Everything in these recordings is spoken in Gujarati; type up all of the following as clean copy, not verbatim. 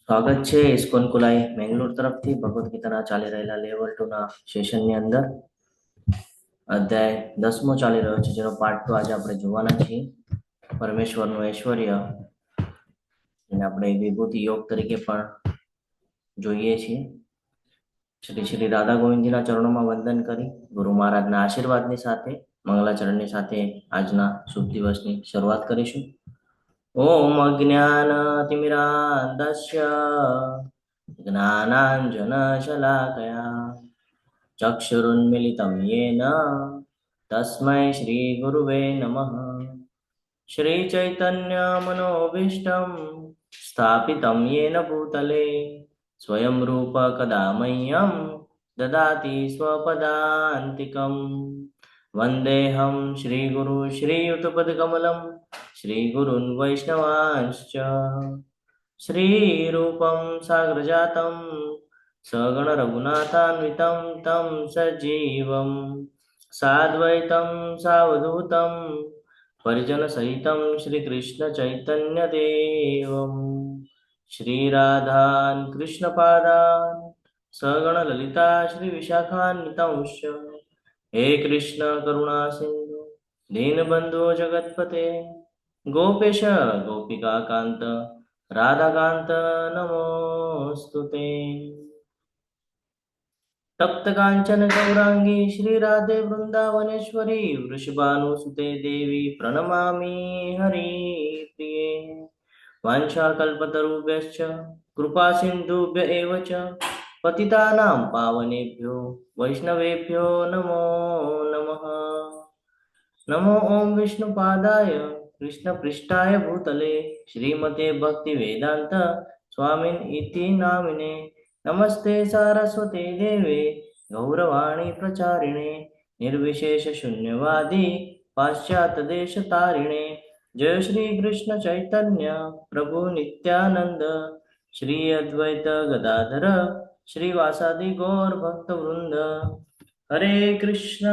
સ્વાગત છે ઇસ્કોન કુલાઈ મેંગલોર તરફથી ભગવદ્ ગીતાના ચાલી રહેલા લેવલ 2 ના સેશનની અંદર અધ્યાય 10મો ચાલી રહ્યો છે, જેનો પાઠ તો આજે આપણે જોવાના છીએ. પરમેશ્વરનું ઐશ્વર્ય, જેને આપણે વિભૂતિ યોગ તરીકે પણ જોઈએ છીએ. શ્રી શ્રી રાધા ગોવિંદજીના ચરણોમાં વંદન કરી ગુરુ મહારાજના આશીર્વાદની સાથે મંગલાચરણની સાથે આજના શુભ દિવસની શરૂઆત કરીશું. ઓમ અજ્ઞાનતિમિરાન્ધસ્ય જ્ઞાનાંજનશલાકયા ચક્ષુરુન્મિલિतं येन તસ્मै શ્રીગુરુવે નમઃ. શ્રીચૈતન્યમનોભીષ્ટં સ્થાપિतं येन भूतले स्वयं रूप कदा मह्यं ददाति स्वपदान्तिकं. वन्देऽहं श्रीगुरु श्रीयुतपदकमलं श्रीगुरून् वैष्णवांश्च. श्रीरूपं साग्रजातं सगणरघुनाथान्वितं तं सजीवं साद्वैतं सावधूतं परिजनसहितं श्रीकृष्णचैतन्यदेवं श्रीराधान् कृष्णपादान् सगणललिता श्रीविशाखान्वितंश्च. हे कृष्ण करुणा सिन्धु दीनबन्धो जगत्पते गोपेश गोपिकाकान्त राधाकान्त नमोऽस्तुते. तप्त कांचन गौरांगी श्रीराधे वृंदावनेश्वरी वृषभानुसुते देवी प्रणमामि हरिप्रिये. वाञ्छाकल्पतरुभ्यश्च कृपा सिन्धुभ्य एव च पतितानां पावनेभ्यो वैष्णवेभ्यो नमो नमः. नमो ओं विष्णुपादाय कृष्णपृष्ठाय भूतले श्रीमते भक्तिवेदान्त स्वामिन् इति नामिने. नमस्ते सारस्वते देवे गौरवाणी प्रचारिणे निर्विशेष शून्यवादी पाश्चात्यदेशतारिणे. जय श्री कृष्ण चैतन्य प्रभु नित्यानंद श्री अद्वैत गदाधर श्रीवासादि गौर भक्तवृंद. हरे कृष्ण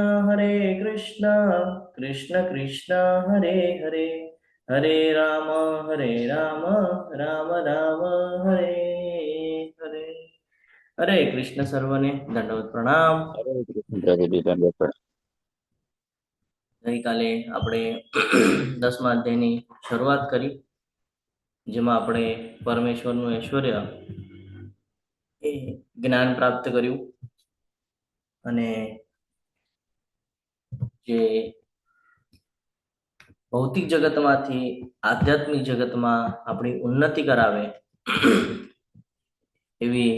कृष्ण कृष्ण हरे हरे हरे राम राम राम हरे हरे. हरे कृष्ण सर्वने दंडवत प्रणाम. ગઈકાલે આપણે 10મા અધ્યાયની શરૂઆત કરી, જેમાં આપણે પરમેશ્વરનું ઐશ્વર્ય એ જ્ઞાન પ્રાપ્ત કર્યું અને જે ભૌતિક જગતમાંથી આધ્યાત્મિક જગતમાં આપણી ઉન્નતિ કરાવે એવી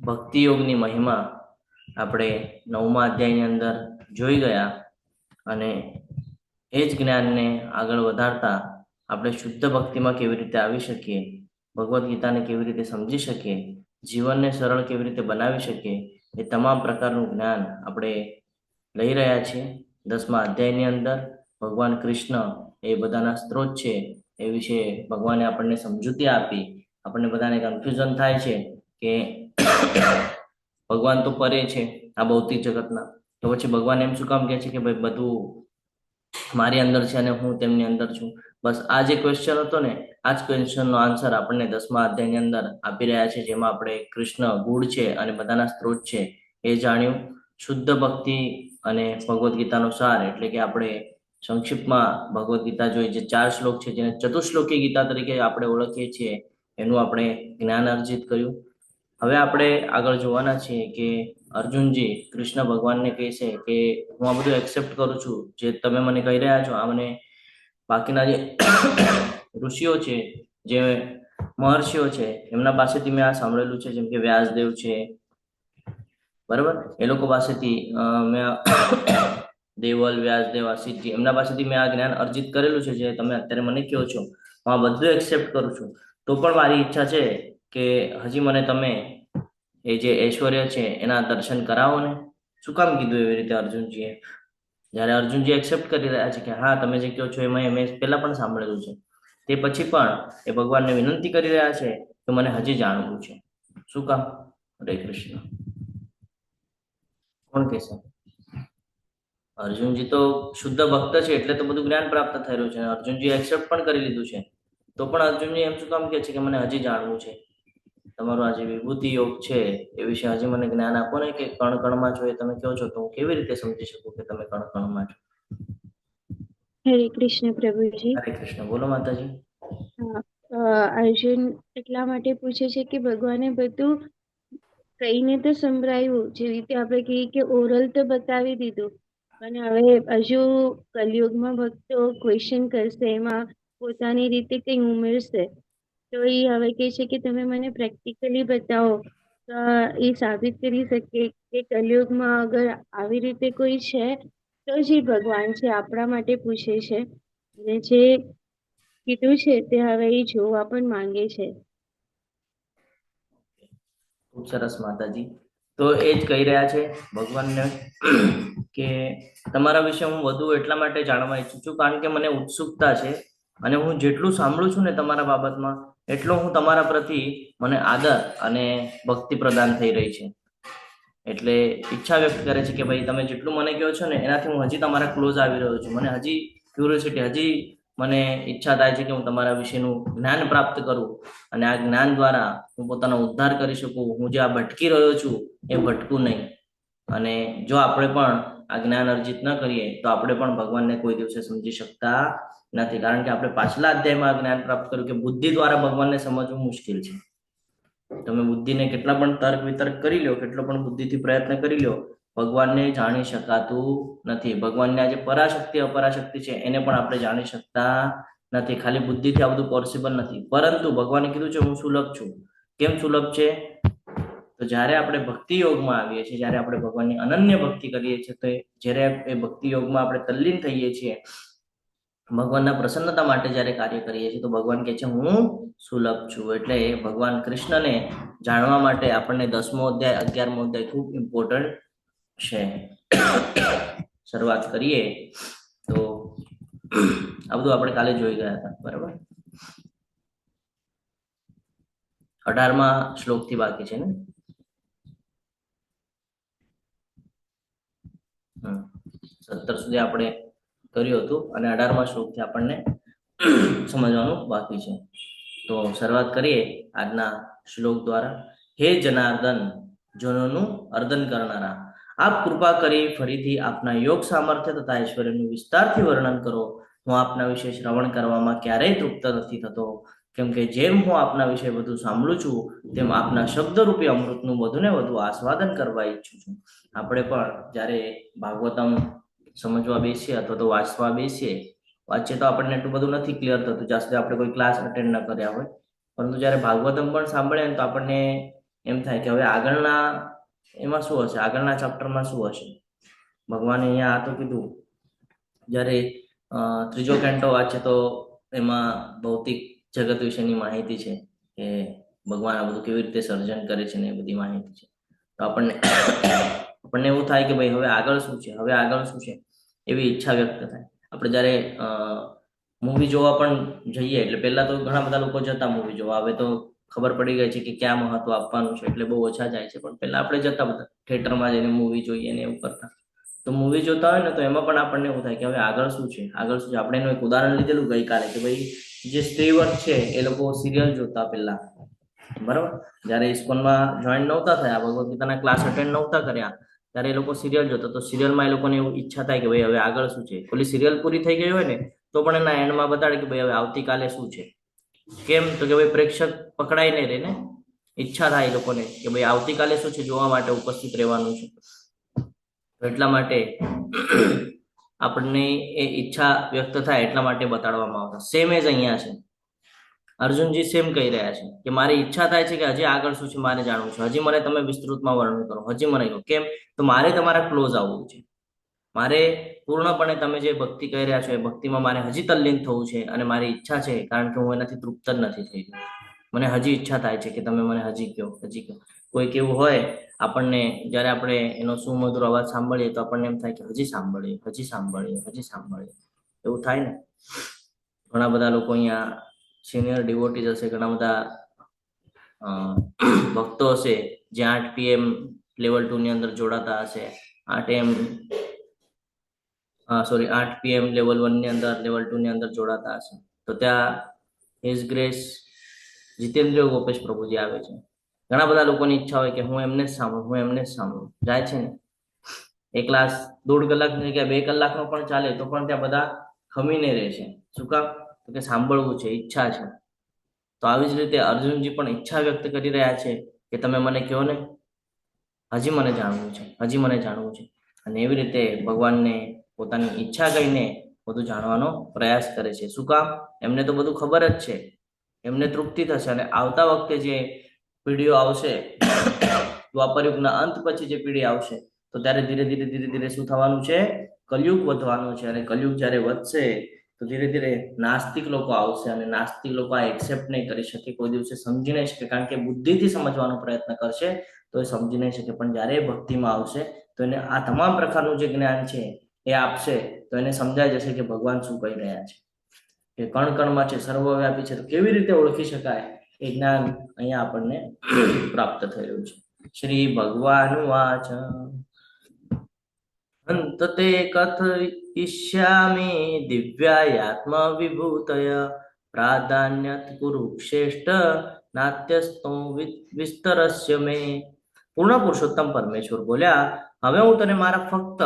ભક્તિ યોગની મહિમા આપણે 9મા અધ્યાયની અંદર જોઈ ગયા. અને એ જ જ્ઞાનને આગળ વધારતા આપણે શુદ્ધ ભક્તિમાં કેવી રીતે આવી શકીએ, ભગવદ્ ગીતાને કેવી રીતે સમજી શકીએ, જીવનને સરળ કેવી રીતે બનાવી શકીએ, એ તમામ પ્રકારનું જ્ઞાન આપણે લઈ રહ્યા છીએ. 10મા અધ્યાયની અંદર ભગવાન કૃષ્ણ એ બધાના સ્ત્રોત છે એ વિશે ભગવાને આપણને સમજૂતી આપી. આપણને બધાને કન્ફ્યુઝન થાય છે કે ભગવાન તો પરે છે આ ભૌતિક જગતના, તો પછી ભગવાન એમ શું કામ કહે છે કે ભાઈ બધું મારી અંદર છે અને હું તેમની અંદર છું. બસ આ જે ક્વેશ્ચન હતો ને, આ જ ક્વેશ્ચનનો આન્સર આપણને 10મા અધ્યાયની અંદર આપી રહ્યા છે, જેમાં આપણે કૃષ્ણ ગુણ છે અને બધાના સ્ત્રોત છે એ જાણ્યું. શુદ્ધ ભક્તિ અને ભગવદ્ ગીતાનો સાર, એટલે કે આપણે સંક્ષિપ્તમાં ભગવદ્ ગીતા જોઈ, જે 4 શ્લોક છે જેને ચતુશ્લોકી ગીતા તરીકે આપણે ઓળખીએ છીએ, એનું આપણે જ્ઞાન અર્જિત કર્યું. હવે આપણે આગળ જોવાના છીએ કે અર્જુનજી કૃષ્ણ ભગવાનને કહે છે કે હું આ બધું એક્સેપ્ટ કરું છું, જે તમે મને કહી રહ્યા છો આ મને બાકીના જે ઋષિઓ છે, જે મહર્ષિઓ છે, એમના પાસેથી મેં આ સાંભળેલું છે, જેમ કે વ્યાસદેવ છે, બરાબર, એ લોકો પાસેથી મેં દેવલ, વ્યાસદેવ, આશિતજી, એમના પાસેથી મેં આ જ્ઞાન અર્જિત કરેલું છે, જે તમે અત્યારે મને કહો છો. હું આ બધું એક્સેપ્ટ કરું છું, તો પણ મારી ઈચ્છા છે કે હજી મને તમે એ જે ઐશ્વર્ય છે એના દર્શન કરાવો ને. શું કામ કીધું એવી રીતે અર્જુનજીએ? જ્યારે અર્જુનજી એક્સેપ્ટ કરી રહ્યા છે કે હા તમે જે કહો છો એ મેં પહેલા પણ સાંભળેલું છે, તે પછી પણ એ ભગવાનને વિનંતી કરી રહ્યા છે કે મને હજી જાણવું છે. શું કામ? હરે કૃષ્ણ. કોણ કહેશે? અર્જુનજી તો શુદ્ધ ભક્ત છે એટલે તો બધું જ્ઞાન પ્રાપ્ત થઈ રહ્યું છે, અર્જુનજી એક્સેપ્ટ પણ કરી લીધું છે, તો પણ અર્જુનજી એમ શું કામ કહે છે કે મને હજી જાણવું છે? તમારો આ જે વિભૂતિ યોગ છે એ વિશે હજી મને જ્ઞાન આપો ને, કે કણ કણમાં છો એ તમે કહો છો તો હું કેવી રીતે સમજી શકું કે તમે કણ કણમાં છો? હરે કૃષ્ણ પ્રભુજી. હરે કૃષ્ણ. બોલો માતાજી. હા, અર્જુન એટલા માટે પૂછે છે કે ભગવાને બધું કહીને તો સંભળાયું, જે રીતે આપણે કહીએ કે ઓરલ તો બતાવી દીધું, અને હવે હજુ કલયુગમાં ભક્તો ક્વેશ્ચન કરશે, એમાં પોતાની રીતે કંઈ ઉમેરશે, તો એ હવે કહે છે કે તમે મને પ્રેક્ટિકલી બતાવો, તો એ સાબિત કરી શકે કે કલયુગમાં અગર આવી રીતે કોઈ છે તો જ એ ભગવાન છે. આપણા માટે પૂછે છે, અને જે કીધું છે તે હવે એ જોવા પણ માંગે છે. ખૂબ સરસ માતાજી. તો એ જ કહી રહ્યા છે ભગવાનને કે તમારા વિશે હું વધુ એટલા માટે જાણવા ઈચ્છું છું કારણ કે મને ઉત્સુકતા છે, અને હું જેટલું સાંભળું છું ને તમારા બાબતમાં, એટલો હું તમારા પ્રતિ મને આદર અને ભક્તિ પ્રદાન થઈ રહી છે. એટલે ઈચ્છા વ્યક્ત કરે છે કે ભાઈ તમે જેટલું મને કહો છો ને એનાથી હું હજી તમારા ક્લોઝ આવી રહ્યો છું. મને હજી ક્યુરિયોસિટી, હજી મને ઈચ્છા થાય છે કે હું તમારા વિશેનું જ્ઞાન પ્રાપ્ત કરું, અને આ જ્ઞાન દ્વારા હું પોતાનો ઉદ્ધાર કરી શકું. હું જે આ ભટકી રહ્યો છું એ ભટકું નહીં. અને જો આપણે પણ આ જ્ઞાન અર્જિત ન કરીએ તો આપણે પણ ભગવાનને કોઈ દિવસે સમજી શકતા નથી, કારણ કે આપણે પાછલા અધ્યાયમાં આ જ્ઞાન પ્રાપ્ત કર્યું કે બુદ્ધિ દ્વારા ભગવાનને સમજવું મુશ્કેલ છે. તમે બુદ્ધિને કેટલા પણ તર્ક વિતર્ક કરી લો, કેટલો પણ બુદ્ધિથી પ્રયત્ન કરી લો, ભગવાનને જાણી શકાતું નથી. ભગવાનને આજે પરાશક્તિ અપરાશક્તિ છે એને પણ આપણે જાણી શકતા નથી. ખાલી બુદ્ધિથી આ બધું પોસિબલ નથી. પરંતુ ભગવાને કીધું છે હું સુલભ છું. કેમ સુલભ છે? તો જ્યારે આપણે ભક્તિ યોગમાં આવીએ છીએ, જ્યારે આપણે ભગવાનની અનન્ય ભક્તિ કરીએ છીએ, તો જ્યારે એ ભક્તિ યોગમાં આપણે તલ્લીન થઈએ છીએ, ભગવાનના પ્રસન્નતા માટે જ્યારે કાર્ય કરીએ છીએ, તો ભગવાન કહે છે હું સુલભ છું. એટલે ભગવાન કૃષ્ણને જાણવા માટે આપણને 10મો અધ્યાય 11મો અધ્યાય ખૂબ ઇમ્પોર્ટન્ટ છે. શરૂઆત કરીએ તો આ બધું આપણે કાલે જોઈ ગયા હતા, બરાબર? 18મા શ્લોકથી બાકી છે ને? 17 સુધી આપણે કર્યું હતું, અને 18મા શ્લોકથી આપણને સમજવાનું બાકી છે. તો શરૂઆત કરીએ આજના શ્લોક દ્વારા. હે જનાર્દન, જનોનું અર્દન કરનારા, આપ કૃપા કરી ફરીથી આપના યોગ સામર્થ્ય તથા ઐશ્વર્યનું વિસ્તારથી વર્ણન કરો. હું આપના વિશે શ્રવણ કરવામાં ક્યારેય તૃપ્ત નથી થતો, કેમ કે જેમ હું આપના વિશે બધું સાંભળું છું તેમ આપના શબ્દરૂપી અમૃતનું વધુને વધુ આસ્વાદન કરવા ઈચ્છું છું. આપણે પણ જ્યારે ભાગવતમ સમજવા બેસીએ અથવા તો વાંચવા બેસીએ, વાંચીએ તો આપણને એટલું બધું નથી ક્લિયર થતું જ્યાં સુધી આપણે કોઈ ક્લાસ અટેન્ડ ન કર્યા હોય. પરંતુ જ્યારે ભાગવતમ પણ સાંભળીએ ને તો આપણને એમ થાય કે હવે આગળના એમાં શું હશે, આગળના ચેપ્ટરમાં શું હશે. ભગવાને અહીંયા આ તો કીધું. જ્યારે ત્રીજો કેન્ટો વાંચે તો એમાં ભૌતિક જગત વિશેની માહિતી છે કે ભગવાન આ બધું કેવી રીતે સર્જન કરે છે ને એ બધી માહિતી છે. તો આપણને એવું થાય કે ભાઈ હવે આગળ શું છે, હવે આગળ શું છે, એવી ઈચ્છા વ્યક્ત થાય. આપણે જ્યારે મૂવી જોવા પણ જઈએ, એટલે પહેલા તો ઘણા બધા લોકો જતા મૂવી જોવા, હવે તો ખબર પડી ગઈ છે કે ક્યાં મહત્વ આપવાનું છે, એટલે બહુ ઓછા જાય છે. પણ પહેલા આપણે જતા બધા થિયેટરમાં જઈને મૂવી જોઈએ ને એવું કરતા. તો મૂવી જોતા હોય ને તો એમાં પણ આપણને એવું થાય કે હવે આગળ શું છે, આગળ શું છે. આપણે એનું એક ઉદાહરણ લીધેલું ગઈકાલે કે ભાઈ જે સ્ત્રીવર્ગ છે એ લોકો સિરિયલ જોતા પહેલા, બરાબર? જ્યારે ઇસ્કોનમાં જોઈન નહોતા થયા, ભગવદ ગીતાના ક્લાસ અટેન્ડ નહોતા કર્યા, ત્યારે એ લોકો સિરિયલ જોતા. તો સિરિયલમાં એ લોકોને એવું ઈચ્છા થાય કે ભાઈ હવે આગળ શું છે. ઓલી સિરિયલ પૂરી થઈ ગઈ હોય ને તો પણ એના એન્ડમાં બતાડે કે ભાઈ હવે આવતીકાલે શું છે. કેમ? તો કે ભાઈ પ્રેક્ષક પકડાઈ નહીં રહે ને, ઈચ્છા થાય એ લોકોને કે ભાઈ આવતીકાલે શું છે જોવા માટે ઉપસ્થિત રહેવાનું છે. એટલા માટે આપણને એ ઈચ્છા વ્યક્ત થાય એટલા માટે બતાડવામાં આવતા. સેમ એજ અહીંયા છે. અર્જુનજી સેમ કહી રહ્યા છે કે મારી ઈચ્છા થાય છે કે હજી આગળ શું છે મારે જાણવું છે. હજી મને તમે વિસ્તૃતમાં વર્ણન કરો, હજી મને કહો. કેમ? તો મારે તમારા ક્લોઝ આવવું છે. મારે પૂર્ણપણે તમે જે ભક્તિ કહી રહ્યા છો એ ભક્તિમાં મારે હજી તલ્લીન થવું છે, અને મારી ઈચ્છા છે, કારણ કે હું એનાથી તૃપ્ત જ નથી થઈ ગયો. મને હજી ઈચ્છા થાય છે કે તમે મને હજી કહો, હજી કહો. કોઈક એવું હોય આપણને, જ્યારે આપણે એનો સુમધુર અવાજ સાંભળીએ તો આપણને એમ થાય કે હજી સાંભળીએ, હજી સાંભળીએ, હજી સાંભળીએ, એવું થાય ને. ઘણા બધા લોકો અહીંયા સિનિયર ડિવોટીઝ હશે, ઘણા બધા ભક્તો હશે જે 8 PM લેવલ 2 ની અંદર જોડાતા હશે, 8 PM લેવલ 1 ની અંદર, લેવલ 2 ની અંદર જોડાતા હશે. તો ત્યાં હિઝ ગ્રેસ જીતેન્દ્ર ગોપેશ પ્રભુજી આવે છે. ઘણા બધા લોકોની ઈચ્છા હોય કે હું એમને જ સાંભળું, હું એમને જ સાંભળું. જાય છે ને એ ક્લાસ 1.5 કલાકની જગ્યાએ 2 કલાકનો પણ ચાલે તો પણ ત્યાં બધા ખમીને રહે છે. શું કામ? તો કે સાંભળવું છે, ઈચ્છા છે. તો આવી જ રીતે અર્જુનજી પણ ઈચ્છા વ્યક્ત કરી રહ્યા છે કે તમે મને કહો ને, હજી મને જાણવું છે, હજી મને જાણવું છે. અને એવી રીતે ભગવાનને પોતાની ઈચ્છા કહીને બધું જાણવાનો પ્રયાસ કરે છે. શું કામ? એમને તો બધું ખબર જ છે, એમને તૃપ્તિ થશે. અને આવતા વખતે જે પીઢીઓ આવશે, દ્વાપર યુગના અંત પછી જે પેઢી આવશે, તો ત્યારે ધીરે ધીરે ધીરે ધીરે શું થવાનું છે? કલયુગ વધવાનું છે. અને કલયુગ જ્યારે વધશે તો ધીરે ધીરે નાસ્તિક લોકો આવશે. અને નાસ્તિક લોકો આ એક્સેપ્ટ નહીં કરી શકે, કોઈ દિવસે સમજી નહીં શકે, કારણ કે બુદ્ધિથી સમજવાનો પ્રયત્ન કરશે તો એ સમજી નહીં શકે. પણ જ્યારે ભક્તિમાં આવશે તો એને આ તમામ પ્રકારનું જે જ્ઞાન છે એ આપશે, તો એને સમજાઈ જશે કે ભગવાન શું કહી રહ્યા છે, કે કણ કણમાં છે, સર્વવ્યાપી છે. તો કેવી રીતે ઓળખી શકાય એ જ્ઞાન અહીંયા આપણને પ્રાપ્ત થયું છે. શ્રી ભગવાન વાચ અંતતે કથયિષ્યામિ દિવ્યાયાત્મ વિભૂતય પ્રાધાન્યત કુરુક્ષેષ્ઠ નાટ્યસ્તો વિસ્તરસ્ય મે. પૂર્ણ પુરુષોત્તમ પરમેશ્વર બોલ્યા, હવે હું તને મારા ફક્ત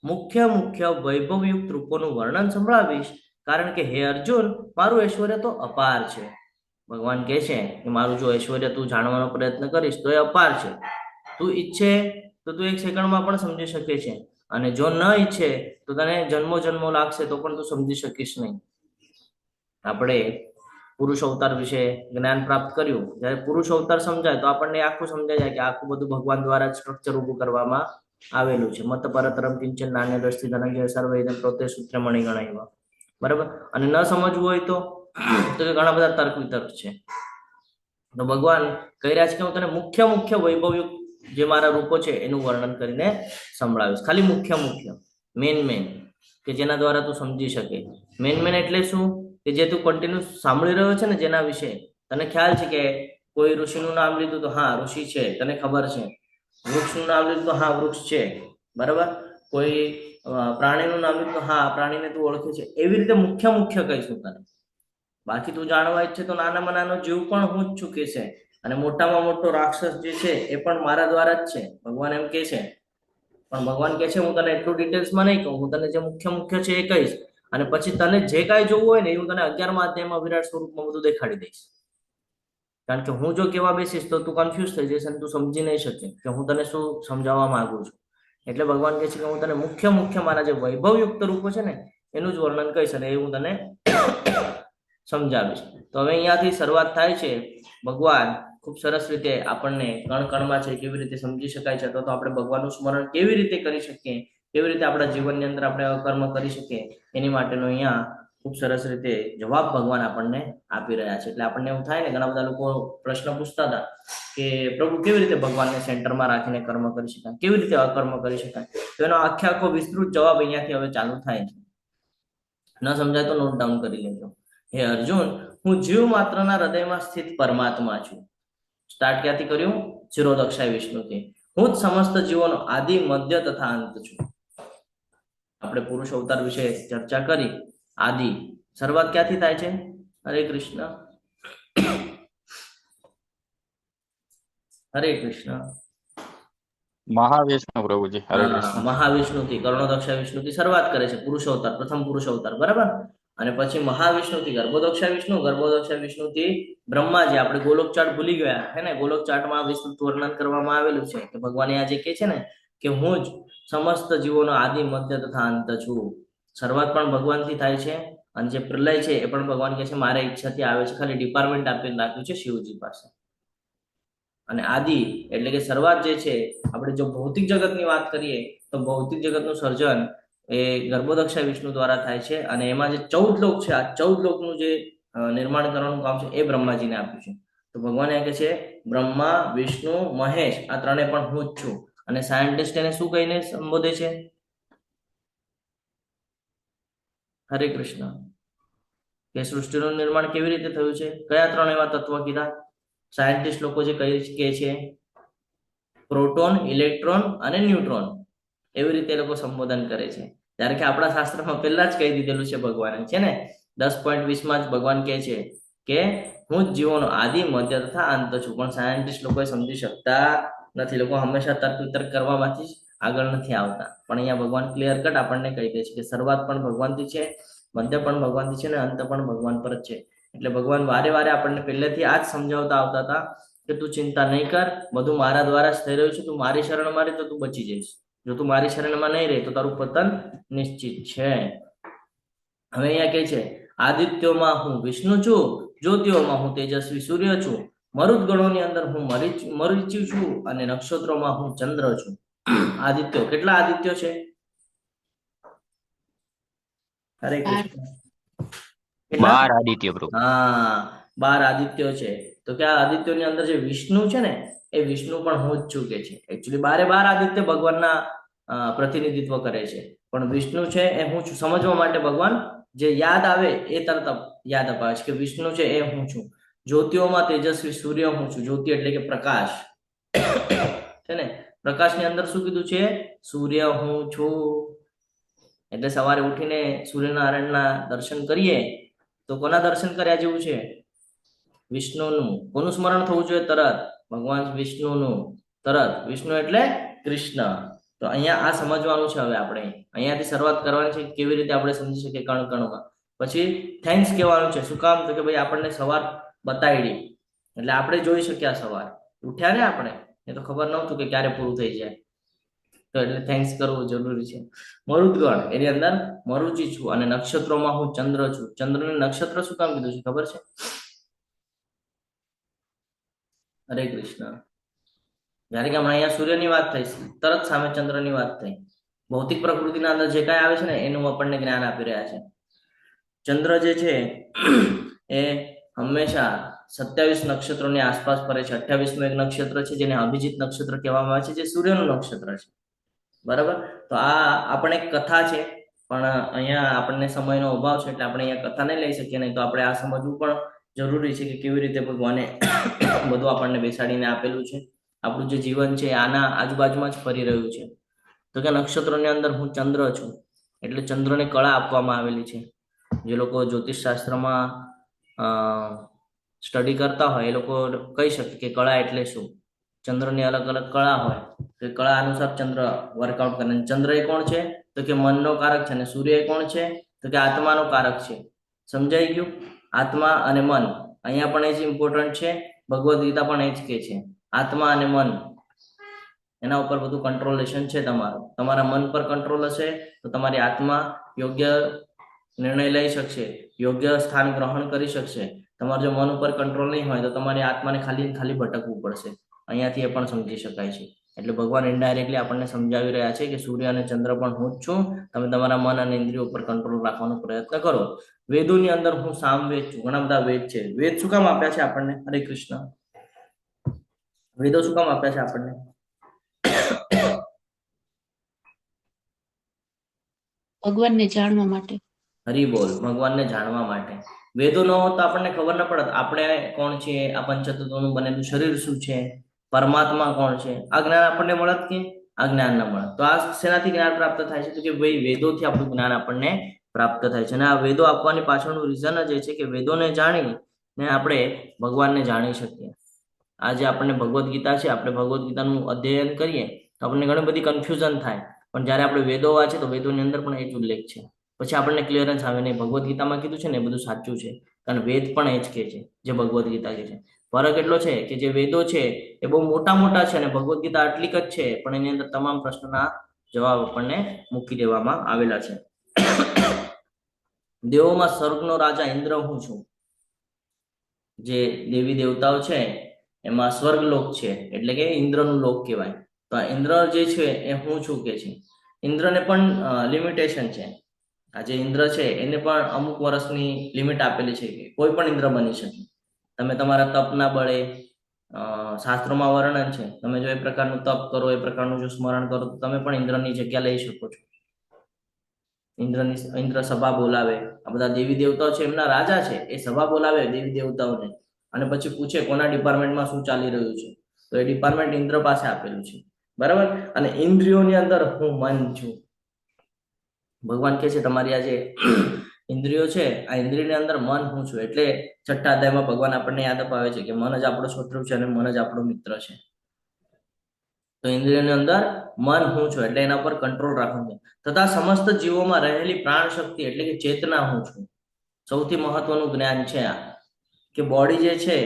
મુખ્ય મુખ્ય વૈભવયુક્ત રૂપોનું વર્ણન સંભળાવીશ, કારણ કે હે અર્જુન, મારું ઐશ્વર્ય તો અપાર છે. ભગવાન કહે છે કે મારું જો ઐશ્વર્ય તું જાણવાનો પ્રયત્ન કરીશ તો એ અપાર છે. તું ઈચ્છે તો તું 1 સેકન્ડમાં પણ સમજી શકે છે, અને જો ન ઈચ્છે તો તને જન્મો જન્મો લાગશે તો પણ તું સમજી શકીશ નહીં. આપણે પુરુષ અવતાર વિશે જ્ઞાન પ્રાપ્ત કર્યું. જ્યારે પુરુષ અવતાર સમજાય તો આપણને આખું સમજાય જાય કે આખું બધું ભગવાન દ્વારા સ્ટ્રક્ચર ઊભું કરવામાં આવેલું છે. મત પરતરમ કિંચન નાન્ય દ્રષ્ટિ ધનંજય સર્વૈદમ પ્રોતે સૂત્ર મણી ગણાવ્યા. બરાબર. અને ન સમજવું હોય તો ઘણા બધા તર્ક વિતર્ક છે. તો ભગવાન કહી રહ્યા છે કે હું તને મુખ્ય મુખ્ય વૈભવયુક્ત જે મારા રૂપો છે એનું વર્ણન કરીને સંભળાવીશ. ખાલી મુખ્ય મુખ્ય, મેન કે જેના દ્વારા તું સમજી શકે. મેન એટલે શું? કે જે તું કન્ટિન્યુ સાંભળી રહ્યો છે ને, જેના વિશે તને ખ્યાલ છે કે કોઈ ઋષિનું નામ લીધું તો હા ઋષિ છે, તને ખબર છે. વૃક્ષનું નામ લીધું તો હા વૃક્ષ છે, બરાબર. કોઈ પ્રાણીનું નામ લીધું તો હા પ્રાણીને તું ઓળખે છે. એવી રીતે મુખ્ય મુખ્ય કહીશું તને. બાકી તું જાણવા ઈચ્છે તો નાનામાં નાનો જીવ પણ હું જ છું કે છે. અને મોટામાં મોટો રાક્ષસ જે છે એ પણ મારા દ્વારા જ છે, ભગવાન એમ કે છે. પણ ભગવાન કહે છે હું તને એટલું ડિટેલ્સમાં નહીં કહું, હું તને જે મુખ્ય મુખ્ય છે એ કહીશ. અને પછી તને જે કાંઈ જોવું હોય ને એ હું તને 11મા અધ્યાયમાં વિરાટ સ્વરૂપમાં બધું દેખાડી દઈશ. કારણ કે હું જો કેવા બેસીશ તો તું કન્ફ્યુઝ થઈ જઈશ અને તું સમજી નહીં શકે કે હું તને શું સમજાવવા માંગુ છું. એટલે ભગવાન કહે છે કે હું તને મુખ્ય મુખ્ય મારા જે વૈભવયુક્ત રૂપો છે ને એનું જ વર્ણન કહીશ, અને એ હું તને સમજાવીશ. તો હવે અહીંયાથી શરૂઆત થાય છે. ભગવાન ખૂબ સરસ રીતે આપણને કણ કણમાં છે કેવી રીતે સમજી શકાય છે, તો આપણે ભગવાનનું સ્મરણ કેવી રીતે કરી શકીએ, કેવી રીતે આપણા જીવનની અંદર આપણે અકર્મ કરી શકીએ, એની માટેનો અહીંયા ખૂબ સરસ રીતે જવાબ ભગવાન આપણને આપી રહ્યા છે. એટલે આપણને એવું થાય ને, ઘણા બધા લોકો પ્રશ્ન પૂછતા હતા કે પ્રભુ કેવી રીતે ભગવાનને સેન્ટરમાં રાખીને કર્મ કરી શકાય, કેવી રીતે અકર્મ કરી શકાય. તો એનો આખો વિસ્તૃત જવાબ અહીંયાથી હવે ચાલુ થાય છે. ન સમજાય તો નોટ ડાઉન કરી લેજો. હે અર્જુન, હું જીવ માત્રના હૃદયમાં સ્થિત પરમાત્મા છું. સ્ટાર્ટ ક્યાંથી કર્યું? શિરોદક્ષાય વિષ્ણુથી. હું જ સમસ્ત જીવોનો આદિ, મધ્ય તથા અંત છું. આપણે પુરુષ અવતાર વિશે ચર્ચા કરી. આદિ શરૂઆત ક્યાંથી થાય છે? હરે કૃષ્ણ, હરે કૃષ્ણ. મહાવિષ્ણુ પ્રભુજી, હરે કૃષ્ણ. મહાવિષ્ણુથી, કર્ણોદક્ષા વિષ્ણુથી શરૂઆત કરે છે પુરુષ અવતાર, પ્રથમ પુરુષ અવતાર, બરાબર. અને પછી મહાવિષ્ણુથી ગર્ભોદક્ષા વિષ્ણુથી બ્રહ્માજી. આપણે ગોલોક ચાર્ટ ભૂલી ગયા હે ને? ગોલોક ચાર્ટમાં વિસ્તૃત વર્ણન કરવામાં આવેલું છે કે ભગવાન આજે કે છે ને કે હું જ સમસ્ત જીવોનો આદિ, મધ્ય તથા અંત છું. શરૂઆત પણ ભગવાનથી થાય છે, અને જે પ્રલય છે એ પણ ભગવાન કહે છે મારા ઈચ્છાથી આવે છે. ખાલી ડિપાર્ટમેન્ટ આપીને રાખ્યું છે શિવજી પાસે. અને આદિ એટલે કે શરૂઆત જે છે, આપણે જો ભૌતિક જગતની વાત કરીએ તો ભૌતિક જગતનું સર્જન એ ગર્ભોદક્ષા વિષ્ણુ દ્વારા થાય છે. અને એમાં જે 14 લોક છે, આ 14 લોકનું જે નિર્માણ કરવાનું કામ છે એ બ્રહ્માજીને આપ્યું છે. તો ભગવાન એ કહે છે બ્રહ્મા, વિષ્ણુ, મહેશ આ ત્રણે પણ હું જ છું. અને સાયન્ટિસ્ટ એને શું કહીને સંબોધે છે? હરે કૃષ્ણ. કે સૃષ્ટિનું નિર્માણ કેવી રીતે થયું છે, કયા 3 એવા તત્વ કીધા સાયન્ટિસ્ટ લોકો જે કહે છે? પ્રોટોન, ઇલેક્ટ્રોન અને ન્યુટ્રોન. એવી રીતે લોકો સંબોધન કરે છે. ત્યારે કે આપણા શાસ્ત્રમાં પહેલા જ કહી દીધેલું છે ભગવાને, છે ને 10.20માં જ ભગવાન કહે છે કે હું જ જીવોનો આદિ મધ્ય તથા અંત છું. પણ સાયન્ટિસ્ટ લોકો સમજી શકતા નથી. લોકો હંમેશા તર્ક વિતર્ક કરવામાંથી જ આગળ નથી આવતા. પણ અહીંયા ભગવાન ક્લિયર કટ આપણને કહી દે છે કે શરૂઆત પણ ભગવાનથી છે, મધ્ય પણ ભગવાનથી છે, અને અંત પણ ભગવાન પર જ છે. એટલે ભગવાન વારે વારે આપણને પહેલેથી આ જ સમજાવતા આવતા હતા કે તું ચિંતા નહીં કર, બધું મારા દ્વારા જ થઈ રહ્યું છે. તું મારી શરણમાં રહે તો તું બચી જઈશ. જો તું મારી શરણમાં નહીં રહે તો તારું પતન નિશ્ચિત છે. હવે અહીંયા કહે છે આદિત્યોમાં હું વિષ્ણુ છું, જ્યોતિઓમાં હું તેજસ્વી સૂર્ય છું, મરુદ ગણોની અંદર હું મરીચી છું, અને નક્ષત્રોમાં હું ચંદ્ર છું. આદિત્યો, કેટલા આદિત્યો છે? હરે કૃષ્ણ. કેટલા? 12 આદિત્ય પ્રભુ. હા, 12 આદિત્યો છે. તો કે આ આદિત્યોની અંદર જે વિષ્ણુ છે ને, એ વિષ્ણુ પણ હું જ છું કે છે. એકચ્યુઅલી 12 આદિત્ય ભગવાનના પ્રતિનિધિત્વ કરે છે, પણ વિષ્ણુ છે એ હું છું. સમજવા માટે ભગવાન જે યાદ આવે એ તરત યાદ અપાવે છે કે વિષ્ણુ છે એ હું છું. જ્યોતિઓમાં તેજસ્વી સૂર્ય હું છું. જ્યોતિ એટલે કે પ્રકાશ છે ને. પ્રકાશની અંદર શું કીધું છે? સૂર્ય હું છું. એટલે સવારે ઉઠીને સૂર્યનારાયણના દર્શન કરીએ તો કોના દર્શન કર્યા જેવું છે? વિષ્ણુનું. કોનું સ્મરણ થવું જોઈએ તરત? ભગવાન વિષ્ણુનું. તરત. વિષ્ણુ એટલે કૃષ્ણ. તો અહીંયા આ સમજવાનું છે. હવે આપણે અહીંયાથી શરૂઆત કરવાની છે કેવી રીતે આપણે સમજી શકીએ કણ કણમાં. પછી થેન્ક્સ કહેવાનું છે. શું કામ? તો કે ભાઈ આપણને સવાર બતાવી, એટલે આપણે જોઈ શક્યા સવાર. ઉઠ્યા ને આપણે, એ તો ખબર નહોતું કે ક્યારે પૂરું થઈ જાય. તો એટલે થેન્ક્સ કરવું જરૂરી છે. મરુદગણ, એની અંદર મરુચી છું, અને નક્ષત્રોમાં હું ચંદ્ર છું. ચંદ્રને નક્ષત્ર શું કામ કીધું છે ખબર છે? હરે કૃષ્ણ. જ્યારે કે હમણાં અહીંયા સૂર્યની વાત થઈ, તરત સામે ચંદ્રની વાત થઈ. ભૌતિક પ્રકૃતિના અંદર જે કાંઈ આવે છે ને એનું આપણને જ્ઞાન આપી રહ્યા છે. ચંદ્ર જે છે એ હંમેશા 27 નક્ષત્રોની આસપાસ ફરે છે. 28મું એક નક્ષત્ર છે જેને અભિજીત નક્ષત્ર કહેવામાં આવે છે, જે સૂર્યનું નક્ષત્ર છે. બરાબર. તો આ આપણે એક કથા છે, પણ અહીંયા આપણને સમયનો અભાવ છે એટલે આપણે અહીંયા કથા નહીં લઈ શકીએ. નહીં તો આપણે આ સમજવું પણ જરૂરી છે કે કેવી રીતે ભગવાને બધું આપણને બેસાડીને આપેલું છે. આપણું જે જીવન છે આના આજુબાજુમાં જ ફરી રહ્યું છે. તો કે નક્ષત્રોની અંદર હું ચંદ્ર છું, એટલે ચંદ્રને કળા આપવામાં આવેલી છે. જે લોકો જ્યોતિષ શાસ્ત્રમાં સ્ટડી કરતા હોય એ લોકો કહી શકે કે કળા એટલે શું. ચંદ્રની અલગ અલગ કળા હોય, તો કળા અનુસાર ચંદ્ર વર્કઆઉટ કરે. ચંદ્ર એ કોણ છે? તો કે મનનો કારક છે. અને સૂર્ય એ કોણ છે? તો કે આત્માનો કારક છે. સમજાઈ ગયું? આત્મા અને મન. અહીંયા પણ એ જ ઇમ્પોર્ટન્ટ છે. ભગવદ્ ગીતા પણ એ જ કે છે આત્મા અને મન, એના ઉપર બધું કંટ્રોલેશન છે તમારું. તમારા મન પર કંટ્રોલ હશે તો તમારી આત્મા યોગ્ય નિર્ણય લઈ શકશે, યોગ્ય સ્થાન ગ્રહણ કરી શકશે. તમારે જો મન ઉપર કંટ્રોલ નહીં હોય તો તમારી આત્માને ખાલી ભટકવું પડશે. અહીંયાથી એ પણ સમજી શકાય છે. એટલે ભગવાન ઇનડાયરેક્ટલી આપણને સમજાવી રહ્યા છે કે સૂર્ય અને ચંદ્ર પણ હું જ છું. તમે તમારા મન અને ઇન્દ્રિયો ઉપર કંટ્રોલ રાખવાનો પ્રયત્ન કરો. વેદોની અંદર હું સામવેદ છું. ઘણા બધા વેદ છે. વેદ શું કામ આપ્યા છે આપણને? હરે કૃષ્ણ. વેદો શું કામ આપ્યા છે આપણને? ભગવાનને જાણવા માટે. હરી બોલ. ભગવાનને જાણવા માટે. વેદો ન હોત તો આપણને ખબર ન પડત આપણે કોણ છે, આ પંચતત્વનું બનેલું શરીર શું છે, પરમાત્મા કોણ છે. આ જ્ઞાન આપણને મળત કે આ જ્ઞાન ન મળત. તો આ શેનાથી જ્ઞાન પ્રાપ્ત થાય છે? તો કે ભાઈ વેદોથી આપણું જ્ઞાન આપણને પ્રાપ્ત થાય છે. અને આ વેદો આપવાની પાછળનું રીઝન જ એ છે કે વેદોને જાણીને આપણે ભગવાનને જાણી શકીએ. આ જે આપણને ભગવદ્ ગીતા છે, આપણે ભગવદ્ ગીતાનું અધ્યયન કરીએ તો આપણને ઘણી બધી કન્ફ્યુઝન થાય, પણ જ્યારે આપણે વેદો વાંચીએ તો વેદોની અંદર પણ એ જ ઉલ્લેખ છે. પછી આપણને ક્લિયરન્સ આવે નહીં ભગવદ્ ગીતામાં કીધું છે ને એ બધું સાચું છે, કારણ વેદ પણ એ જ કહે છે જે ભગવદ્ ગીતા કહે છે. ફરક એટલો છે કે જે વેદો છે એ બહુ મોટા છે અને ભગવદ્ ગીતા આટલીક જ છે, પણ એની અંદર તમામ પ્રશ્નોના જવાબ આપણને મૂકી દેવામાં આવેલા છે. દેવોમાં સ્વર્ગનો રાજા ઇન્દ્ર હું છું. જે દેવી દેવતાઓ છે એમાં સ્વર્ગલોક છે, એટલે કે ઇન્દ્રનું લોક કહેવાય. તો આ ઇન્દ્ર જે છે એ હું છું કે છે. ઇન્દ્રને પણ લિમિટેશન છે. આ જે ઇન્દ્ર છે એને પણ અમુક વર્ષની લિમિટ આપેલી છે કે કોઈ પણ ઇન્દ્ર બની શકે. તમે તમારા તપના બળે, શાસ્ત્રોમાં વર્ણન છે, તમે જો એ પ્રકારનું તપ કરો, એ પ્રકારનું જો સ્મરણ કરો તો તમે પણ ઇન્દ્રની જગ્યા લઈ શકો છો. ઇન્દ્ર સભા બોલાવે. આ બધા દેવી દેવતાઓ છે એમના રાજા છે, એ સભા બોલાવે દેવી દેવતાઓને અને પછી પૂછે કોના ડિપાર્ટમેન્ટમાં શું ચાલી રહ્યું છે. તો એ ડિપાર્ટમેન્ટ ઇન્દ્ર પાસે આપેલું છે. બરાબર. અને ઇન્દ્રિયોની અંદર હું મન છું. ભગવાન કહે છે તમારી આ જે ઇન્દ્રિયો છે, આ ઇન્દ્રિયની અંદર મન હું છું. એટલે છઠ્ઠા અધ્યાયમાં ભગવાન આપણને યાદ અપાવે છે કે મન જ આપણો શત્રુ છે અને મન જ આપણો મિત્ર છે. તો ઇન્દ્રિયોની અંદર મન હું છું એટલે એના પર કંટ્રોલ રાખવાનો છે. તથા સમસ્ત જીવોમાં રહેલી પ્રાણ શક્તિ એટલે કે ચેતના હું છું. સૌથી મહત્વનું જ્ઞાન છે આ, કે બોડી જે છે,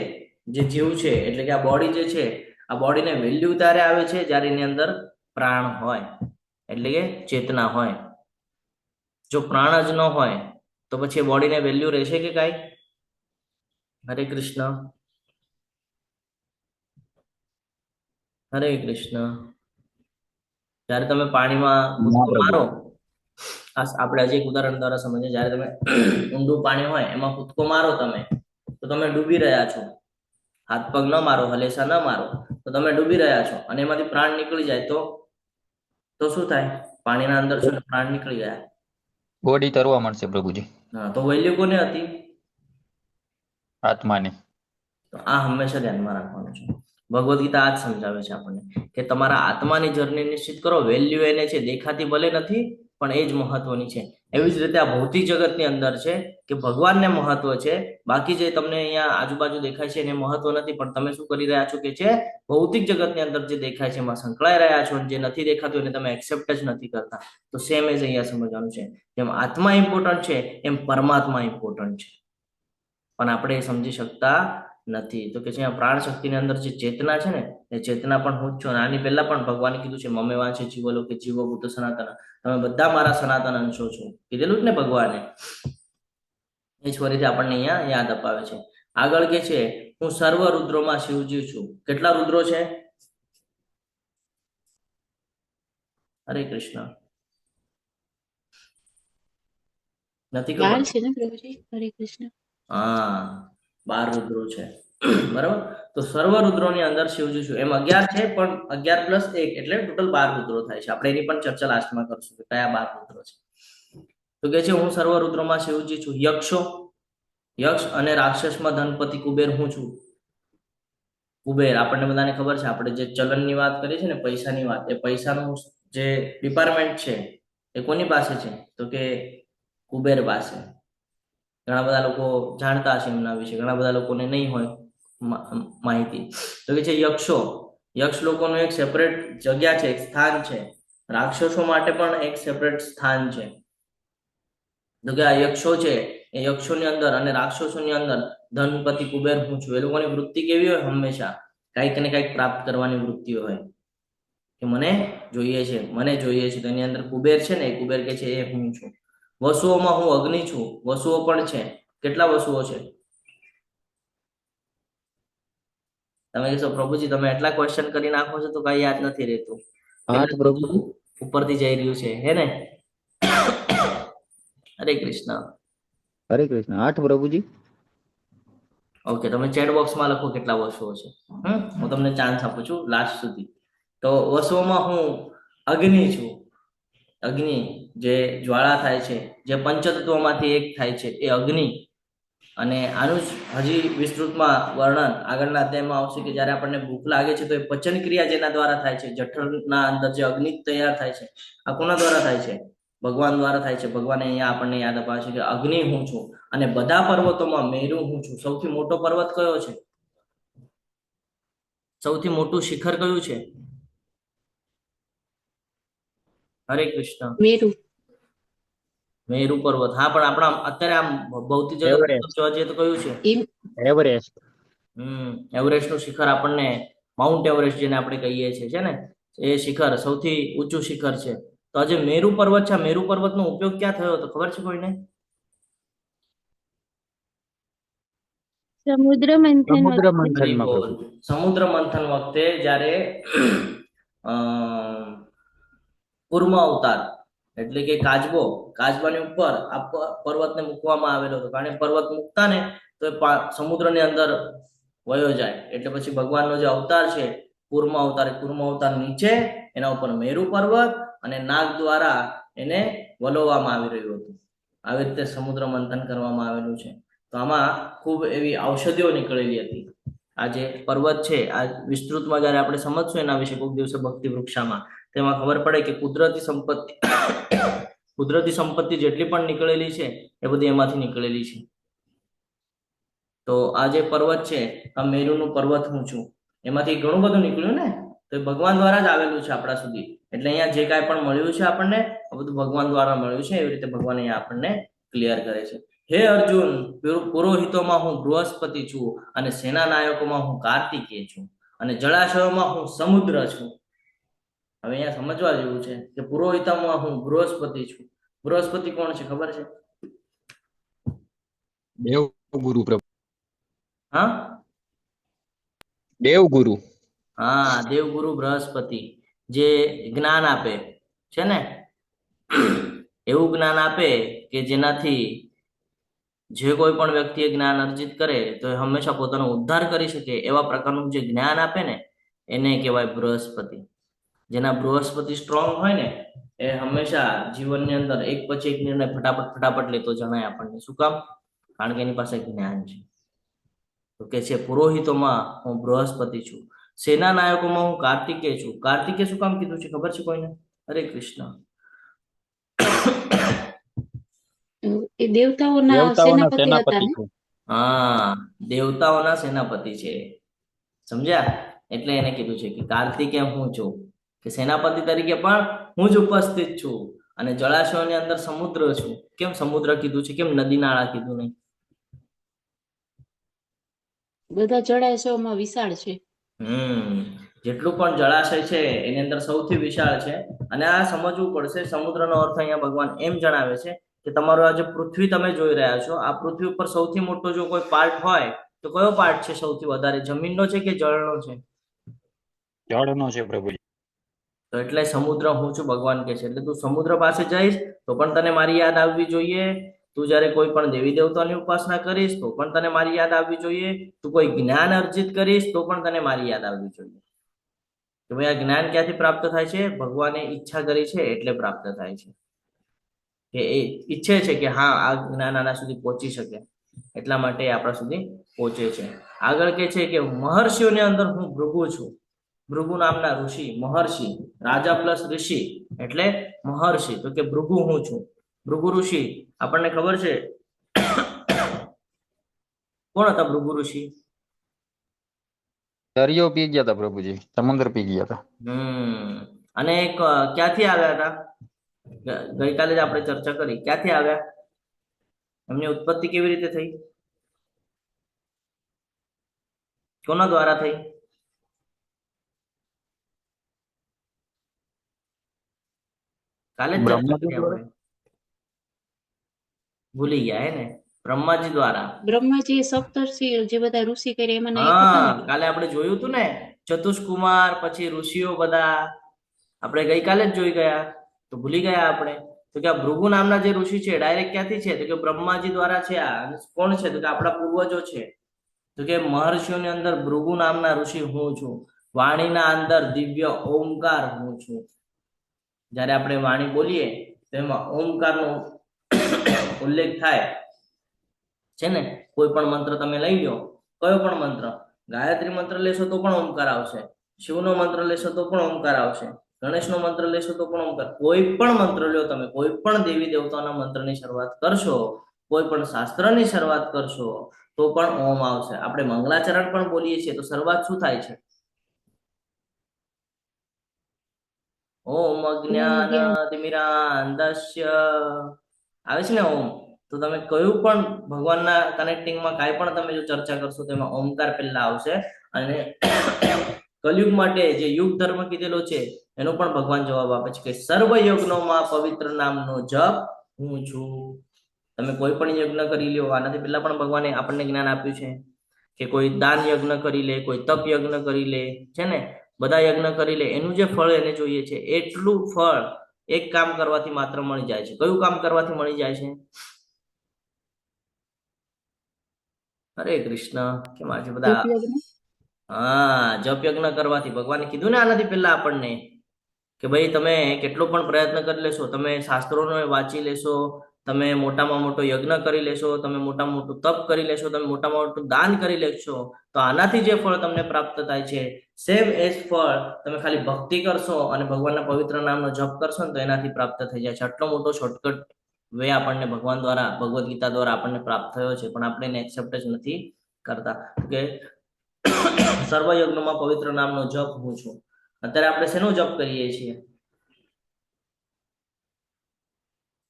જે જીવ છે, એટલે કે આ બોડી જે છે, આ બોડીને વેલ્યુ ત્યારે આવે છે જ્યારે એની અંદર પ્રાણ હોય, એટલે કે ચેતના હોય. જો પ્રાણ જ ન હોય તો પછી બોડીને વેલ્યુ રહેશે કે કાંઈ? હરે કૃષ્ણ, હરે કૃષ્ણ. જ્યારે તમે પાણીમાં કૂદકો મારો, આપણે હજી એક ઉદાહરણ દ્વારા સમજીએ. જ્યારે તમે ઊંડું પાણી હોય એમાં કૂદકો મારો તમે, તો તમે ડૂબી રહ્યા છો. હાથ પગ ન મારો, હલેસા ન મારો, તો તમે ડૂબી રહ્યા છો. અને એમાંથી પ્રાણ નીકળી જાય તો શું થાય? પાણીના અંદર છે ને પ્રાણ નીકળી ગયા, બોડી તરવા મળશે પ્રભુજી, હા, તો વેલ્યુ કોને હતી? આત્માની. તો આ હંમેશા ધ્યાનમાં રાખવાનું છે. ભગવદ્ ગીતા આ જ સમજાવે છે આપણને કે તમારા આત્માની જર્ની નિશ્ચિત કરો. વેલ્યુ એને છે, દેખાતી ભલે નથી પણ એ જ મહત્વની છે. એવી જ રીતે આ ભૌતિક જગતની અંદર છે કે ભગવાનને મહત્વ છે, બાકી જે તમને અહીંયા આજુબાજુ દેખાય છે એને મહત્વ નથી. પણ તમે શું કરી રહ્યા છો કે છે ભૌતિક જગતની અંદર જે દેખાય છે એમાં સંકળાઈ રહ્યા છો, જે નથી દેખાતું એને તમે એક્સેપ્ટ જ નથી કરતા. તો સેમ એજ અહીંયા સમજવાનું છે. જેમ આત્મા ઇમ્પોર્ટન્ટ છે એમ પરમાત્મા ઇમ્પોર્ટન્ટ છે, પણ આપણે એ સમજી શકતા નથી. તો કે છે પ્રાણ શક્તિની અંદર જે ચેતના છે ને, એ ચેતના પણ હું જ છું. આની પહેલા પણ ભગવાને કીધું છે મમે વાંચે જીવલો કે જીવો ભૂત સનાતન, તમે બધા મારા સનાતન અંશો છો, કીધેલું જ ને ભગવાને. એ જ ફરીથી આપણને અહીંયા યાદ અપાવે છે. આગળ કે છે હું સર્વ રુદ્રોમાં શિવજી છું. કેટલા રુદ્રો છે? હરે કૃષ્ણ. નથી ખબર? 12 છે ને પ્રભુજી? હરે કૃષ્ણ. હા, 12 રુદ્રો છે. બરાબર. તો સર્વ રુદ્રોની અંદર શિવજી છું. એમ 11 છે, પણ 11 + 1 એટલે ટોટલ 12 રુદ્રો થાય છે. આપણે એની પણ ચર્ચા લાસ્ટમાં કરશું કે કયા 12 રુદ્રો છે. તો કે છે હું સર્વ રુદ્રોમાં શિવજી છું. યક્ષ અને રાક્ષસમાં ધનપતિ કુબેર હું છું. કુબેર આપણને બધાને ખબર છે. આપણે જે ચલણની વાત કરીએ છીએ ને, પૈસાની વાત, એ પૈસાનું જે ડિપાર્ટમેન્ટ છે એ કોની પાસે છે? તો કે કુબેર પાસે. ઘણા બધા લોકો જાણતા હશે એમના વિશે, ઘણા બધા લોકોને નહીં હોય માહિતી. તો કે છે યક્ષ લોકોનું એક સેપરેટ જગ્યા છે, એક સ્થાન છે. રાક્ષસો માટે પણ એક સેપરેટ સ્થાન છે. તો કે આ યક્ષો છે, એ યક્ષોની અંદર અને રાક્ષસોની અંદર ધનપતિ કુબેર હું છું. એ લોકોની વૃત્તિ કેવી હોય? હંમેશા કંઈક ને કંઈક પ્રાપ્ત કરવાની વૃત્તિ હોય કે મને જોઈએ છે. તેની અંદર કુબેર છે ને, એ કુબેર કે છે એ હું છું. વસુઓમાં હું અગ્નિ છું. વસુઓ પણ છે. કેટલા વસુઓ છે? તમે કહેશો પ્રભુજી તમે એટલા ક્વેશ્ચન કરી નાખો છો તો કઈ યાદ નથી રહેતું. 8 પ્રભુજી. ઉપરથી જઈ રહ્યું છે, હે ને? હરે કૃષ્ણ. હરે કૃષ્ણ. 8 પ્રભુજી. ઓકે, તમે ચેટ બોક્સમાં લખો કેટલા વસુઓ છે. હું તમને ચાન્સ આપું છું લાસ્ટ સુધી. તો વસુઓમાં હું અગ્નિ છું. અગ્નિ જે જ્વાળા થાય છે, જે પંચતત્વોમાંથી એક થાય છે, એ અગ્નિ. અને આનું જ હજી વિસ્તૃતમાં વર્ણન આગળના અધ્યાયમાં આવશે કે જ્યારે આપણને ભૂખ લાગે છે તો એ પચન ક્રિયા જેના દ્વારા થાય છે, જઠરના અંદર જે અગ્નિ તૈયાર થાય છે, આ કોના દ્વારા થાય છે? ભગવાન દ્વારા થાય છે. ભગવાને અહીંયા આપણને યાદ અપાવે છે કે અગ્નિ હું છું. અને બધા પર્વતોમાં મેરુ હું છું. સૌથી મોટો પર્વત કયો છે? સૌથી મોટું શિખર કયું છે? હરે કૃષ્ણ. મેરુ પર્વત. હા, પણ આપણા અત્યારે આમ ભૌતિક જગત જોવા જઈએ તો કયું છે? એવરેસ્ટ. એવરેસ્ટ નું શિખર આપણને માઉન્ટ એવરેસ્ટ જેને આપણે કહીએ છીએ છે ને, એ શિખર સૌથી ઊંચું શિખર છે. તો આજે મેરુ પર્વત છે, મેરુ પર્વત નો ઉપયોગ ક્યાં થયો હતો ખબર છે કોઈને? સમુદ્ર મંથન સમુદ્ર મંથન વખતે જ્યારે કુર્મ અવતાર એટલે કે કાચબાની ઉપર આ પર્વતને મૂકવામાં આવેલો હતો. કારણ કે પર્વત મૂકતા ને તો એ સમુદ્રની અંદર વયો જાય. એટલે પછી ભગવાનનો જે અવતાર છે કુર્મ અવતાર નીચે, એના ઉપર મેરુ પર્વત અને નાગ દ્વારા એને વલોવામાં આવી રહ્યું હતું. આવી રીતે સમુદ્ર મંથન કરવામાં આવેલું છે. તો આમાં ખૂબ એવી ઔષધિઓ નીકળેલી હતી. આ જે પર્વત છે, આ વિસ્તૃતમાં જયારે આપણે સમજશું એના વિશે કોઈક દિવસે ભક્તિ વૃક્ષામાં, તેમાં ખબર પડે કે કુદરતી સંપત્તિ કુદરતી સંપત્તિ જેટલી પણ નીકળેલી છે એ બધી એમાંથી નીકળેલી છે. તો આ જે પર્વત છે, આ મેરુનું પર્વત હું છું, એમાંથી ઘણું બધું નીકળ્યું ને, તો એ ભગવાન દ્વારા જ આવેલું છે આપણા સુધી. એટલે અહીંયા જે કાંઈ પણ મળ્યું છે આપણને, આ બધું ભગવાન દ્વારા મળ્યું છે. એવી રીતે ભગવાન અહીંયા આપણને ક્લિયર કરે છે. હે અર્જુન, પુરોહિતોમાં હું બૃહસ્પતિ છું, અને સેના નાયકોમાં હું કાર્તિકેય છું, અને જળાશયોમાં હું સમુદ્ર છું. હવે અહીંયા સમજવા જેવું છે કે પુરોહિતોમાં હું બૃહસ્પતિ છું. બૃહસ્પતિ કોણ છે ખબર છે? દેવગુરુ પ્રભુ. હા દેવગુરુ. હા, દેવગુરુ બૃહસ્પતિ, જે જ્ઞાન આપે છે ને, એવું જ્ઞાન આપે કે જેનાથી જે કોઈ પણ વ્યક્તિ જ્ઞાન અર્જિત કરે તો એ હંમેશા પોતાનો ઉદ્ધાર કરી શકે એવા પ્રકારનું જે જ્ઞાન આપે ને, એને કહેવાય બૃહસ્પતિ. જેના બૃહસ્પતિ સ્ટ્રોંગ હોય ને, એ હંમેશા જીવનની અંદર એક પછી એક નિર્ણય ફટાફટ લેતો જણાય આપણને. શું કામ? કારણ કે એની પાસે જ્ઞાન છે. તો કે છે પુરોહિતોમાં હું બૃહસ્પતિ છું, સેના નાયકોમાં હું કાર્તિકેય છું. કાર્તિકેય શું કામ કીધું છે ખબર છે કોઈને? હરે કૃષ્ણ. એ દેવતાઓના દેવતાઓના સેનાપતિ હતા સેનાપતિ ને? છે. હા, દેવતાઓના સેનાપતિ છે. સમજ્યા? એટલે એને કીધું છે કે કાર્તિકેય હું છું, કે સેનાપતિ તરીકે પણ હું જ ઉપસ્થિત છું, અને જળાશયોની અંદર સમુદ્ર છું. કેમ સમુદ્ર કીધું છે? કેમ નદી નાળા કીધું નહીં? બધા જળાશયોમાં વિશાળ છે. જેટલું પણ જળાશય છે એની અંદર સૌથી વિશાળ છે. અને આ સમજવું પડશે. સમુદ્રનો અર્થ અહીંયા ભગવાન એમ જણાવે છે કે તમારું આ જે પૃથ્વી તમે જોઈ રહ્યા છો, આ પૃથ્વી ઉપર સૌથી મોટો જો કોઈ પાર્ટ હોય તો કયો પાર્ટ છે સૌથી વધારે? જમીનનો છે કે જળનો છે? જળનો છે પ્રભુજી. તો એટલે સમુદ્ર હું છું ભગવાન કે છે. એટલે તું સમુદ્ર પાસે જઈશ તો પણ તને મારી યાદ આવવી જોઈએ. તું જ્યારે કોઈ પણ દેવી દેવતાની ઉપાસના કરીશ તો પણ તને મારી યાદ આવવી જોઈએ. તું કોઈ જ્ઞાન અર્જિત કરીશ તો પણ તને મારી યાદ આવવી જોઈએ. કે ભાઈ આ જ્ઞાન ક્યાંથી પ્રાપ્ત થાય છે? ભગવાને ઈચ્છા કરી છે એટલે પ્રાપ્ત થાય છે. કે એ ઈચ્છે છે કે હા, આ જ્ઞાન આના સુધી પહોંચી શકે, એટલા માટે આપણા સુધી પહોંચે છે. આગળ કે છે કે મહર્ષિઓની અંદર હું ભૃગુ છું. ભૃગુ નામના ઋષિ, મહર્ષિ, રાજા પ્લસ ઋષિ એટલે મહર્ષિ. તો કે ભૃગુ હું છું. ભૃગુ ઋષિ આપણને ખબર છે કોણ હતા ભૃગુ ઋષિ? દરિયો પી ગયા હતા પ્રભુજી, સમુદ્ર પી ગયા હતા. અને ક્યાંથી આવ્યા હતા? ગઈકાલે જ આપણે ચર્ચા કરી. ક્યાંથી આવ્યા? એમની ઉત્પત્તિ કેવી રીતે થઈ? કોના દ્વારા થઈ? કાલે જ ચર્ચા કરી આપણે. ભૂલી ગયા હે ને? બ્રહ્માજી દ્વારા. બ્રહ્માજી એ સપ્તર્ષિ જે બધા ઋષિ કર્યા એમાંના એક હતા હા, ને? કાલે આપણે જોયું હતું ને, ચતુષ્કુમાર પછી ઋષિઓ બધા આપણે ગઈકાલે જ જોઈ ગયા. તો ભૂલી ગયા આપણે. તો કે આ ભૃગુ નામના જે ઋષિ છે ડાયરેક્ટ ક્યાંથી છે? તો કે બ્રહ્માજી દ્વારા છે. આ કોણ છે? તો કે આપણા પૂર્વજો છે. તો કે મહર્ષિઓની અંદર ભૃગુ નામના ઋષિ હું છું. વાણીના અંદર દિવ્ય ઓમકાર હું છું. જ્યારે આપણે વાણી બોલીએ તો એમાં ઓમકારનો ઉલ્લેખ થાય છે ને. કોઈ પણ મંત્ર તમે લઈ લો, કયો પણ મંત્ર, ગાયત્રી મંત્ર લેશો તો પણ ઓમકાર આવશે, શિવનો મંત્ર લેશો તો પણ ઓમકાર આવશે, ગણેશનો મંત્ર લેશો તો પણ ઓમકાર. કોઈ પણ મંત્ર લ્યો તમે, કોઈ પણ દેવી દેવતાના મંત્રની શરૂઆત કરશો, કોઈ પણ શાસ્ત્રની શરૂઆત કરશો તો પણ ઓમ આવશે. આપણે મંગલાચરણ પણ બોલીએ છીએ તો શરૂઆત શું થાય છે? ઓમ અજ્ઞાનતિમિરાંધસ્ય આવે છે ને ઓમ. તો તમે કયું પણ ભગવાનના કનેક્ટિંગમાં કાંઈ પણ તમે જો ચર્ચા કરશો તો એમાં ઓમકાર પહેલા આવશે. અને કલયુગ માટે જે યુગ ધર્મ કીધેલો છે એનો પણ ભગવાન જવાબ આપે છે કે સર્વ યજ્ઞોમાં પવિત્ર નામનો જપ હું છું. તમે કોઈ પણ યજ્ઞ કરી લ્યો, આનાથી પહેલા પણ ભગવાને આપણને જ્ઞાન આપ્યું છે કે કોઈ દાન યજ્ઞ કરી લે, કોઈ તપ યજ્ઞ કરી લે છે ને, બધા યજ્ઞ કરી લે, એનું જે ફળ એને જોઈએ છે એટલું ફળ એક કામ કરવાથી માત્ર મળી જાય છે. કયું કામ કરવાથી મળી જાય છે? હરે કૃષ્ણ. કેમ આજે બધા? હા, જપ યજ્ઞ કરવાથી. ભગવાને કીધું ને આનાથી પહેલા આપણને કે ભાઈ તમે કેટલો પણ પ્રયત્ન કરી લેશો, તમે શાસ્ત્રોને વાંચી લેશો, તમે મોટામાં મોટો યજ્ઞ કરી લેશો, તમે મોટામાં મોટું તપ કરી લેશો, તમે મોટામાં મોટું દાન કરી લેશો, તો આનાથી જે ફળ તમને પ્રાપ્ત થાય છે સેમ એજ ફળ તમે ખાલી ભક્તિ કરશો અને ભગવાનના પવિત્ર નામનો જપ કરશો ને તો એનાથી પ્રાપ્ત થઈ જાય છે. આટલો મોટો શોર્ટકટ વે આપણને ભગવાન દ્વારા, ભગવદ્ ગીતા દ્વારા આપણને પ્રાપ્ત થયો છે, પણ આપણે એને એક્સેપ્ટ જ નથી કરતા કે સર્વ યજ્ઞમાં પવિત્ર નામનો જપ હું છું. અત્યારે આપણે શેનો જપ કરીએ છીએ?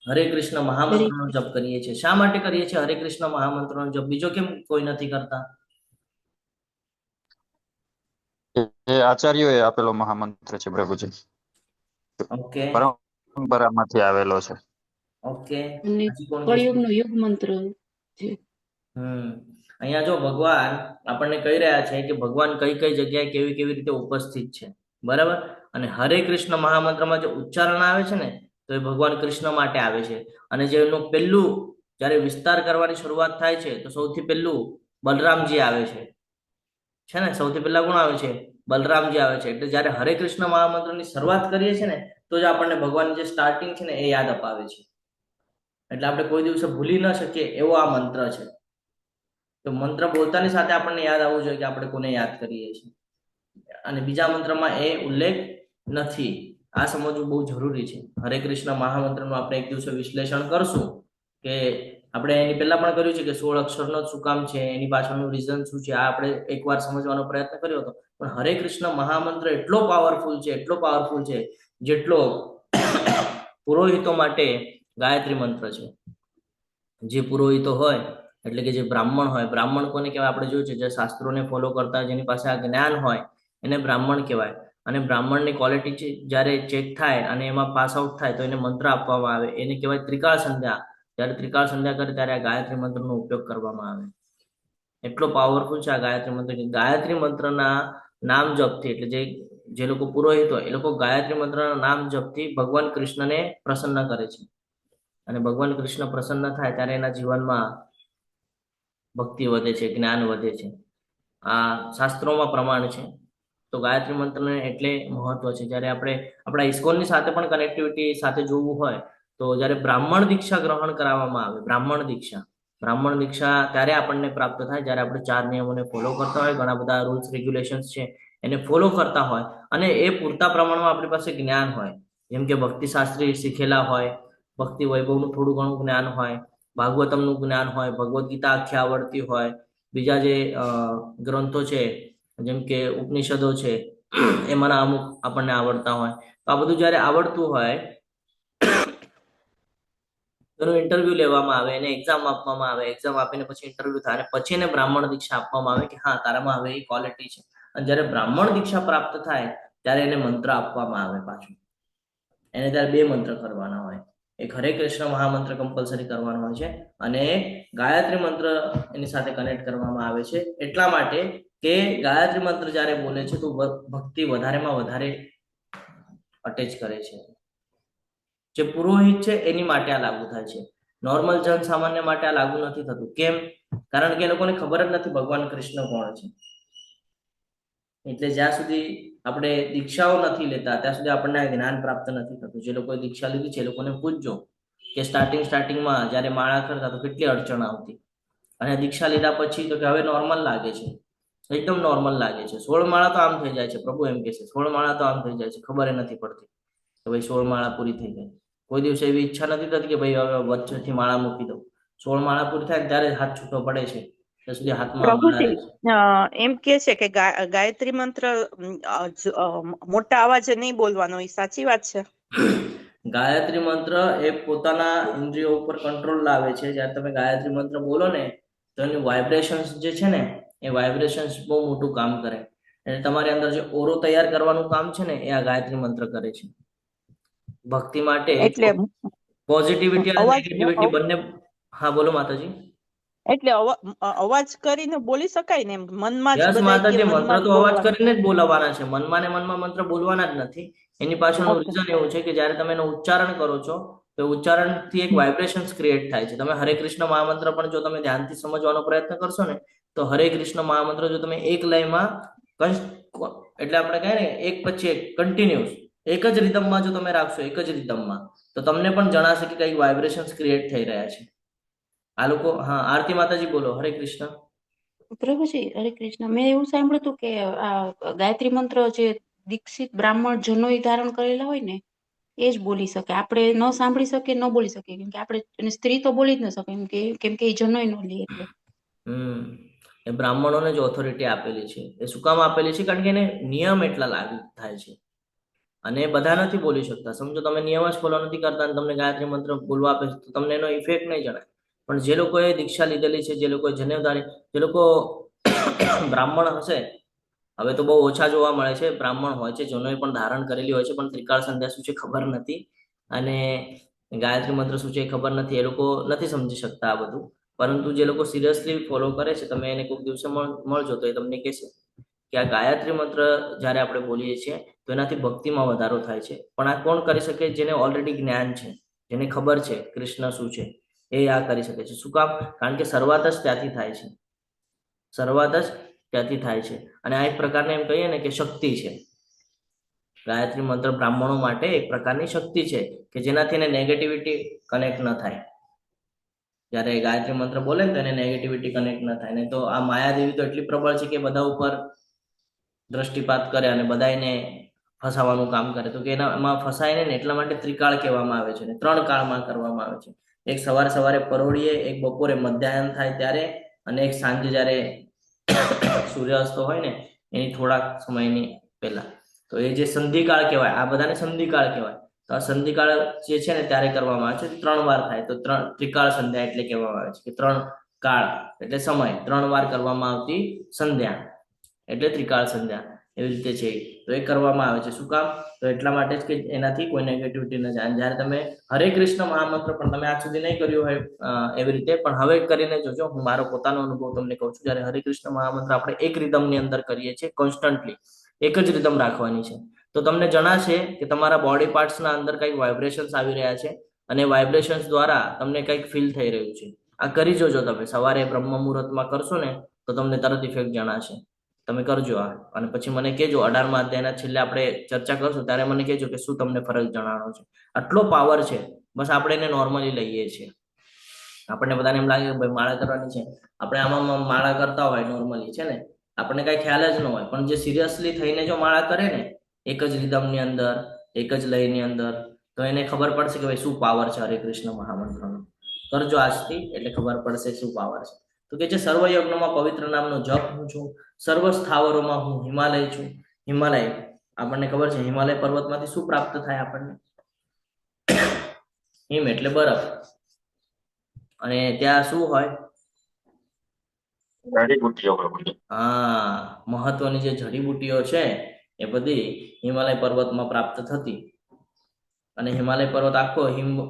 હરે કૃષ્ણ મહામંત્રનો જપ કરીએ છીએ. શા માટે કરીએ છીએ હરે કૃષ્ણ મહામંત્રનો જપ? બીજો કેમ કોઈ નથી કરતા? એ આચાર્યોએ આપેલો મહામંત્ર છે પ્રભુજી, ઓકે પરંપરામાંથી આવેલો છે. ઓકે, અને હજી કોણ કહેશે? કળિયુગનો યુગ મંત્ર છે. અહીંયા જો ભગવાન આપણને કહી રહ્યા છે કે ભગવાન કઈ કઈ જગ્યાએ કેવી કેવી રીતે ઉપસ્થિત છે, બરાબર? અને હરે કૃષ્ણ મહામંત્રમાં જે ઉચ્ચારણ આવે છે ને, તો એ ભગવાન કૃષ્ણ માટે આવે છે. અને જે એનું પહેલું જ્યારે વિસ્તાર કરવાની શરૂઆત થાય છે તો સૌથી પહેલું બલરામજી આવે છે ને, સૌથી પહેલા કોણ આવે છે? બલરામજી આવે છે. એટલે જ્યારે હરે કૃષ્ણ મહામંત્રની શરૂઆત કરીએ છીએ ને તો જ આપણને ભગવાનની જે સ્ટાર્ટિંગ છે ને એ યાદ અપાવે છે. એટલે આપણે કોઈ દિવસે ભૂલી ન શકીએ એવો આ મંત્ર છે. તો મંત્ર બોલતાની સાથે આપણને યાદ આવવું જોઈએ કે આપણે કોને યાદ કરીએ છીએ. અને બીજા મંત્રમાં એ ઉલ્લેખ નથી. આ સમજવું બહુ જરૂરી છે. હરે કૃષ્ણ મહામંત્રનું આપણે એક દિવસે વિશ્લેષણ કરશું કે આપણે એની પહેલા પણ કર્યું છે કે 16 અક્ષરનો શું કામ છે, એની પાછળનું રીઝન શું છે, આ આપણે એકવાર સમજવાનો પ્રયત્ન કર્યો હતો. પણ હરે કૃષ્ણ મહામંત્ર એટલો પાવરફુલ છે જેટલો પુરોહિતો માટે ગાયત્રી મંત્ર છે. જે પુરોહિતો હોય એટલે કે જે બ્રાહ્મણ હોય, બ્રાહ્મણ કોને કહેવાય આપણે જોયું છે, જે શાસ્ત્રોને ફોલો કરતા, જેની પાસે આ જ્ઞાન હોય એને બ્રાહ્મણ કહેવાય. અને બ્રાહ્મણની ક્વોલિટી જ્યારે ચેક થાય અને એમાં પાસ આઉટ થાય તો એને મંત્ર આપવામાં આવે, એને કહેવાય ત્રિકાળ સંધ્યા. જ્યારે ત્રિકાળ સંધ્યા કરે ત્યારે આ ગાયત્રી મંત્રનો ઉપયોગ કરવામાં આવે. એટલો પાવરફુલ છે આ ગાયત્રી મંત્ર કે ગાયત્રી મંત્રના નામ જપથી, એટલે જે લોકો પુરોહિત હોય એ લોકો ગાયત્રી મંત્રના નામ જપથી ભગવાન કૃષ્ણને પ્રસન્ન કરે છે. અને ભગવાન કૃષ્ણ પ્રસન્ન થાય ત્યારે એના જીવનમાં ભક્તિ વધે છે, જ્ઞાન વધે છે. આ શાસ્ત્રોમાં પ્રમાણ છે. તો ગાયત્રી મંત્રને એટલે મહત્વ છે. જ્યારે આપણે આપણા ઇસ્કોનની સાથે પણ કનેક્ટિવિટી સાથે જોવું હોય તો જ્યારે બ્રાહ્મણ દીક્ષા ગ્રહણ કરાવવામાં આવે, બ્રાહ્મણ દીક્ષા ત્યારે આપણને પ્રાપ્ત થાય જ્યારે આપણે 4 નિયમોને ફોલો કરતા હોય, ઘણા બધા રૂલ્સ રેગ્યુલેશન્સ છે એને ફોલો કરતા હોય અને એ પૂરતા પ્રમાણમાં આપણી પાસે જ્ઞાન હોય. જેમ કે ભક્તિ શાસ્ત્રી શીખેલા હોય, ભક્તિ વૈભવનું થોડું ઘણું જ્ઞાન હોય, ભાગવતમનું જ્ઞાન હોય, ભગવદ્ ગીતા આખી આવડતી હોય, બીજા જે ગ્રંથો છે જેમ કે ઉપનિષદો છે એમાંના અમુક આપણને આવડતા હોય. તો આ બધું જ્યારે આવડતું હોય એનું ઇન્ટરવ્યુ લેવામાં આવે, એને એક્ઝામ આપવામાં આવે, એક્ઝામ આપીને પછી ઇન્ટરવ્યુ થાય અને પછી એને બ્રાહ્મણ દીક્ષા આપવામાં આવે કે હા તારામાં હવે એ ક્વોલિટી છે. અને જ્યારે બ્રાહ્મણ દીક્ષા પ્રાપ્ત થાય ત્યારે એને મંત્ર આપવામાં આવે. પાછું એને ત્યારે 2 મંત્ર કરવાના હોય. એક હરે કૃષ્ણ મહામંત્ર કમ્પલસરી કરવાનો હોય છે અને ગાયત્રી મંત્ર એની સાથે કનેક્ટ કરવામાં આવે છે. એટલા માટે કે ગાયત્રી મંત્ર જ્યારે બોલે છે તો ભક્તિ વધારેમાં વધારે અટેચ કરે છે. જે પુરોહિત છે એની માટે આ લાગુ થાય છે. નોર્મલ જન સામાન્ય માટે આ લાગુ નથી થતું. કેમ? કારણ કે એ લોકોને ખબર જ નથી ભગવાન કૃષ્ણ કોણ છે. એટલે જ્યાં સુધી આપણે દીક્ષાઓ નથી લેતા ત્યાં સુધી આપણને આ જ્ઞાન પ્રાપ્ત નથી થતું. જે લોકોએ દીક્ષા લીધી છે એ લોકોને પૂછજો કે સ્ટાર્ટિંગમાં જ્યારે માળા કરતા તો કેટલી અડચણ આવતી, અને દીક્ષા લીધા પછી તો કે હવે નોર્મલ લાગે છે, એકદમ નોર્મલ લાગે છે. 16 માળા તો આમ થઈ જાય છે, પ્રભુ એમ કે છે 16 માળા તો આમ થઈ જાય છે, ખબર નથી પડતી કે ભાઈ 16 માળા પૂરી થઈ ગઈ. કોઈ દિવસે એવી ઈચ્છા નથી થતી કે ભાઈ હવે વચ્ચેથી માળા મૂકી દઉં. 16 માળા પૂરી થાય ત્યારે હાથ છૂટો પડે છે, ત્યાં સુધી હાથમાં માળા રહે પ્રભુજી છે. એમ કે છે કે ગાયત્રી મંત્ર મોટા અવાજે નહીં બોલવાનો, એ સાચી વાત છે? ગાયત્રી મંત્ર એ પોતાના ઇન્દ્રિયો ઉપર કંટ્રોલ લાવે છે. જ્યારે તમે ગાયત્રી મંત્ર બોલો ને તો એની વાઇબ્રેશન્સ જે છે ને એ વાઇબ્રેશન્સ બહુ મોટું કામ કરે. એટલે તમારી અંદર જે ઓરો તૈયાર કરવાનું કામ છે ને એ આ ગાયત્રી મંત્ર કરે છે. ભક્તિ માટે એટલે પોઝિટિવિટી અને અવાજ નેગેટિવિટી બંને. હા બોલો માતાજી. એટલે અવાજ કરીને બોલી શકાય ને? મનમાં જ યસ બધા માતાજી, મંત્ર મનમાં તો જ અવાજ બોલવાનું. કરીને જ બોલાવવાના છે. મનમાં ને મનમાં મંત્ર બોલવાના જ નથી. એની પાછળનું ઓકે. રીઝન એવું છે કે જ્યારે તમે એનું ઉચ્ચારણ કરો છો તો ઉચ્ચારણથી એક વાઇબ્રેશન્સ ક્રિએટ થાય છે. તમે હરે કૃષ્ણ મહામંત્ર પણ જો તમે ધ્યાનથી સમજવાનો પ્રયત્ન કરશો ને તો હરે કૃષ્ણ મહામંત્ર જો તમે એક લયમાં એટલે આપણે કહે ને એક પછી એક કન્ટિન્યુઅસ એક જ રિધમમાં જો તમે રાખશો, એક જ રિધમમાં, તો તમને પણ જણાશે કે કઈ વાઇબ્રેશન્સ ક્રિએટ થઈ રહ્યા છે. આ લોકો, હા, આરતી માતાજી બોલો. હરે કૃષ્ણ. પ્રભુજી હરે કૃષ્ણ. મેં એવું સાંભળ્યું હતું કે આ ગાયત્રી મંત્ર જે દીક્ષિત બ્રાહ્મણ જનોઈ ધારણ કરેલા હોય ને એ જ બોલી શકે. આપણે ન સાંભળી શકીએ, ન બોલી શકીએ, કેમ કે આપણે અને સ્ત્રી તો બોલી જ ન શકે, કેમ કે એ જનોઈ ન લે એટલે. એ બ્રાહ્મણોને જ ઓથોરિટી આપેલી છે. એ શું કામ આપેલી છે? કારણ કે એને નિયમ એટલા લાગુ થાય છે અને એ બધા નથી બોલી શકતા. સમજો તમે નિયમ જ ફોલો નથી કરતા અને તમને ગાયત્રી મંત્ર બોલવા આપે છે તો તમને એનો ઇફેક્ટ નહીં જણાય. પણ જે લોકોએ દીક્ષા લીધેલી છે, જે લોકોએ જનેવધારી, જે લોકો બ્રાહ્મણ હશે, હવે તો બહુ ઓછા જોવા મળે છે બ્રાહ્મણ હોય છે, જનોઈ પણ ધારણ કરેલી હોય છે, પણ ત્રિકાળ સંધ્યા શું છે ખબર નથી અને ગાયત્રી મંત્ર શું છે એ ખબર નથી. એ લોકો નથી સમજી શકતા આ બધું. પરંતુ જે લોકો સિરિયસલી ફોલો કરે છે, તમે એને કોઈક દિવસે મળજો તો એ તમને કહેશે કે આ ગાયત્રી મંત્ર જ્યારે આપણે બોલીએ છીએ તો એનાથી ભક્તિમાં વધારો થાય છે. પણ આ કોણ કરી શકે? જેને ઓલરેડી જ્ઞાન છે, જેને ખબર છે કૃષ્ણ શું છે, એ આ કરી શકે છે. શું કામ? કારણ કે શરૂઆત જ ત્યાંથી થાય છે. શરૂઆત જ ત્યાંથી થાય છે અને આ એક પ્રકારને એમ કહીએ ને કે શક્તિ છે. ગાયત્રી મંત્ર બ્રાહ્મણો માટે એક પ્રકારની શક્તિ છે કે જેનાથી એને નેગેટિવિટી કનેક્ટ ન થાય. જ્યારે ગાયત્રી મંત્ર બોલે ને તો એને નેગેટિવિટી કનેક્ટ ન થાય. ને તો આ માયાદેવી તો એટલી પ્રબળ છે કે બધા ઉપર દ્રષ્ટિપાત કરે અને બધા એને ફસાવાનું કામ કરે. તો કે એમાં ફસાય ને એટલા માટે ત્રિકાળ કહેવામાં આવે છે ને 3 કાળમાં કરવામાં આવે છે. એક સવારે સવારે પરોળીએ, એક બપોરે મધ્યાહન થાય ત્યારે અને એક સાંજે જ્યારે સૂર્યાસ્ત હોય ને એની થોડાક સમયની પહેલા. તો એ જે સંધિકાળ કહેવાય, આ બધાને સંધિકાળ કહેવાય. તો આ સંધિકાળ જે છે ને ત્યારે કરવામાં આવે છે. 3 વાર થાય તો ત્રિકાળ સંધ્યા એટલે કહેવામાં આવે છે કે 3 કાળ એટલે સમય, 3 વાર કરવામાં આવતી સંધ્યા એટલે ત્રિકાળ સંધ્યા. એવી રીતે છે. તો એ કરવામાં આવે છે. શું કામ? તો એટલા માટે જ કે એનાથી કોઈ નેગેટિવિટી ન જાય. જ્યારે તમે હરે કૃષ્ણ મહામંત્ર પણ તમે આજ સુધી નહીં કર્યું હોય એવી રીતે, પણ હવે કરીને જોજો. હું મારો પોતાનો અનુભવ તમને કહું છું. જ્યારે હરે કૃષ્ણ મહામંત્ર આપણે એક રિધમની અંદર કરીએ છીએ, કોન્સ્ટન્ટલી એક જ રિધમ રાખવાની છે, તો તમને જણાશે કે તમારા બોડી પાર્ટ્સના અંદર કંઈક વાઇબ્રેશન્સ આવી રહ્યા છે અને વાઇબ્રેશન્સ દ્વારા તમને કંઈક ફીલ થઈ રહ્યું છે. આ કરી જોજો તમે. સવારે બ્રહ્મ મુહૂર્તમાં કરશો ને તો તમને તરત ઇફેક્ટ જણાશે. તમે કરજો આ અને પછી મને કહેજો. 18મા અધ્યાયના છેલ્લે આપણે ચર્ચા કરશું ત્યારે મને કહેજો કે શું તમને ફરક જણાવો છે. આટલો પાવર છે. બસ આપણે એને નોર્મલી લઈએ છીએ. આપણને બધાને એમ લાગે કે ભાઈ માળા કરવાની છે, આપણે આમાં માળા કરતા હોય નોર્મલી છે ને, આપણને કઈ ખ્યાલ જ ન હોય. પણ જે સિરિયસલી થઈને જો માળા કરે ને એક જ રિધમની અંદર, એક જ લયની અંદર, તો એને ખબર પડશે કે ભાઈ શું પાવર છે હરે કૃષ્ણ મહામંત્રનો. કરજો આજથી એટલે ખબર પડશે શું પાવર છે. તો કે જે સર્વ યજ્ઞમાં પવિત્ર નામનો જપ હું છું, સર્વ સ્થાવરોમાં હું હિમાલય છું. હિમાલય આપણને ખબર છે, હિમાલય પર્વતમાંથી શું પ્રાપ્ત થાય આપણને? હિમ એટલે બરફ. અને ત્યાં શું હોય? જડીબુટ્ટીઓ પ્રભુજી. હા, મહત્વની જે જડીબુટ્ટીઓ છે એ બધી હિમાલય પર્વતમાં પ્રાપ્ત થતી. અને હિમાલય પર્વત આખો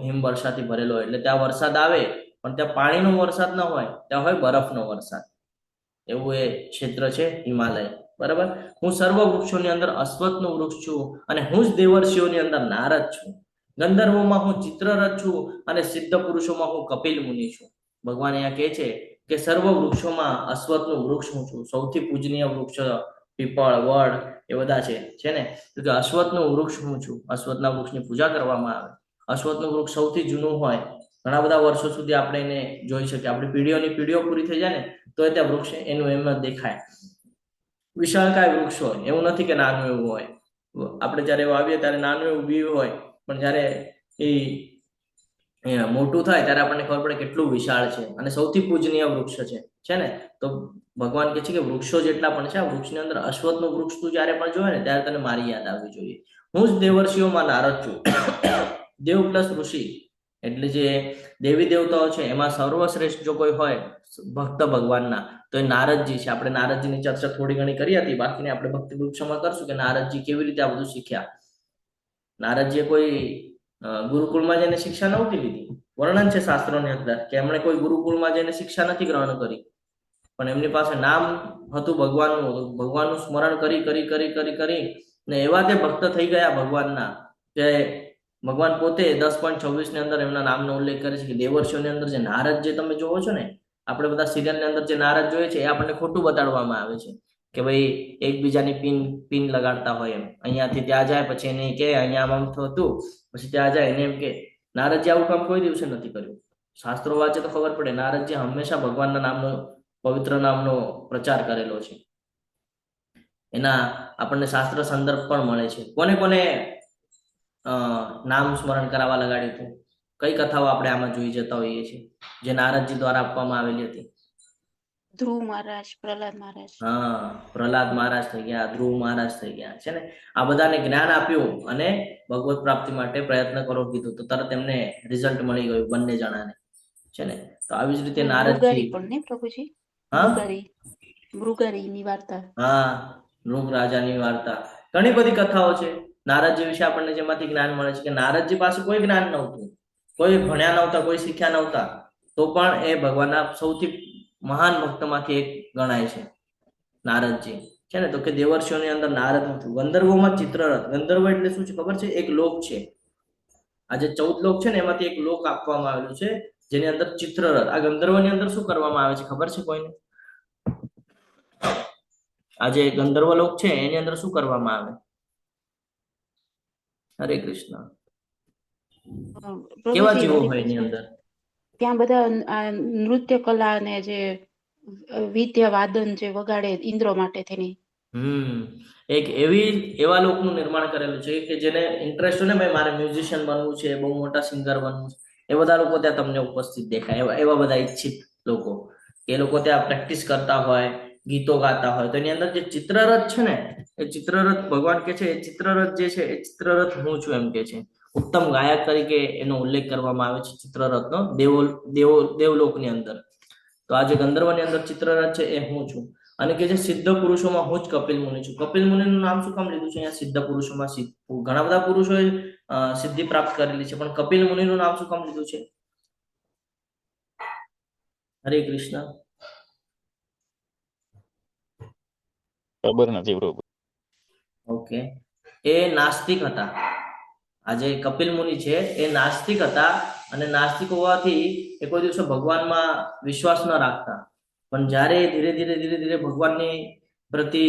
હિમ વર્ષાથી ભરેલો હોય એટલે ત્યાં વરસાદ આવે પણ ત્યાં પાણીનો વરસાદ ન હોય, ત્યાં હોય બરફનો વરસાદ. એવું એ ક્ષેત્ર છે હિમાલય. બરાબર. હું સર્વ વૃક્ષોની અંદર અશ્વત્થનું વૃક્ષ છું અને હું જ દેવર્ષિઓની અંદર નારદ છું. ગંધર્વોમાં હું ચિત્રરથ છું અને સિદ્ધ પુરુષોમાં હું કપિલ મુનિ છું. ભગવાન અહીંયા કહે છે કે સર્વ વૃક્ષોમાં અશ્વત્થનું વૃક્ષ હું છું. સૌથી પૂજનીય વૃક્ષ પીપળ, વડ એ બધા છે ને. તો કે અશ્વત્થનું વૃક્ષ હું છું. અશ્વત્થના વૃક્ષની પૂજા કરવામાં આવે. અશ્વત્થનું વૃક્ષ સૌથી જૂનું હોય, ઘણા બધા વર્ષો સુધી આપણે એને જોઈ શકીએ. આપણી પેઢીઓની પેઢીઓ પૂરી થઈ જાય ને તો એ ત્યાં વૃક્ષ એનું એમ જ દેખાય. વિશાળકાય વૃક્ષ હોય, એવું નથી કે નાનું એવું હોય. આપણે જયારે વાવીએ ત્યારે નાનું એવું બી હોય, પણ જયારે એ મોટું થાય ત્યારે આપણને ખબર પડે કેટલું વિશાળ છે અને સૌથી પૂજનીય વૃક્ષ છે ને. તો ભગવાન કહે છે કે વૃક્ષો જેટલા પણ છે, આ વૃક્ષની અંદર અશ્વત્થનું વૃક્ષ તું જયારે પણ જોયે ને ત્યારે તને મારી યાદ આવવી જોઈએ. હું જ દેવર્ષિઓમાં નારદ છું. દેવ પ્લસ ઋષિ એટલે જે દેવી દેવતાઓ છે એમાં સર્વશ્રેષ્ઠ જો કોઈ હોય ભક્ત ભગવાનના તો એ નારદજી છે. આપણે નારદજીની ચર્ચા થોડી ઘણી કરી હતી, બાકીને આપણે ભક્તિ વૃક્ષમાં કરશું કે નારદજી કેવી રીતે આ બધું શીખ્યા. નારદજીએ કોઈ ગુરુકુળમાં જઈને શિક્ષા નહોતી લીધી. વર્ણન છે શાસ્ત્રોની અંદર કે એમણે કોઈ ગુરુકુળમાં જઈને શિક્ષા નથી ગ્રહણ કરી, પણ એમની પાસે નામ હતું ભગવાનનું સ્મરણ કરી કરી કરી કરી કરી ને એવા તે ભક્ત થઈ ગયા ભગવાનના કે ભગવાન પોતે 10.26 ની અંદર એમના નામનો ઉલ્લેખ કરે છે કે દેવર્ષિઓની અંદર જે નારદ જે તમે જોવો છો ને, આપણે બધા સિરિયલની અંદર જે નારદ જોઈએ છે એ આપણને ખોટું બતાડવામાં આવે છે. કે ભાઈ એકબીજાની પિન પિન લગાડતા હોય એમ, અહીંયાથી ત્યાં જાય પછી એને કે અહીંયા આમ થતું, પછી ત્યાં જાય એને એમ કે નારદજી આવું કામ કોઈ દિવસે નથી કર્યું. શાસ્ત્રો વાંચે તો ખબર પડે નારદજી હંમેશા ભગવાનના નામનો પવિત્ર નામનો પ્રચાર કરેલો છે. એના આપણને શાસ્ત્ર સંદર્ભ પણ મળે છે. કોને કોને નામ સ્મરણ કરાવવા લગાડ્યું હતું? કઈ કથાઓ આપણે આમાં જોઈ જતા હોઈએ છીએ જે નારદજી દ્વારા આપવામાં આવેલી હતી? ધ્રુવ મહારાજ, પ્રહલાદ મહારાજ. હા, પ્રહલાદ મહારાજ થઈ ગયા, ધ્રુવ મહારાજ થઈ ગયા છે ને. આ બધાને જ્ઞાન આપ્યું અને ભગવત પ્રાપ્તિ માટે પ્રયત્ન કરો કીધું તો તરત એમને રિઝલ્ટ મળી ગયું બંને જણાને છે ને. તો આવી જ રીતે મૃગારી નારદજી, પણ ને પ્રભુજી, હા મૃગારીની વાર્તા. હા, મૃગ રાજાની વાર્તા, ઘણી બધી કથાઓ છે નારદજી વિશે આપણને જેમાંથી જ્ઞાન મળે છે કે નારદજી પાસે કોઈ જ્ઞાન નહોતું, કોઈ ભણ્યા નહોતા, કોઈ શીખ્યા નહોતા, તો પણ એ ભગવાનના સૌથી મહાન ભક્તમાંથી એક ગણાય છે નારદજી છે ને. તો કે દેવર્ષિઓની અંદર નારદ હતું, ગંધર્વોમાં ચિત્રરથ. ગંધર્વ એટલે શું છે ખબર છે? એક લોક છે. આ જે 14 લોક છે ને એમાંથી એક લોક આપવામાં આવેલું છે જેની અંદર ચિત્રરથ. આ ગંધર્વની અંદર શું કરવામાં આવે છે ખબર છે કોઈને? આ જે ગંધર્વ લોક છે એની અંદર શું કરવામાં આવે? હરે કૃષ્ણ. કેવા પ્રભુજી જીવો હરે હોય એની કૃષ્ણ. અંદર? ત્યાં બધા આ નૃત્ય કલા અને જે વિદ્યા વાદન જે વગાડે ઇન્દ્ર માટે થઈને. એક એવા લોકનું નિર્માણ કરેલું છે કે જેને ઇન્ટરેસ્ટ હોય ને ભાઈ મારે મ્યુઝિશિયન બનવું છે, બહુ મોટા સિંગર બનવું છે, એ બધા લોકો ત્યાં તમને ઉપસ્થિત દેખાય. એવા બધા ઈચ્છિત લોકો, એ લોકો ત્યાં પ્રેક્ટિસ કરતા હોય, ગીતો ગાતા હોય. તો એની અંદર જે ચિત્રરથ છે ને એ ચિત્રરથ ભગવાન કે છે એ ચિત્રરથ જે છે એ ચિત્રરથ હું છું એમ કે છે. ઉત્તમ ગાયક તરીકે એનો ઉલ્લેખ કરવામાં આવે છે ચિત્રરથનો દેવલોકની અંદર. તો આ જે ગંધર્વની અંદર ચિત્રરથ છે એ હું છું. અને કે જે સિદ્ધ પુરુષોમાં હું જ કપિલ મુનિ છું. કપિલ મુનિનું નામ શું કામ લીધું છે અહીંયા? સિદ્ધ પુરુષોમાં ઘણા બધા પુરુષોએ સિદ્ધિ પ્રાપ્ત કરેલી છે, પણ કપિલ મુનિનું નામ શું કામ લીધું છે? હરે કૃષ્ણ. ખબર નથી પ્રભુ. ઓકે, એ નાસ્તિક હતા. આ જે કપિલ મુનિ છે એ નાસ્તિક હતા અને નાસ્તિક હોવાથી એ કોઈ દિવસે ભગવાનમાં વિશ્વાસ ન રાખતા. પણ જ્યારે ધીરે ધીરે ભગવાનની પ્રતિ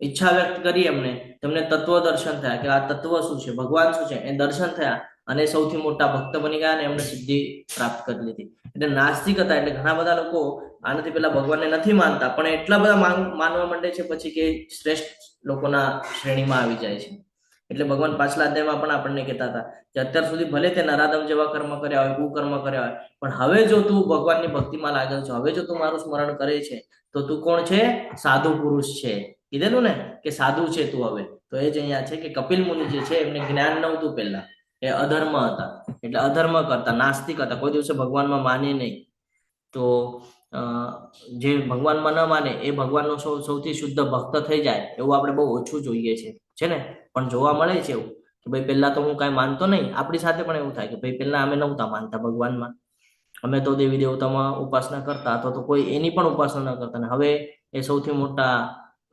ઈચ્છા વ્યક્ત કરી એમને, તેમને તત્વ દર્શન થયા કે આ તત્વ શું છે, ભગવાન શું છે, એ દર્શન થયા અને સૌથી મોટા ભક્ત બની ગયા અને એમને સિદ્ધિ પ્રાપ્ત કરી લીધી. એટલે નાસ્તિક હતા. એટલે ઘણા બધા લોકો આનાથી પેલા ભગવાનને નથી માનતા, પણ એટલા બધા માનવા માંડે છે પછી કે શ્રેષ્ઠ લોકોના શ્રેણીમાં આવી જાય છે. એટલે ભગવાન પાછલા અધ્યાયમાં પણ આપણને કહેતા હતા કે અત્યાર સુધી ભલે તે નરાધમ જેવા કર્મ કર્યા હોય, કુકર્મ કર્યા હોય, પણ હવે જો તું ભગવાનની ભક્તિમાં લાગેલ છે, હવે જો તું મારું સ્મરણ કરે છે, તો તું કોણ છે? સાધુ પુરુષ છે. કીધેલું ને કે સાધુ છે તું હવે. તો એ જ અહીંયા છે કે કપિલ મુનિ જે છે એમને જ્ઞાન નહોતું પહેલા, એ અધર્મ હતા. એટલે અધર્મ કરતા, નાસ્તિક હતા, કોઈ દિવસે ભગવાનમાં માને નહીં. તો જે ભગવાનમાં ન માને એ ભગવાનનો સૌથી શુદ્ધ ભક્ત થઈ જાય એવું આપણે બહુ ઓછું જોઈએ છે ને. પણ જોવા મળે છે એવું કે ભાઈ પહેલા તો હું કાંઈ માનતો નહીં. આપણી સાથે પણ એવું થાય કે ભાઈ પહેલા અમે નહોતા માનતા ભગવાનમાં, અમે તો દેવી દેવતામાં ઉપાસના કરતા અથવા તો કોઈ એની પણ ઉપાસના ન કરતા, ને હવે એ સૌથી મોટા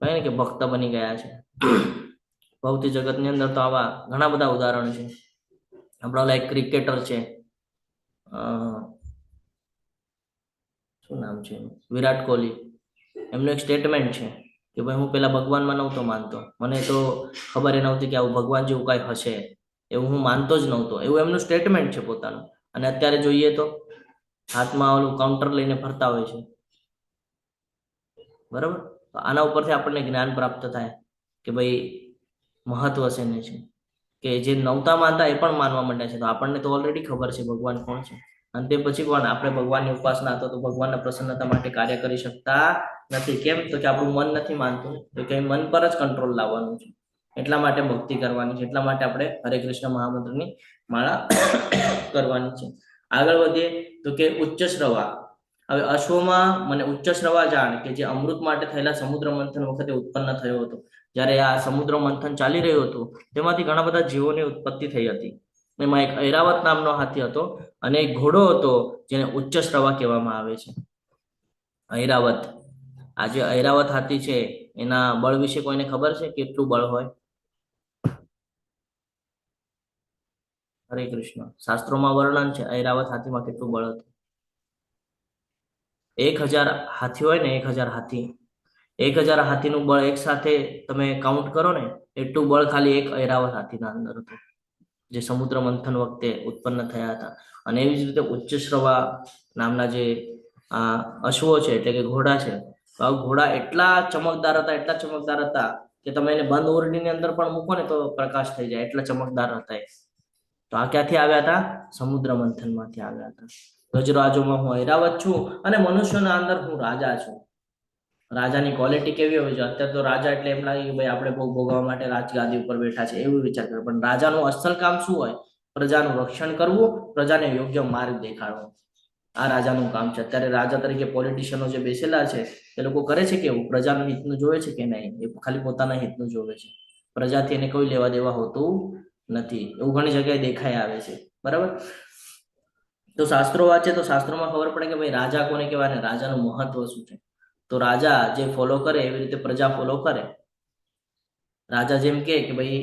કહે ને કે ભક્ત બની ગયા છે. ભૌતિક જગતની અંદર તો આવા ઘણા બધા ઉદાહરણ છે. આપણા લાઈક ક્રિકેટર છે, શું નામ છે, વિરાટ કોહલી. એમનું એક સ્ટેટમેન્ટ છે કે ભાઈ હું પેલા ભગવાનમાં નહોતો માનતો, મને તો ખબર એ નહોતી કે આવું ભગવાન જેવું કાંઈ હશે, એવું હું માનતો જ નહોતો. એવું એમનું સ્ટેટમેન્ટ છે પોતાનું. અને અત્યારે જોઈએ તો હાથમાં ઓલું કાઉન્ટર લઈને ફરતા હોય છે. બરાબર. તો આના ઉપરથી આપણને જ્ઞાન પ્રાપ્ત થાય કે ભાઈ મહત્વ શેને છે, કે જે નહોતા માનતા એ પણ માનવા માંડ્યા છે. તો આપણને તો ઓલરેડી ખબર છે ભગવાન કોણ છે. અને તે પછી પણ આપણે ભગવાનની ઉપાસના તો ભગવાનના પ્રસન્નતા માટે કાર્ય કરી શકતા નથી. કેમ? તો કે આપણું મન નથી માનતું. તો કે મન પર જ કંટ્રોલ લાવવાનું છે. એટલા માટે ભક્તિ કરવાની છે, એટલા માટે આપણે હરે કૃષ્ણ મહામંત્રની માળા કરવાની છે. આગળ વધીએ તો કે ઉચ્ચ શ્રવા. હવે અશ્વમાં મને ઉચ્ચ શ્રવા જાણ કે જે અમૃત માટે થયેલા સમુદ્ર મંથન વખતે ઉત્પન્ન થયો હતો. જ્યારે આ સમુદ્ર મંથન ચાલી રહ્યું હતું તેમાંથી ઘણા બધા જીવોની ઉત્પત્તિ થઈ હતી. એમાં એક ઐરાવત નામનો હાથી હતો અને એક ઘોડો હતો જેને ઉચ્ચ શ્રવા કહેવામાં આવે છે. ઐરાવત. આ જે ઐરાવત હાથી છે એના બળ વિશે કોઈને ખબર છે? કેટલું બળ હોય? હરે કૃષ્ણ. શાસ્ત્રોમાં વર્ણન છે ઐરાવત હાથીમાં કેટલું બળ હતું. 1000 હાથી હોય ને, 1000 હાથી, 1000 હાથીનું બળ એક સાથે તમે કાઉન્ટ કરો ને એટલું બળ ખાલી એક ઐરાવત હાથીના અંદર હતું, જે સમુદ્ર મંથન વખતે ઉત્પન્ન થયા હતા. અને એવી જ રીતે ઉચ્ચશ્રવા નામના જે અશ્વો છે એટલે કે ઘોડા છે, તો આ ઘોડા એટલા ચમકદાર હતા કે તમે એને બંધ ઓરડીની અંદર પણ મૂકો ને તો પ્રકાશ થઈ જાય, એટલા ચમકદાર હતા એ. તો આ ક્યાંથી આવ્યા હતા? સમુદ્ર મંથન માંથી આવ્યા હતા. ગજરાજોમાં હું ઐરાવત છું અને મનુષ્યના અંદર હું રાજા છું. રાજાની ક્વોલિટી કેવી હોય છે? અત્યારે તો રાજા એટલે એમ લાગે કે ભાઈ આપણે ભોગ ભોગવવા માટે રાજગાદી ઉપર બેઠા છે એવું વિચાર કરે, પણ રાજાનું અસલ કામ શું હોય? પ્રજાનું રક્ષણ કરવું, પ્રજાને યોગ્ય માર્ગ દેખાડવો, આ રાજાનું કામ છે. અત્યારે રાજા તરીકે પોલિટિશિયનો જે બેસેલા છે એ લોકો કરે છે કેવું? પ્રજાનું હિતનું જોવે છે કે નહીં? એ ખાલી પોતાના હિતનું જોવે છે, પ્રજાથી એને કોઈ લેવા દેવા હોતું નથી. એવું ઘણી જગ્યાએ દેખાઈ આવે છે, બરાબર? તો શાસ્ત્રો વાંચે તો શાસ્ત્રોમાં ખબર પડે કે ભાઈ રાજા કોને કહેવાય ને રાજાનું મહત્વ શું છે. તો રાજા જે ફોલો કરે એવી રીતે પ્રજા ફોલો કરે. રાજા જેમ કે ભાઈ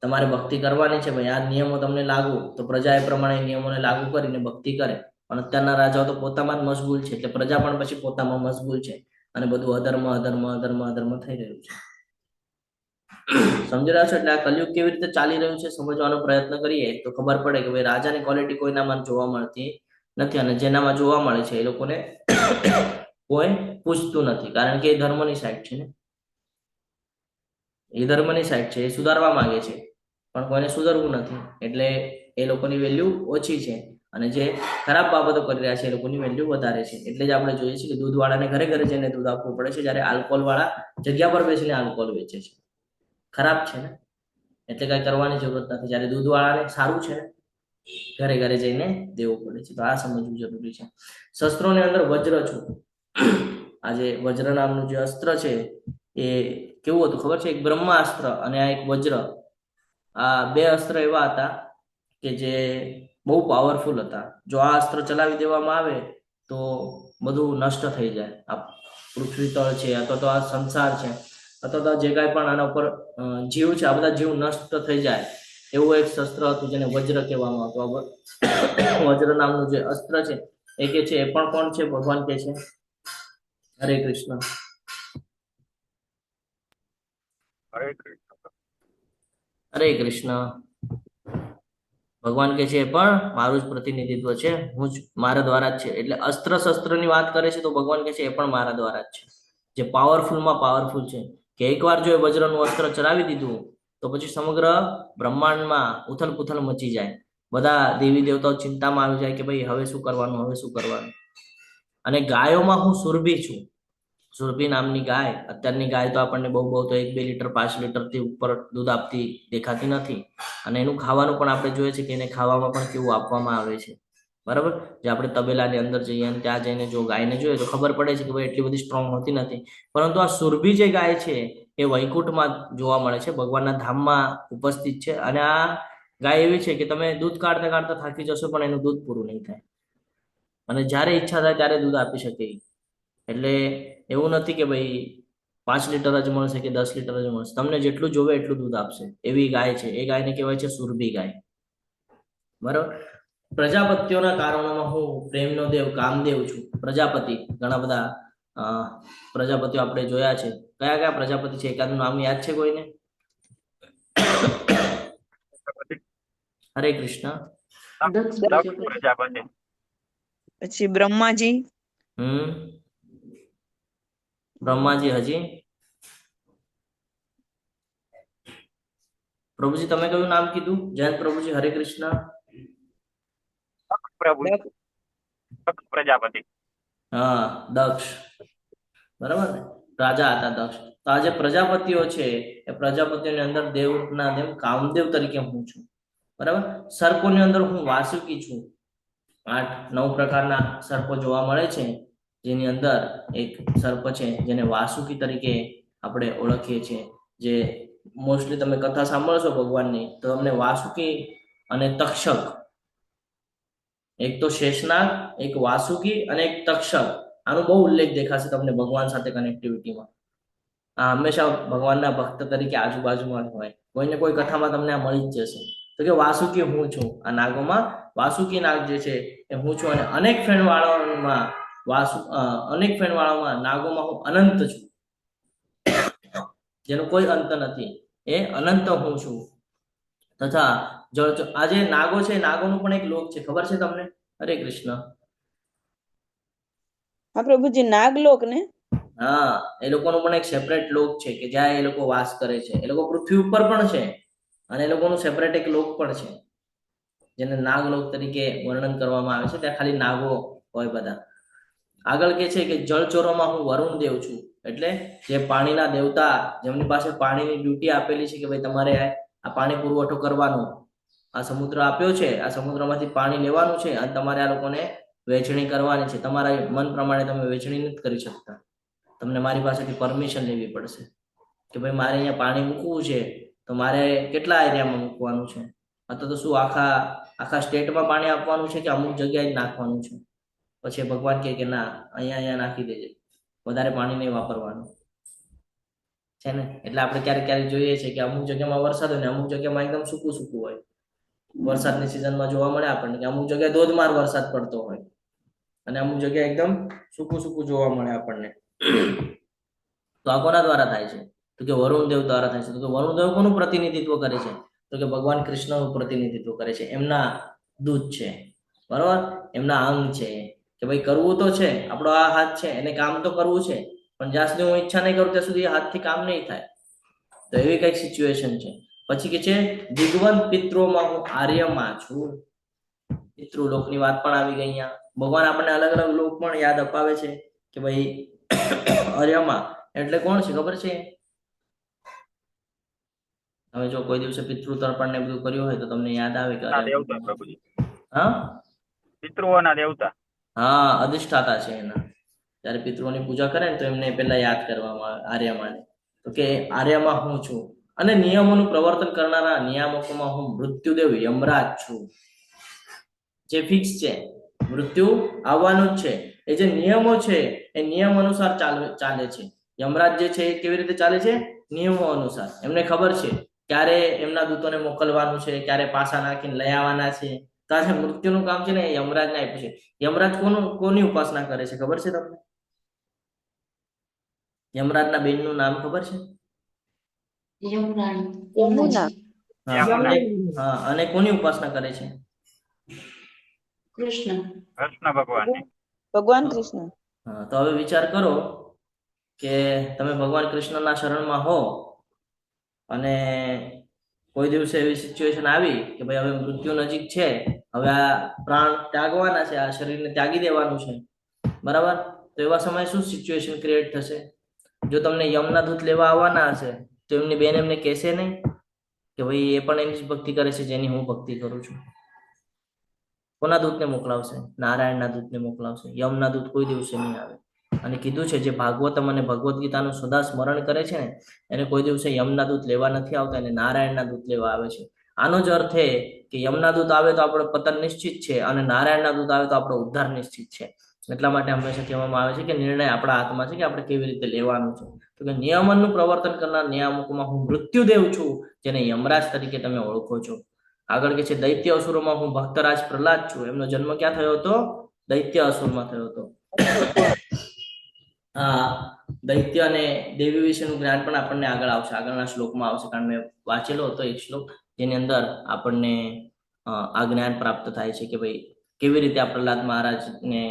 તમારે ભક્તિ કરવાની છે, ભાઈ આ નિયમો તમને લાગુ, તો પ્રજા એ પ્રમાણે નિયમોને લાગુ કરીને ભક્તિ કરે. પણ અત્યારના રાજાઓ તો પોતામાં જ મશગુલ છે, એટલે પ્રજા પણ પછી પોતામાં મશગુલ છે અને બધું અધર્મ અધર્મ અધર્મ અધર્મ થઈ રહ્યું છે. સમજી રહ્યા છો? એટલે આ કલયુગ કેવી રીતે ચાલી રહ્યું છે સમજવાનો પ્રયત્ન કરીએ તો ખબર પડે કે ભાઈ રાજાની ક્વોલિટી કોઈનામાં જોવા મળતી નથી, અને જેનામાં જોવા મળે છે એ લોકોને કોઈ પૂછતું નથી, કારણ કે એ ધર્મની સાઈડ છે ને, એ ધર્મની સાઈડ છે, એ સુધારવા માંગે છે પણ કોઈને સુધરવું નથી, એટલે એ લોકોની વેલ્યુ ઓછી છે અને જે ખરાબ બાબતો કરી રહ્યા છે એ લોકોની વેલ્યુ વધારે છે. એટલે જ આપણે જોઈએ છીએ કે દૂધ વાળાને ઘરે ઘરે જઈને દૂધ આપવું પડે છે, જ્યારે આલ્કોહોલ વાળા જગ્યા પર બેસીને આલ્કોહોલ વેચે છે. ખરાબ છે ને, એટલે કઈ કરવાની જરૂરત નથી. જ્યારે દૂધ વાળાને સારું છે ને, ઘરે ઘરે જઈને દેવું પડે છે. તો આ સમજવું જરૂરી છે. શસ્ત્રોની અંદર વજ્ર છું. આજે વજ્ર નામનું જે અસ્ત્ર છે એ કેવું હતું ખબર છે? એક બ્રહ્માસ્ત્ર અને આ એક વજ્ર, આ બે અસ્ત્ર એવા હતા કે જે બહુ પાવરફુલ હતા. જો આ અસ્ત્ર ચલાવી દેવામાં આવે તો બધું નષ્ટ થઈ જાય. આ પૃથ્વી તળ છે અથવા તો આ સંસાર છે અથવા તો જે કાંઈ પણ આના ઉપર જીવ છે, આ બધા જીવ નષ્ટ થઈ જાય એવું એક શસ્ત્ર હતું જેને વજ્ર કહેવામાં આવતું. વજ્ર નામનું જે અસ્ત્ર છે એ કે છે, એ પણ કોણ છે? ભગવાન કે છે. હરે કૃષ્ણ. હરે કૃષ્ણ. હરે કૃષ્ણ. ભગવાન કે છે એ પણ મારું જ પ્રતિનિધિત્વ છે, હું જ મારા દ્વારા જ છે. એટલે અસ્ત્ર શસ્ત્રની વાત કરે છે તો ભગવાન કે છે એ પણ મારા દ્વારા જ છે, જે પાવરફુલમાં પાવરફુલ છે. કે એકવાર જો એ વજ્રનું અસ્ત્ર ચલાવી દીધું તો પછી સમગ્ર બ્રહ્માંડમાં ઉથલ પુથલ મચી જાય. બધા દેવી દેવતાઓ ચિંતામાં આવી જાય કે ભાઈ હવે શું કરવાનું, હવે શું કરવાનું. અને ગાયોમાં હું સુરભી છું. સુરભી નામની ગાય, અત્યારની ગાય તો આપણને બહુ તો 1-2 લીટર 5 લીટરથી ઉપર દૂધ આપતી દેખાતી નથી. અને એનું ખાવાનું પણ આપણે જોઈએ છે કે એને ખાવામાં પણ કેવું આપવામાં આવે છે, બરાબર? જે આપણે તબેલાની અંદર જઈએ અને ત્યાં જઈને જો ગાયને જોઈએ તો ખબર પડે છે કે ભાઈ એટલી બધી સ્ટ્રોંગ હોતી નથી. પરંતુ આ સુરભી જે ગાય છે એ વૈકુંઠમાં જોવા મળે છે, ભગવાનના ધામમાં ઉપસ્થિત છે. અને આ ગાય એવી છે કે તમે દૂધ કાઢતા કાઢતા થાકી જશો પણ એનું દૂધ પૂરું નહીં થાય, અને જ્યારે ઈચ્છા થાય ત્યારે દૂધ આપી શકે. એટલે એવું નથી કે ભાઈ 5 લીટર જ મળશે કે 10 લીટર જ મળશે, તમને જેટલું જોવે એટલું દૂધ આપશે, એવી ગાય છે. એ ગાયને કહેવાય છે સુરભી ગાય, બરાબર? પ્રજાપતિઓના કારણોમાં હું પ્રેમનો દેવ કામદેવ છું. પ્રજાપતિ, ઘણા બધા પ્રજાપતિઓ આપણે જોયા છે. કયા કયા પ્રજાપતિ છે? એકાદનું નામ યાદ છે કોઈને? હરે કૃષ્ણ. દક્ષ દક્ષ પ્રજાપતિ. પ્રજાપતિ. પછી બ્રહ્માજી, બ્રહ્માજી. હજી પ્રભુજી તમે કયું નામ કીધું? જયંત પ્રભુજી. હરે કૃષ્ણ. દક્ષ પ્રજાપતિ. હા, દક્ષ, બરાબર ને? રાજા હતા દક્ષ. તો આ જે પ્રજાપતિઓ છે એ પ્રજાપતિઓની અંદર દેવના દેવ કામદેવ તરીકે હું છું, બરાબર? સર્પોની અંદર હું વાસુકી છું. 8-9 પ્રકારના સર્પો જોવા મળે છે, જેની અંદર એક સર્પ છે જેને વાસુકી તરીકે આપણે ઓળખીએ છીએ. જે મોસ્ટલી તમે કથા સાંભળશો ભગવાનની તો તમને વાસુકી અને તક્ષક, એક તો શેષનાગ, એક વાસુકી અને એક તક્ષક, આનો બહુ ઉલ્લેખ દેખાશે તમને ભગવાન સાથે કનેક્ટિવિટીમાં. આ હંમેશા ભગવાનના ભક્ત તરીકે આજુબાજુમાં હોય, કોઈને કોઈ કથામાં તમને આ મળી જ જશે. તો કે વાસુકી હું છું. આ નાગોમાં વાસુકી નાગ જે છે એ હું છું. અને અનેક ફેણવાળાઓમાં નાગોમાં હું અનંત છું. જેનો કોઈ અંત નથી, એ અનંત હું છું. તથા જળ આજે નાગો છે, નાગોનું પણ એક લોક છે, ખબર છે તમને? હરે કૃષ્ણ. હા પ્રભુજી, નાગલોક ને? હા, એ લોકોનું પણ એક સેપરેટ લોક છે કે જ્યાં એ લોકો વાસ કરે છે. એ લોકો પૃથ્વી ઉપર પણ છે અને એ લોકોનું સેપરેટ એક લોક પણ છે જેને નાગલોક તરીકે વર્ણન કરવામાં આવે છે. ત્યાં ખાલી નાગો હોય બધા. આગળ કે છે કે જળચોરોમાં હું વરુણ દેવ છું, એટલે જે પાણીના દેવતા, જેમની પાસે પાણીની ડ્યુટી આપેલી છે કે ભાઈ તમારે આ પાણી પુરવઠો કરવાનો, આ સમુદ્ર આપ્યો છે, આ સમુદ્રમાંથી પાણી લેવાનું છે અને તમારે આ લોકોને વહેંચણી કરવાની છે. તમારા મન પ્રમાણે તમે વહેંચણી નથી કરી શકતા, તમને મારી પાસેથી પરમિશન લેવી પડશે કે ભાઈ મારે અહીંયા પાણી મૂકવું છે તો મારે કેટલા એરિયામાં મૂકવાનું છે, અથવા તો શું આખા સ્ટેટમાં પાણી આપવાનું છે કે અમુક જગ્યાએ જ નાખવાનું છે. પછી ભગવાન કહે કે ના, અહીંયા નાખી દેજે, વધારે પાણી નહીં વાપરવાનું છે ને. એટલે આપણે ક્યારેક ક્યારેક જોઈએ છે કે અમુક જગ્યામાં વરસાદ હોય ને અમુક જગ્યામાં એકદમ સૂકું સૂકું હોય. વરસાદની સિઝનમાં જોવા મળે આપણને કે અમુક જગ્યાએ ધોધમાર વરસાદ પડતો હોય અને અમુક જગ્યાએ એકદમ સૂકું સૂકું જોવા મળે આપણને. તો આ કોના દ્વારા થાય છે? તો કે વરુણ દેવ દ્વારા થાય છે. તો વરુણ દેવ કોનું પ્રતિનિધિત્વ કરે છે? તો કે ભગવાન કૃષ્ણનું પ્રતિનિધિત્વ કરે છે. એમના દૂત છે, બરોબર, એમના અંગ છે કે ભાઈ કરવું તો છે, આપણો આ હાથ છે એને કામ તો કરવું છે, પણ જ્યાં સુધી હું ઈચ્છા નહીં કરું ત્યાં સુધી હાથથી કામ નહીં થાય. તો એવી કઈક સિચ્યુએશન છે. પછી કે છે દિગ્વંત પિત્રોમાં હું આર્યમાં છું. પિતૃલોકની વાત પણ આવી ગઈ અહીંયા. ભગવાન આપણને અલગ અલગ લોક પણ યાદ અપાવે છે કે ભાઈ આર્યમાં એટલે કોણ છે ખબર છે? હવે જો કોઈ દિવસે પિતૃ તર્પણ ને બધું કર્યું હોય તો તમને યાદ આવે કે દેવતા પ્રભુજી, હા, પિતૃઓના દેવતા. હા, અધિષ્ઠાતા છે એના. જ્યારે પિતૃઓની પૂજા કરે ને તો એમને પહેલા યાદ કરવામાં આવે આર્યમાને. તો કે આર્યમાં હું છું અને નિયમોનું પ્રવર્તન કરનારા નિયામકોમાં હું મૃત્યુદેવ યમરાજ છું. જે ફિક્સ છે, મૃત્યુ આવવાનું જ છે. એ જે નિયમો છે એ નિયમ અનુસાર ચાલે છે. યમરાજ જે છે એ કેવી રીતે ચાલે છે? નિયમો અનુસાર. એમને ખબર છે ક્યારે એમના દૂતોને મોકલવાનું છે, ક્યારે પાસા નાખીને લઈ આવવાના છે. તો આ મૃત્યુનું કામ છે ને એ યમરાજને આપ્યું છે. યમરાજ કોની ઉપાસના કરે છે ખબર છે તમને? યમરાજના બેનનું નામ ખબર છે? યમુના. હા, અને કોની ઉપાસના કરે છે? કૃષ્ણ. કૃષ્ણ ભગવાન. ભગવાન કૃષ્ણ. હા, તો હવે વિચાર કરો કે તમે ભગવાન કૃષ્ણના શરણમાં હો અને કોઈ દિવસે એવી સિચ્યુએશન આવી કે ભાઈ હવે મૃત્યુ નજીક છે, હવે આ પ્રાણ ત્યાગવાના છે, આ શરીરને ત્યાગી દેવાનું છે, બરાબર? તો એવા સમયે શું સિચ્યુએશન ક્રિએટ થશે? જો તમને યમના દૂત લેવા આવવાના હશે તો એમની બેન એમને કહેશે નહીં કે ભાઈ એ પણ એની જ ભક્તિ કરે છે જેની હું ભક્તિ કરું છું? કોના દૂતને મોકલાવશે? નારાયણના દૂતને મોકલાવશે. યમના દૂત કોઈ દિવસે નહીં આવે. અને કીધું છે જે ભાગવતમ અને ભગવદ્ ગીતાનું સદા સ્મરણ કરે છે ને એને કોઈ દિવસે યમના દૂત લેવા નથી આવતા, એને નારાયણના દૂત લેવા આવે છે. આનો જ અર્થ એ કે યમના દૂત આવે તો આપણો પતન નિશ્ચિત છે અને નારાયણના દૂત આવે તો આપણો ઉદ્ધાર નિશ્ચિત છે. એટલા માટે હંમેશા કહેવામાં આવે છે કે નિર્ણય આપણા હાથમાં છે કે આપણે કેવી રીતે લેવાનું છે. તો કે નિયમનનું પ્રવર્તન કરનાર નિયામકોમાં હું મૃત્યુદેવ છું, જેને યમરાજ તરીકે તમે ઓળખો છો. આગળ કે છે દૈત્ય અસુરોમાં હું ભક્તરાજ પ્રહલાદ છું. એમનો જન્મ ક્યાં થયો હતો? દૈત્ય અસુરમાં થયો હતો. હા, દૈત્ય અને દેવી વિશેનું જ્ઞાન પણ આપણને આગળ આવશે, આગળના શ્લોકમાં આવશે, કારણ મેં વાંચેલો હતો એક શ્લોક જેની અંદર આપણને આ જ્ઞાન પ્રાપ્ત થાય છે કે ભાઈ કેવી રીતે આ પ્રહલાદ મહારાજને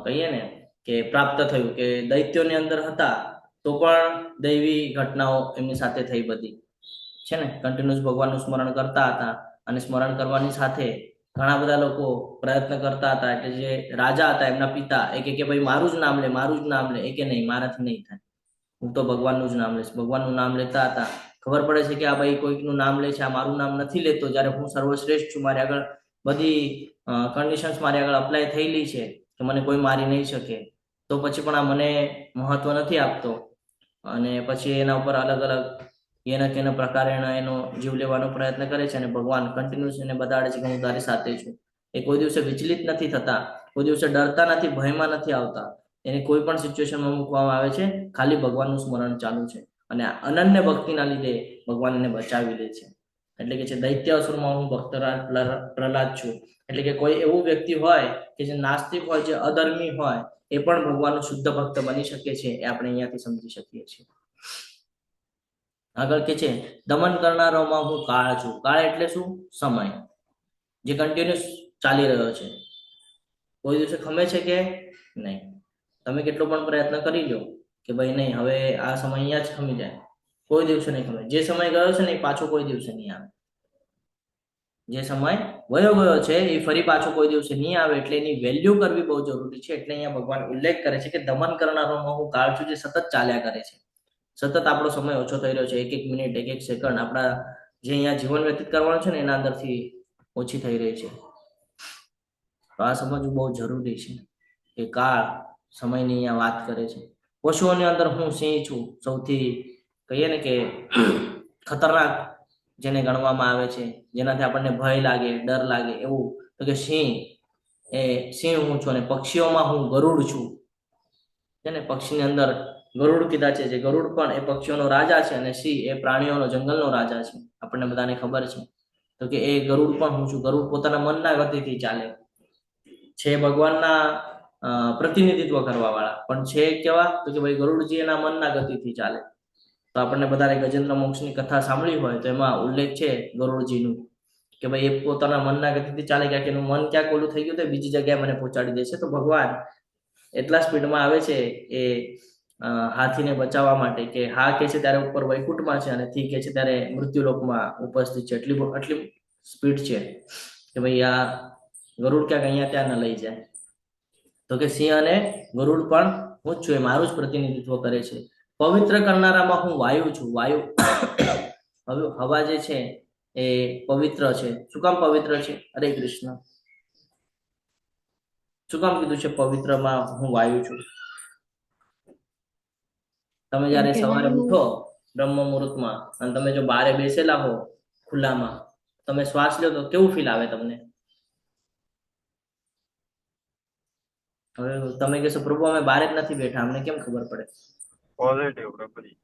કહીએ ને કે પ્રાપ્ત થયું કે દૈત્યોની અંદર હતા તો પણ દૈવી ઘટનાઓ એમની સાથે થઈ બધી છે ને. કન્ટિન્યુઅસ ભગવાનનું સ્મરણ કરતા હતા અને સ્મરણ કરવાની સાથે ઘણા બધા લોકો પ્રયત્ન કરતા હતા. એટલે જે રાજા હતા એમના પિતા એ કે ભાઈ મારું જ નામ લે, મારું જ નામ લે. એ કે નહીં, મારાથી નહીં થાય, હું તો ભગવાનનું જ નામ લઈશ. ભગવાનનું નામ લેતા હતા. ખબર પડે છે કે આ ભાઈ કોઈકનું નામ લે છે, આ મારું નામ નથી લેતો, જ્યારે હું સર્વશ્રેષ્ઠ છું, મારી આગળ બધી કન્ડિશન્સ મારી આગળ અપ્લાય થયેલી છે કે મને કોઈ મારી નહીં શકે, તો પછી પણ આ મને મહત્વ નથી આપતો અને પછી એના ઉપર અલગ અલગ એના કેના પ્રકારે એનો જીવ લેવાનો પ્રયત્ન કરે છે. અને ભગવાન કન્ટિન્યુઅસ એને બતાડે છે કે હું તારી સાથે છું. એ કોઈ દિવસે વિચલિત નથી થતા, કોઈ દિવસે ડરતા નથી, ભયમાં નથી આવતા. એને કોઈ પણ સિચ્યુએશનમાં મૂકવામાં આવે છે, ખાલી ભગવાનનું સ્મરણ ચાલુ છે અને અનન્ય ભક્તિના લીધે ભગવાન એને બચાવી લે છે. એટલે કે છે દૈત્ય અસુરમાં હું ભક્તરાજ પ્રહલાદ છું. એટલે કે કોઈ એવું વ્યક્તિ હોય કે જે નાસ્તિક હોય, જે અધર્મી હોય, એ પણ ભગવાનનું શુદ્ધ ભક્ત બની શકે છે. એ આપણે અહીંયાથી સમજી શકીએ છીએ. આગળ કે છે દમન કરનારોમાં હું કાળ છું. કાળ એટલે શું? સમય, જે કન્ટિન્યુઅસ ચાલી રહ્યો છે. કોઈ દિવસે ખમે છે કે નહીં? તમે કેટલો પણ પ્રયત્ન કરી લો કે ભાઈ નહીં હવે આ સમય અહીંયા જ ખમી જાય, કોઈ દિવસે નહીં ખમે. જે સમય ગયો છે ને એ પાછો કોઈ દિવસે નહીં આવે. જે સમય વયો ગયો છે એ ફરી પાછો કોઈ દિવસે નહીં આવે, એટલે એની વેલ્યુ કરવી બહુ જરૂરી છે. એટલે અહીંયા ભગવાન ઉલ્લેખ કરે છે કે દમન કરનારોમાં હું કાળ છું, જે સતત ચાલ્યા કરે છે. સતત આપણો સમય ઓછો થઈ રહ્યો છે. એક મિનિટ, એક સેકન્ડ આપણા જે અહીંયા જીવન વ્યતીત કરવાનું છે ને એના અંદરથી ઓછી થઈ રહી છે. તો આ સમજવું બહુ જરૂરી છે કે કાળ સમયની અહીંયા વાત કરે છે. પશુઓની અંદર હું સિંહ છું, સૌથી કહીએ ને કે ખતરનાક જેને ગણવામાં આવે છે, જેનાથી આપણને ભય લાગે, ડર લાગે એવું, તો કે સિંહ હું છું. અને પક્ષીઓમાં હું ગરુડ છું. છે ને પક્ષીની અંદર ગરુડ કીધા છે, જે ગરુડ પણ એ પક્ષીઓનો રાજા છે અને સિંહ એ પ્રાણીઓનો જંગલનો રાજા છે. આપણને બધાને ખબર છે. તો કે એ ગરુડ પણ હું છું. ગરુડ પોતાના મનના ગતિથી ચાલે છે, ભગવાનના પ્રતિનિધિત્વ કરવા વાળા પણ છે. કેવા? તો કે ભાઈ ગરુડજી એના મનના ગતિથી ચાલે. તો આપણને બધાને ગજેન્દ્ર મોક્ષની કથા સાંભળી હોય તો એમાં ઉલ્લેખ છે ગરુડજીનું કે ભાઈ એ પોતાના મનના ગતિથી ચાલે, ક્યાંક એનું મન ક્યાંક ઓલું થઈ ગયું તો બીજી જગ્યાએ મને પહોંચાડી દેશે. તો ભગવાન એટલા સ્પીડમાં આવે છે એ હાથીને બચાવવા માટે કે હા કે છે ત્યારે ઉપર વૈકુંઠમાં છે અને થી કે છે ત્યારે મૃત્યુલોકમાં ઉપસ્થિત છે. આટલી સ્પીડ છે કે ભાઈ આ ગરુડ ક્યાંક અહીંયા ત્યાં ન લઈ જાય. તો કે સિંહ અને ગરુડ પણ હું જ છું, એ મારું જ પ્રતિનિધિત્વ કરે છે. પવિત્ર કરનારામાં હું વાયુ છું. વાયુ હવા જે છે એ પવિત્ર છે. શું કામ પવિત્ર છે? હરે કૃષ્ણ. શું કામ કીધું છે પવિત્રમાં હું વાયુ છું? તમે જયારે સવારે ઉઠો બ્રહ્મ મુહૂર્તમાં અને તમે જો બારે બેસેલા હો ખુલ્લામાં, તમે શ્વાસ લો તો કેવું ફીલ આવે તમને? હવે તમે કહેશો પ્રભુ અમે બારે જ નથી બેઠા, અમને કેમ ખબર પડે? પોઝિટિવ પ્રભુજી.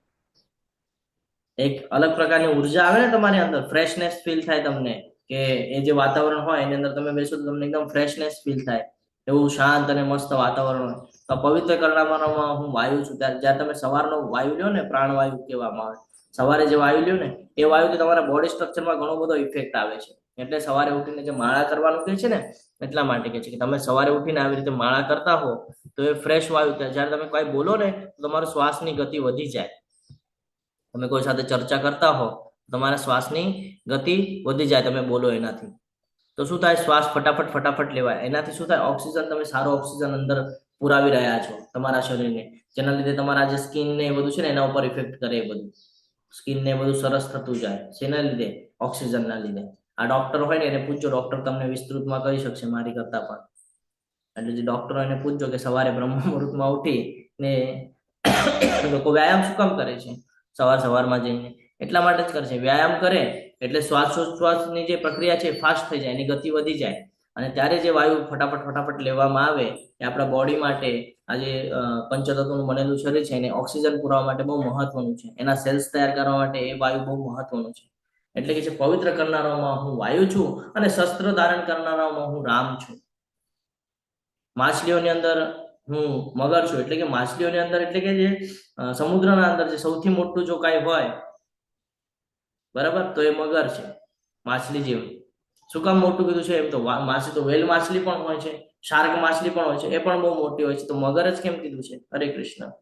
એક અલગ પ્રકારની ઉર્જા આવે ને તમારી અંદર, ફ્રેશનેસ ફીલ થાય તમને કે એ જે વાતાવરણ હોય એની અંદર તમે બેસો તો તમને એકદમ ફ્રેશનેસ ફીલ થાય, એવું શાંત અને મસ્ત વાતાવરણ હોય. તો પવિત્ર કરનારામાં હું વાયુ છું. જ્યારે તમે સવારનો વાયુ લ્યો ને, પ્રાણવાયુ કહેવામાં આવે, સવારે જે વાયુ લ્યો ને એ વાયુથી તમારા બોડી સ્ટ્રક્ચરમાં ઘણો બધો ઇફેક્ટ આવે છે. એટલે સવારે ઉઠીને જે માળા કરવાનું કહે છે ને એટલા માટે કહે છે કે તમે સવારે ઉઠીને આવી રીતે માળા કરતા હો તો એ ફ્રેશ વાયુ, જ્યારે તમે કઈ બોલો ને તો તમારું શ્વાસની ગતિ વધી જાય. તમે કોઈ સાથે ચર્ચા કરતા હો તમારા શ્વાસની ગતિ વધી જાય તમે બોલો એનાથી. તો શું થાય? શ્વાસ ફટાફટ લેવાય. એનાથી શું થાય? ઓક્સિજન, તમે સારો ઓક્સિજન અંદર પુરાવી રહ્યા છો તમારા શરીરને, જેના લીધે તમારા જે સ્કિન ને એ બધું છે ને એના ઉપર ઇફેક્ટ કરે. એ બધું સ્કિન ને બધું સરસ થતું જાય. શેના લીધે? ઓક્સિજનના લીધે. આ ડોક્ટર હોય ને એને પૂછજો, ડોક્ટર તમને વિસ્તૃતમાં કહી શકશે મારી કરતા પણ. એટલે જે ડોક્ટર એને પૂછજો કે સવારે બ્રહ્મ મુહૂર્તમાં ઉઠી ને લોકો વ્યાયામ શું કામ કરે છે સવારમાં જઈને? એટલા માટે જ કરે છે. વ્યાયામ કરે એટલે શ્વાસોચ્છ્વાસની જે પ્રક્રિયા છે ફાસ્ટ થઈ જાય, એની ગતિ વધી જાય અને ત્યારે જે વાયુ ફટાફટ લેવામાં આવે એ આપણા બોડી માટે, આ જે પંચતત્વનું બનેલું શરીર છે એને ઓક્સિજન પુરવા માટે બહુ મહત્વનું છે. એના સેલ્સ તૈયાર કરવા માટે એ વાયુ બહુ મહત્વનું છે. એટલે કે છે પવિત્ર કરનારામાં હું વાયુ છું અને શસ્ત્ર ધારણ કરનારામાં હું રામ છું. માછલીઓની અંદર હું મગર છું. એટલે કે માછલીઓની અંદર એટલે કે જે સમુદ્રના અંદર જે સૌથી મોટું જો કાંઈ હોય બરાબર તો એ મગર છે, માછલી જેવું. શું કામ મોટું કીધું છે? એમ તો માછલી તો વેલ માછલી પણ હોય છે, શાર્ક માછલી પણ હોય છે, એ પણ બહુ મોટી હોય છે. તો મગર જ કેમ કીધું છે? હરે કૃષ્ણ.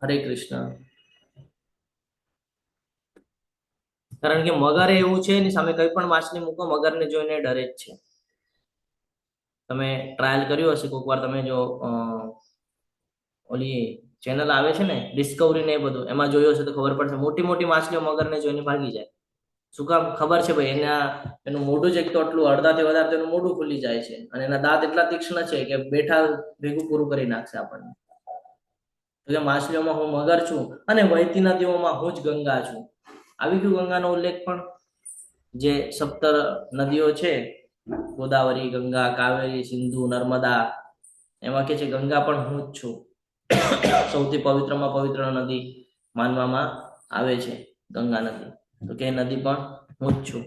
હરે કૃષ્ણ. કારણ કે મગર એવું છે એની સામે કઈ પણ માછલી મૂકો મગરને જોઈને ડરે જ છે. તમે ટ્રાયલ કર્યું હશે કોઈક વાર, તમે જો ઓલી ચેનલ આવે છે ને ડિસ્કવરી ને એ બધું, એમાં જોયું હશે તો ખબર પડશે. મોટી માછલીઓ મગરને જોઈને ભાગી જાય. શું કામ? ખબર છે ભાઈ એનું મોઢું જ એક તો આટલું, અડધાથી વધારે તેનું મોઢું ખુલી જાય છે અને એના દાંત એટલા તીક્ષ્ણ છે કે બેઠા ભેગું પૂરું કરી નાખશે આપણને. તો માછલીઓમાં હું મગર છું અને વહેતી નદીઓમાં હું જ ગંગા છું. આવી ગયું ગંગાનો ઉલ્લેખ પણ. જે 17 નદીઓ છે, ગોદાવરી, ગંગા, કાવેરી, સિંધુ, નર્મદા, એમાં કે છે ગંગા પણ હું જ છું. સૌથી પવિત્રમાં પવિત્ર નદી માનવામાં આવે છે ગંગા નદી. તો કે નદી પણ હું જ છું.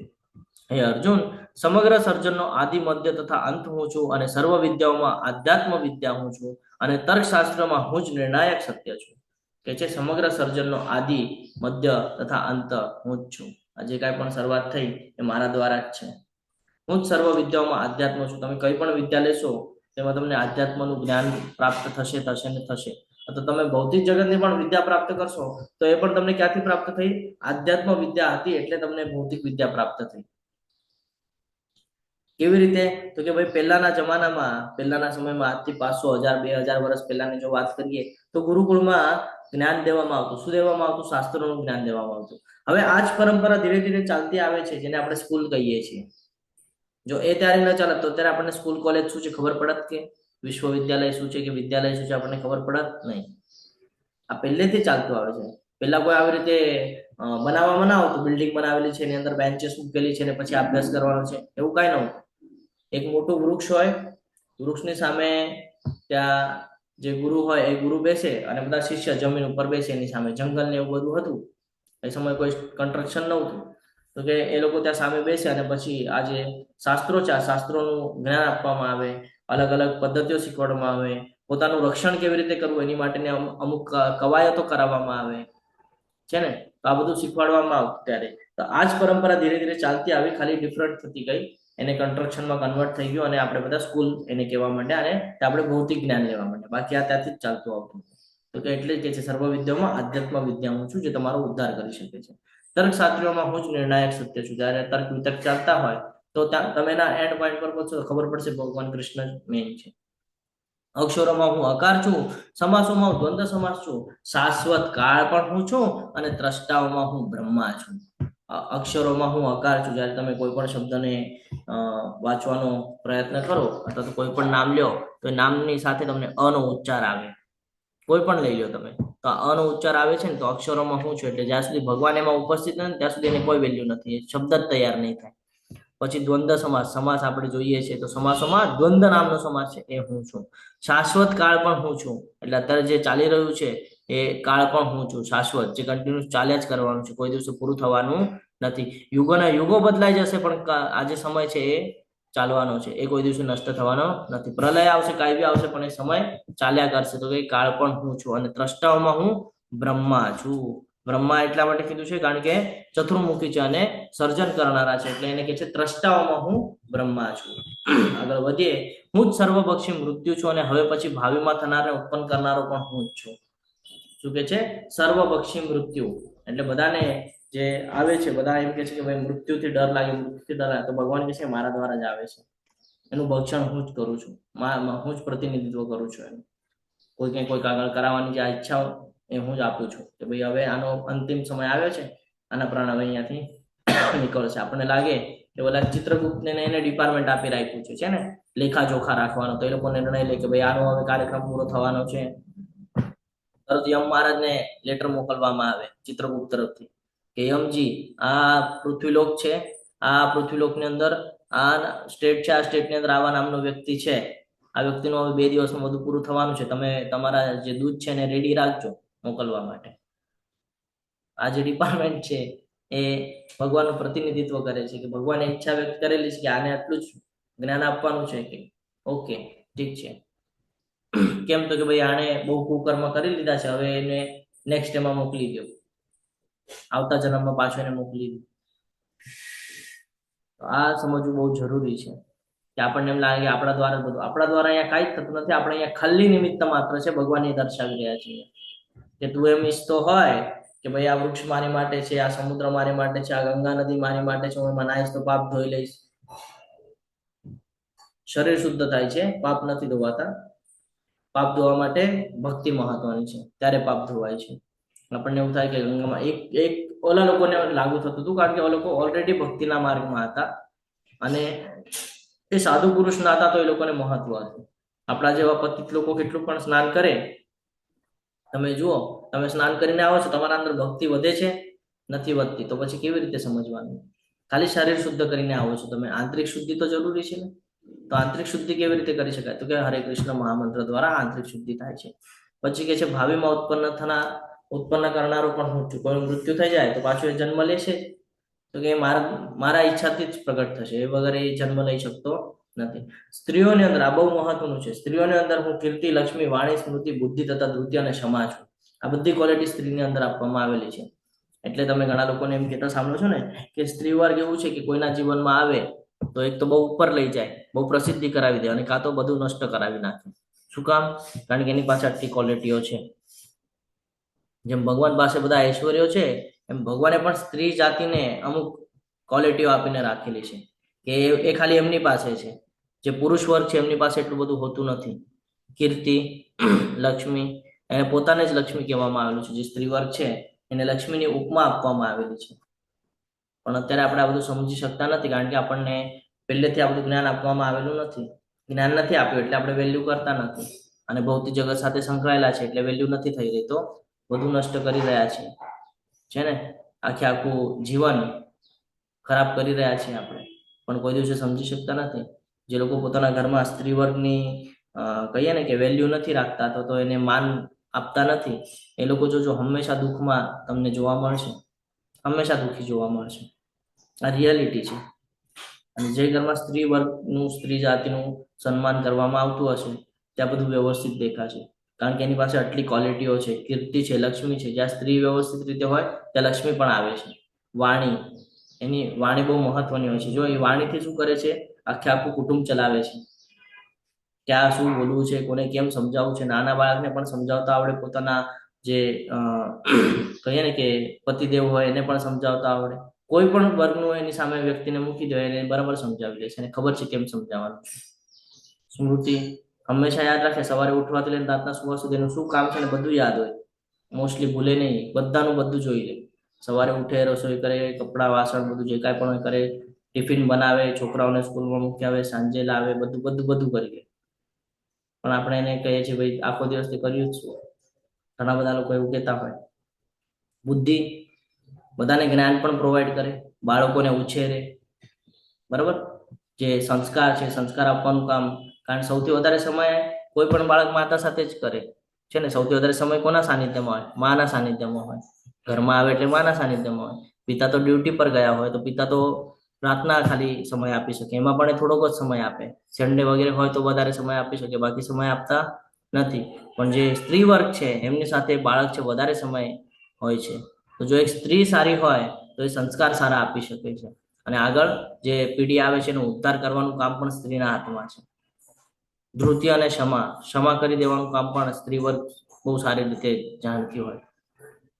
હે અર્જુન, સમગ્ર સર્જનનો આદિ, મધ્ય તથા અંત હું છું અને સર્વ વિદ્યાઓમાં આધ્યાત્મ વિદ્યા હું છું અને તર્કશાસ્ત્રમાં હું જ નિર્ણાયક સત્ય છું, કે છે સમગ્ર સર્જનનો આદિ, મધ્ય તથા અંત હું જ છું. આ જે કાંઈ પણ શરૂઆત થઈ એ મારા દ્વારા જ છે. હું જ સર્વ વિદ્યાઓમાં આધ્યાત્મ છું. તમે કઈ પણ વિદ્યા લેશો તેમાં તમને આધ્યાત્મનું જ્ઞાન પ્રાપ્ત થશે ને થશે. તો તમે ભૌતિક જગતની પણ વિદ્યા પ્રાપ્ત કરશો તો એ પણ તમને ક્યાંથી પ્રાપ્ત થઈ? આધ્યાત્મ વિદ્યા હતી એટલે તમને ભૌતિક વિદ્યા પ્રાપ્ત થઈ. કેવી રીતે? તો કે ભાઈ પહેલાના જમાનામાં, પહેલાના સમયમાં, આજથી 500, 1000, 2000 વર્ષ પહેલાની જો વાત કરીએ તો ગુરુકુળમાં જ્ઞાન દેવામાં આવતું. શું દેવામાં આવતું? શાસ્ત્રોનું જ્ઞાન દેવામાં આવતું. હવે આ જ પરંપરા ધીરે ધીરે ચાલતી આવે છે, જેને આપણે સ્કૂલ કહીએ છીએ. જો એ ત્યારે ન ચાલત તો ત્યારે આપણને સ્કૂલ કોલેજ શું છે ખબર પડત? કે વિશ્વવિદ્યાલય શું છે કે વિદ્યાલય શું છે આપણને ખબર પડત નહીં. આ પહેલેથી ચાલતું આવે છે. પહેલા કોઈ આવી રીતે બનાવવામાં ના આવતું. બિલ્ડિંગ બનાવેલી છે, એની અંદર બેન્ચીસ મૂકેલી છે ને પછી અભ્યાસ કરવાનો છે, એવું કાંઈ નહોતું. એક મોટું વૃક્ષ હોય, વૃક્ષની સામે ત્યાં જે ગુરુ હોય એ ગુરુ બેસે અને બધા શિષ્ય જમીન ઉપર બેસે એની સામે. જંગલ ને એવું બધું હતું, એ સમયે કોઈ કન્સ્ટ્રક્શન નહોતું, તો કે એ લોકો ત્યાં સામે બેસે અને પછી આ જે શાસ્ત્રો છે આ શાસ્ત્રોનું જ્ઞાન આપવામાં આવે, અલગ અલગ પદ્ધતિઓ શીખવાડવામાં આવે, પોતાનું રક્ષણ કેવી રીતે કરવું એની માટેની અમુક કવાયતો કરાવવામાં આવે છે ને. તો આ બધું શીખવાડવામાં આવતું ત્યારે. તો આ જ પરંપરા ધીરે ધીરે ચાલતી આવી, ખાલી ડિફરન્ટ થતી ગઈ. એને કન્સ્ટ્રક્શનમાં કન્વર્ટ થઈ ગયું અને આપણે બધા સ્કૂલ એને કહેવા માંડ્યા અને આપણે ભૌતિક જ્ઞાન લેવા માંડ્યા. બાકી આ ત્યાંથી જ ચાલતું આવતું. તો કે એટલે જ કે છે સર્વ વિદ્યાઓમાં આધ્યાત્મ વિદ્યા હું છું, જે તમારો ઉદ્ધાર કરી શકે છે. તર્કશાસ્ત્રીઓમાં હું જ નિર્ણાયક સત્ય છું. જ્યારે તર્ક વિતર્ક ચાલતા હોય તો ત્યાં તમે એના એન્ડ પોઈન્ટ પર પહોંચો તો ખબર પડશે ભગવાન કૃષ્ણ મેઇન છે. અક્ષરોમાં હું અકાર છું, સમાસોમાં હું દ્વંદ્વ સમાસ છું, શાશ્વત કાળ પણ હું છું અને દ્રષ્ટાઓમાં હું બ્રહ્મા છું. અક્ષરોમાં હું અકાર છું. જ્યારે તમે કોઈ પણ શબ્દને વાંચવાનો પ્રયત્ન કરો અથવા તો કોઈ પણ નામ લ્યો તો એ નામની સાથે તમને અનો ઉચ્ચાર આવે. કોઈ પણ લઈ લો તમે તો આ અનો ઉચ્ચાર આવે છે ને, તો અક્ષરોમાં હું છું. એટલે જ્યાં સુધી ભગવાન એમાં ઉપસ્થિત નથી ત્યાં સુધી એની કોઈ વેલ્યુ નથી, શબ્દ જ તૈયાર નહીં થાય. પછી દ્વંદ્વ સમાસ, સમાસ આપણે જોઈએ છીએ તો સમાસોમાં દ્વંદ્વ નામનો સમાસ છે એ હું છું. શાશ્વત કાળ પણ હું છું. એટલે અત્યારે જે ચાલી રહ્યું છે એ કાળ પણ હું છું. શાશ્વત, જે કન્ટિન્યુઅસ ચાલ્યા જ કરવાનું છે, કોઈ દિવસે પૂરું થવાનું નથી. યુગોના યુગો બદલાઈ જશે પણ આ જે સમય છે એ ચાલવાનો છે, એ કોઈ દિવસે નષ્ટ થવાનો નથી. પ્રલય આવશે, કાંઈ બી આવશે, પણ એ સમય ચાલ્યા કરશે. તો એ કાળ પણ હું છું અને દ્રષ્ટાઓમાં હું બ્રહ્મા છું. બ્રહ્મા એટલા માટે કીધું છે કારણ કે ચતુર્મુખી છે અને સર્જન કરનારા છે, એટલે એને કહે છે દ્રષ્ટાઓમાં હું બ્રહ્મા છું. આગળ વધીએ. હું જ સર્વભક્ષી મૃત્યુ છું અને હવે પછી ભાવિમાં થનારને ઉત્પન્ન કરનારો પણ હું જ છું. શું કે છે? સર્વભક્ષી મૃત્યુ. એટલે બધાને જે આવે છે બધા એમ કે છે કે ભાઈ મૃત્યુથી ડર લાગે, મૃત્યુથી ડર લાગે, તો ભગવાન કહે છે મારા દ્વારા જ આવે છે, એનું ભક્ષણ હું જ કરું છું, હું જ પ્રતિનિધિત્વ કરું છું એનું. કોઈ કાગળ કરાવવાની જે ઈચ્છા એ હું જ આપું છું કે ભાઈ હવે આનો અંતિમ સમય આવ્યો છે, આના પ્રાણ હવે અહીંયાથી નીકળશે. આપણને લાગે કે બધા ચિત્રગુપ્તને એને ડિપાર્ટમેન્ટ આપી રાખ્યું છે ને લેખા જોખા રાખવાનો, તો એ લોકો નિર્ણય લે કે ભાઈ આનો હવે કાર્યક્રમ પૂરો થવાનો છે. તરત યમ મહારાજને લેટર મોકલવામાં આવે ચિત્રગુપ્ત તરફથી કે યમજી આ પૃથ્વીલોક છે, આ પૃથ્વીલોકની અંદર આ સ્ટેટ છે, આ સ્ટેટની અંદર આવા નામનો વ્યક્તિ છે, આ વ્યક્તિનું હવે 2 દિવસમાં બધું પૂરું થવાનું છે, તમે તમારા જે દૂત છે એને રેડી રાખજો મોકલવા માટે. આ જે ડિપાર્ટમેન્ટ છે એ ભગવાનનું પ્રતિનિધિત્વ કરે છે કે ભગવાને ઈચ્છા વ્યક્ત કરેલી છે કે આને આટલું જ જ્ઞાન આપવાનું છે કે ઓકે ઠીક છે. કેમ તો કે ભાઈ આણે બહુ કુકર્મ કરી લીધા છે, હવે એને નેક્સ્ટ એમાં મોકલી દો, આવતા જન્મમાં પાછો એને મોકલી દો. તો આ સમજવું બહુ જરૂરી છે કે આપણને એમ લાગે કે આપણા દ્વારા બધું, આપણા દ્વારા અહીંયા કાંઈ જ થતું નથી. આપણે અહીંયા ખાલી નિમિત્ત માત્ર છે, ભગવાન એ દર્શાવી રહ્યા છીએ કે તું એમ ઈચ્છતો હોય કે ભાઈ આ વૃક્ષ મારી માટે છે, આ સમુદ્ર મારી માટે છે, આ ગંગા નદી મારી માટે છે, હું એમાં નાહીશ તો પાપ ધોઈ લઈશ. શરીર શુદ્ધ થાય છે, પાપ નથી ધોવાતા. પાપ ધોવા માટે ભક્તિ મહત્વની છે, ત્યારે પાપ ધોવાય છે. આપણને એવું થાય કે ગંગામાં એક ઓલા લોકોને લાગુ થતું હતું કારણ કે ઓલા લોકો ઓલરેડી ભક્તિના માર્ગમાં હતા અને એ સાધુ પુરુષ ના હતા, તો એ લોકોને મહત્વ હતું. આપણા જેવા પતિત લોકો કેટલું પણ સ્નાન કરે, તમે જુઓ, તમે સ્નાન કરીને આવો છો, તમારા અંદર ભક્તિ વધે છે? નથી વધતી. તો પછી કેવી રીતે સમજવાનું? ખાલી શરીર શુદ્ધ કરીને આવો છો તમે, આંતરિક શુદ્ધિ તો જરૂરી છે ને. તો આંતરિક શુદ્ધિ કેવી રીતે કરી શકાય? તો કે હરે કૃષ્ણ મહામંત્ર દ્વારા આંતરિક શુદ્ધિ થાય છે. પછી કે છે ભાવિમાં ઉત્પન્ન કરનારો પણ હું છું. કોઈ મૃત્યુ થઈ જાય તો પાછો એ જન્મ લેશે, તો કે મારા ઈચ્છાથી જ પ્રગટ થશે, એ વગર એ જન્મ લઈ શકતો નથી. સ્ત્રીઓની અંદર આ બહુ મહત્વનું છે. સ્ત્રીઓની અંદર હું કીર્તિ, લક્ષ્મી, વાણી, સ્મૃતિ, બુદ્ધિ તથા ધૃતિ અને ક્ષમા છું. આ બધી ક્વોલિટી સ્ત્રીની અંદર આપવામાં આવેલી છે. એટલે તમે ઘણા લોકોને એમ કહેતા સાંભળો છો ને કે સ્ત્રી વર્ગ એવું છે કે કોઈના જીવનમાં આવે તો એક તો બહુ ઉપર લઈ જાય, બહુ પ્રસિદ્ધિ કરાવી દે, અને કાં તો બધું નષ્ટ કરાવી નાખે. શું કામ? કારણ કે એની પાસે આટલી ક્વોલિટીઓ છે. જેમ ભગવાન પાસે બધા ઐશ્વર્યો છે, એમ ભગવાને પણ સ્ત્રી જાતિને અમુક ક્વોલિટીઓ આપીને રાખેલી છે કે એ ખાલી એમની પાસે છે. જે પુરુષ વર્ગ છે એમની પાસે એટલું બધું હોતું નથી. કીર્તિ, લક્ષ્મી, એને પોતાને જ લક્ષ્મી કહેવામાં આવેલું છે. જે સ્ત્રી વર્ગ છે એને લક્ષ્મીની ઉપમા આપવામાં આવેલી છે. પણ અત્યારે આપણે આ બધું સમજી શકતા નથી, કારણ કે આપણને પહેલેથી આ બધું જ્ઞાન આપવામાં આવેલું નથી. જ્ઞાન નથી આપ્યું એટલે આપણે વેલ્યુ કરતા નથી, અને ભૌતિક જગત સાથે સંકળાયેલા છે એટલે વેલ્યુ નથી થઈ રહી, તો બધું નષ્ટ કરી રહ્યા છે ને. આખું જીવન ખરાબ કરી રહ્યા છીએ આપણે, પણ કોઈ દિવસે સમજી શકતા નથી. જે લોકો પોતાના ઘરમાં સ્ત્રી વર્ગની કહીએ ને કે વેલ્યુ નથી રાખતા, તો એને માન આપતા નથી, એ લોકો જો હંમેશા દુઃખમાં તમને જોવા મળશે, હંમેશા દુઃખી જોવા મળશે. આ રિયાલિટી છે. અને જે ઘરમાં સ્ત્રી વર્ગનું, સ્ત્રી જાતિનું સન્માન કરવામાં આવતું હશે ત્યાં બધું વ્યવસ્થિત દેખાશે, કારણ કે એની પાસે આટલી ક્વોલિટીઓ છે. કીર્તિ છે, લક્ષ્મી છે. જ્યાં સ્ત્રી વ્યવસ્થિત રીતે હોય ત્યાં લક્ષ્મી પણ આવે છે. વાણી, એની વાણી બહુ મહત્વની હોય છે. જો એ વાણીથી શું કરે છે, આખું કુટુંબ ચલાવે છે. ક્યાં શું બોલવું છે, કોને કેમ સમજાવવું છે. નાના બાળકને પણ સમજાવતા આવડે, પોતાના જે કહીએ ને કે પતિદેવ હોય એને પણ સમજાવતા આવડે. કોઈ પણ વર્ગનું એની સામે વ્યક્તિને મૂકી દે એને બરાબર સમજાવી લે છે, એને ખબર છે કેમ સમજાવવાનું છે. સ્મૃતિ, હંમેશા યાદ રાખે. સવારે ઉઠવાથી લઈને રાતના સુવા સુધીનું શું કામ છે ને બધું યાદ હોય. મોસ્ટલી ભૂલે નહીં, બધાનું બધું જોઈ લે. સવારે ઉઠે, રસોઈ કરે, કપડાં વાસણ બધું જે કાંઈ પણ કરે, ટિફિન બનાવે, છોકરાઓને સ્કૂલમાં મૂકી આવે, સાંજે લાવે, બધું કરી લે. પણ આપણે એને કહીએ છીએ ભાઈ આખો દિવસ તે કર્યું જ શું. ઘણા બધા લોકો એવું કહેતા હોય. બુદ્ધિ, બધાને જ્ઞાન પણ પ્રોવાઈડ કરે, બાળકોને ઉછેરે, બરાબર. જે સંસ્કાર છે, સંસ્કાર આપવાનું કામ, કારણ સૌથી વધારે સમય કોઈ પણ બાળક માતા સાથે જ કરે છે ને. સૌથી વધારે સમય કોના સાનિધ્યમાં હોય? માના સાનિધ્યમાં હોય. ઘરમાં આવે એટલે માના સાનિધ્યમાં હોય. પિતા તો ડ્યુટી પર ગયા હોય તો પિતા તો રાતના ખાલી સમય આપી શકે, એમાં પણ થોડોક જ સમય આપે. સન્ડે વગેરે હોય તો વધારે સમય આપી શકે, બાકી સમય આપતા નથી. પણ જે સ્ત્રી વર્ગ છે એમની સાથે બાળક છે વધારે સમય હોય છે. તો જો એક સ્ત્રી સારી હોય તો એ સંસ્કાર સારા આપી શકે છે, અને આગળ જે પેઢી આવે છે એનો ઉદ્ધાર કરવાનું કામ પણ સ્ત્રીના હાથમાં છે. ધૃતિ અને ક્ષમા કરી દેવાનું કામ પણ સ્ત્રી વર્ગ બહુ સારી રીતે જાણતી હોય.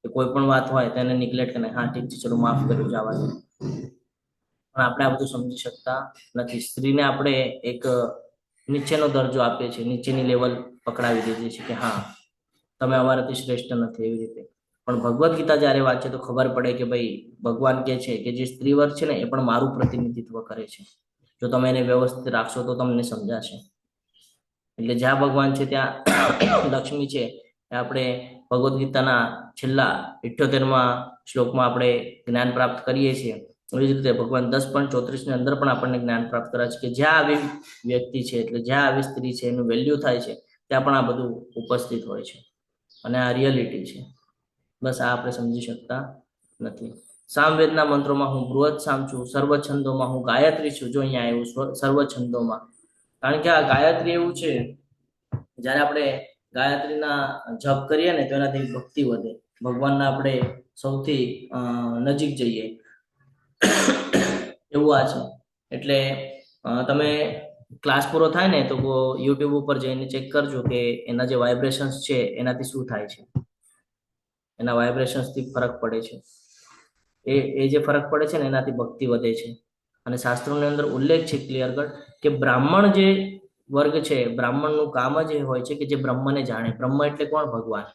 કોઈ પણ વાત હોય તેને નિગ્લેક્ટ કરે, હા ઠીક છે ચલો માફ કર્યું, જવા દે. પણ આપણે આ બધું સમજી શકતા નથી. સ્ત્રીને આપણે એક નીચેનો દરજ્જો આપીએ છીએ, નીચેની લેવલ પકડાવી દીધી છે કે હા તમે અમારાથી શ્રેષ્ઠ નથી, એવી રીતે. પણ ભગવદ્ ગીતા જયારે વાંચે તો ખબર પડે કે ભાઈ ભગવાન કે છે કે જે સ્ત્રી વર્ગ છે ને એ પણ મારું પ્રતિનિધિત્વ કરે છે. જો તમે એને વ્યવસ્થિત રાખશો તો તમને સમજાશે. એટલે જ્યાં ભગવાન છે ત્યાં લક્ષ્મી છે. આપણે ભગવદ્ ગીતાના છેલ્લા 78માં શ્લોકમાં આપણે જ્ઞાન પ્રાપ્ત કરીએ છીએ. એવી જ રીતે ભગવાન 10.34 ની અંદર પણ આપણને જ્ઞાન પ્રાપ્ત કરે છે કે જ્યાં આવી વ્યક્તિ છે, એટલે જ્યાં આવી સ્ત્રી છે એનું વેલ્યુ થાય છે, ત્યાં પણ આ બધું ઉપસ્થિત હોય છે. અને આ રિયાલિટી છે. બસ આ આપણે સમજી શકતા નથી. સામવેદના મંત્રોમાં હું બૃહદ સામ છું, સર્વ છંદોમાં હું ગાયત્રી છું. જો અહીંયા આવ્યું સર્વ છંદોમાં, કારણ કે આ ગાયત્રી એવું છે, જ્યારે આપણે ગાયત્રીના જપ કરીએ ને તો એનાથી ભક્તિ વધે, ભગવાનના આપણે સૌથી નજીક જઈએ એવું આ છે. એટલે તમે ક્લાસ પૂરો થાય ને તો યુટ્યુબ ઉપર જઈને ચેક કરજો કે એના જે વાઇબ્રેશન્સ છે એનાથી શું થાય છે. એના વાઇબ્રેશન્સથી ફરક પડે છે. એ જે ફરક પડે છે ને એનાથી ભક્તિ વધે છે. અને શાસ્ત્રોની અંદર ઉલ્લેખ છે ક્લિયર કટ કે બ્રાહ્મણ જે વર્ગ છે, બ્રાહ્મણનું કામ જ એ હોય છે કે જે બ્રહ્મને જાણે. બ્રહ્મ એટલે કોણ? ભગવાન.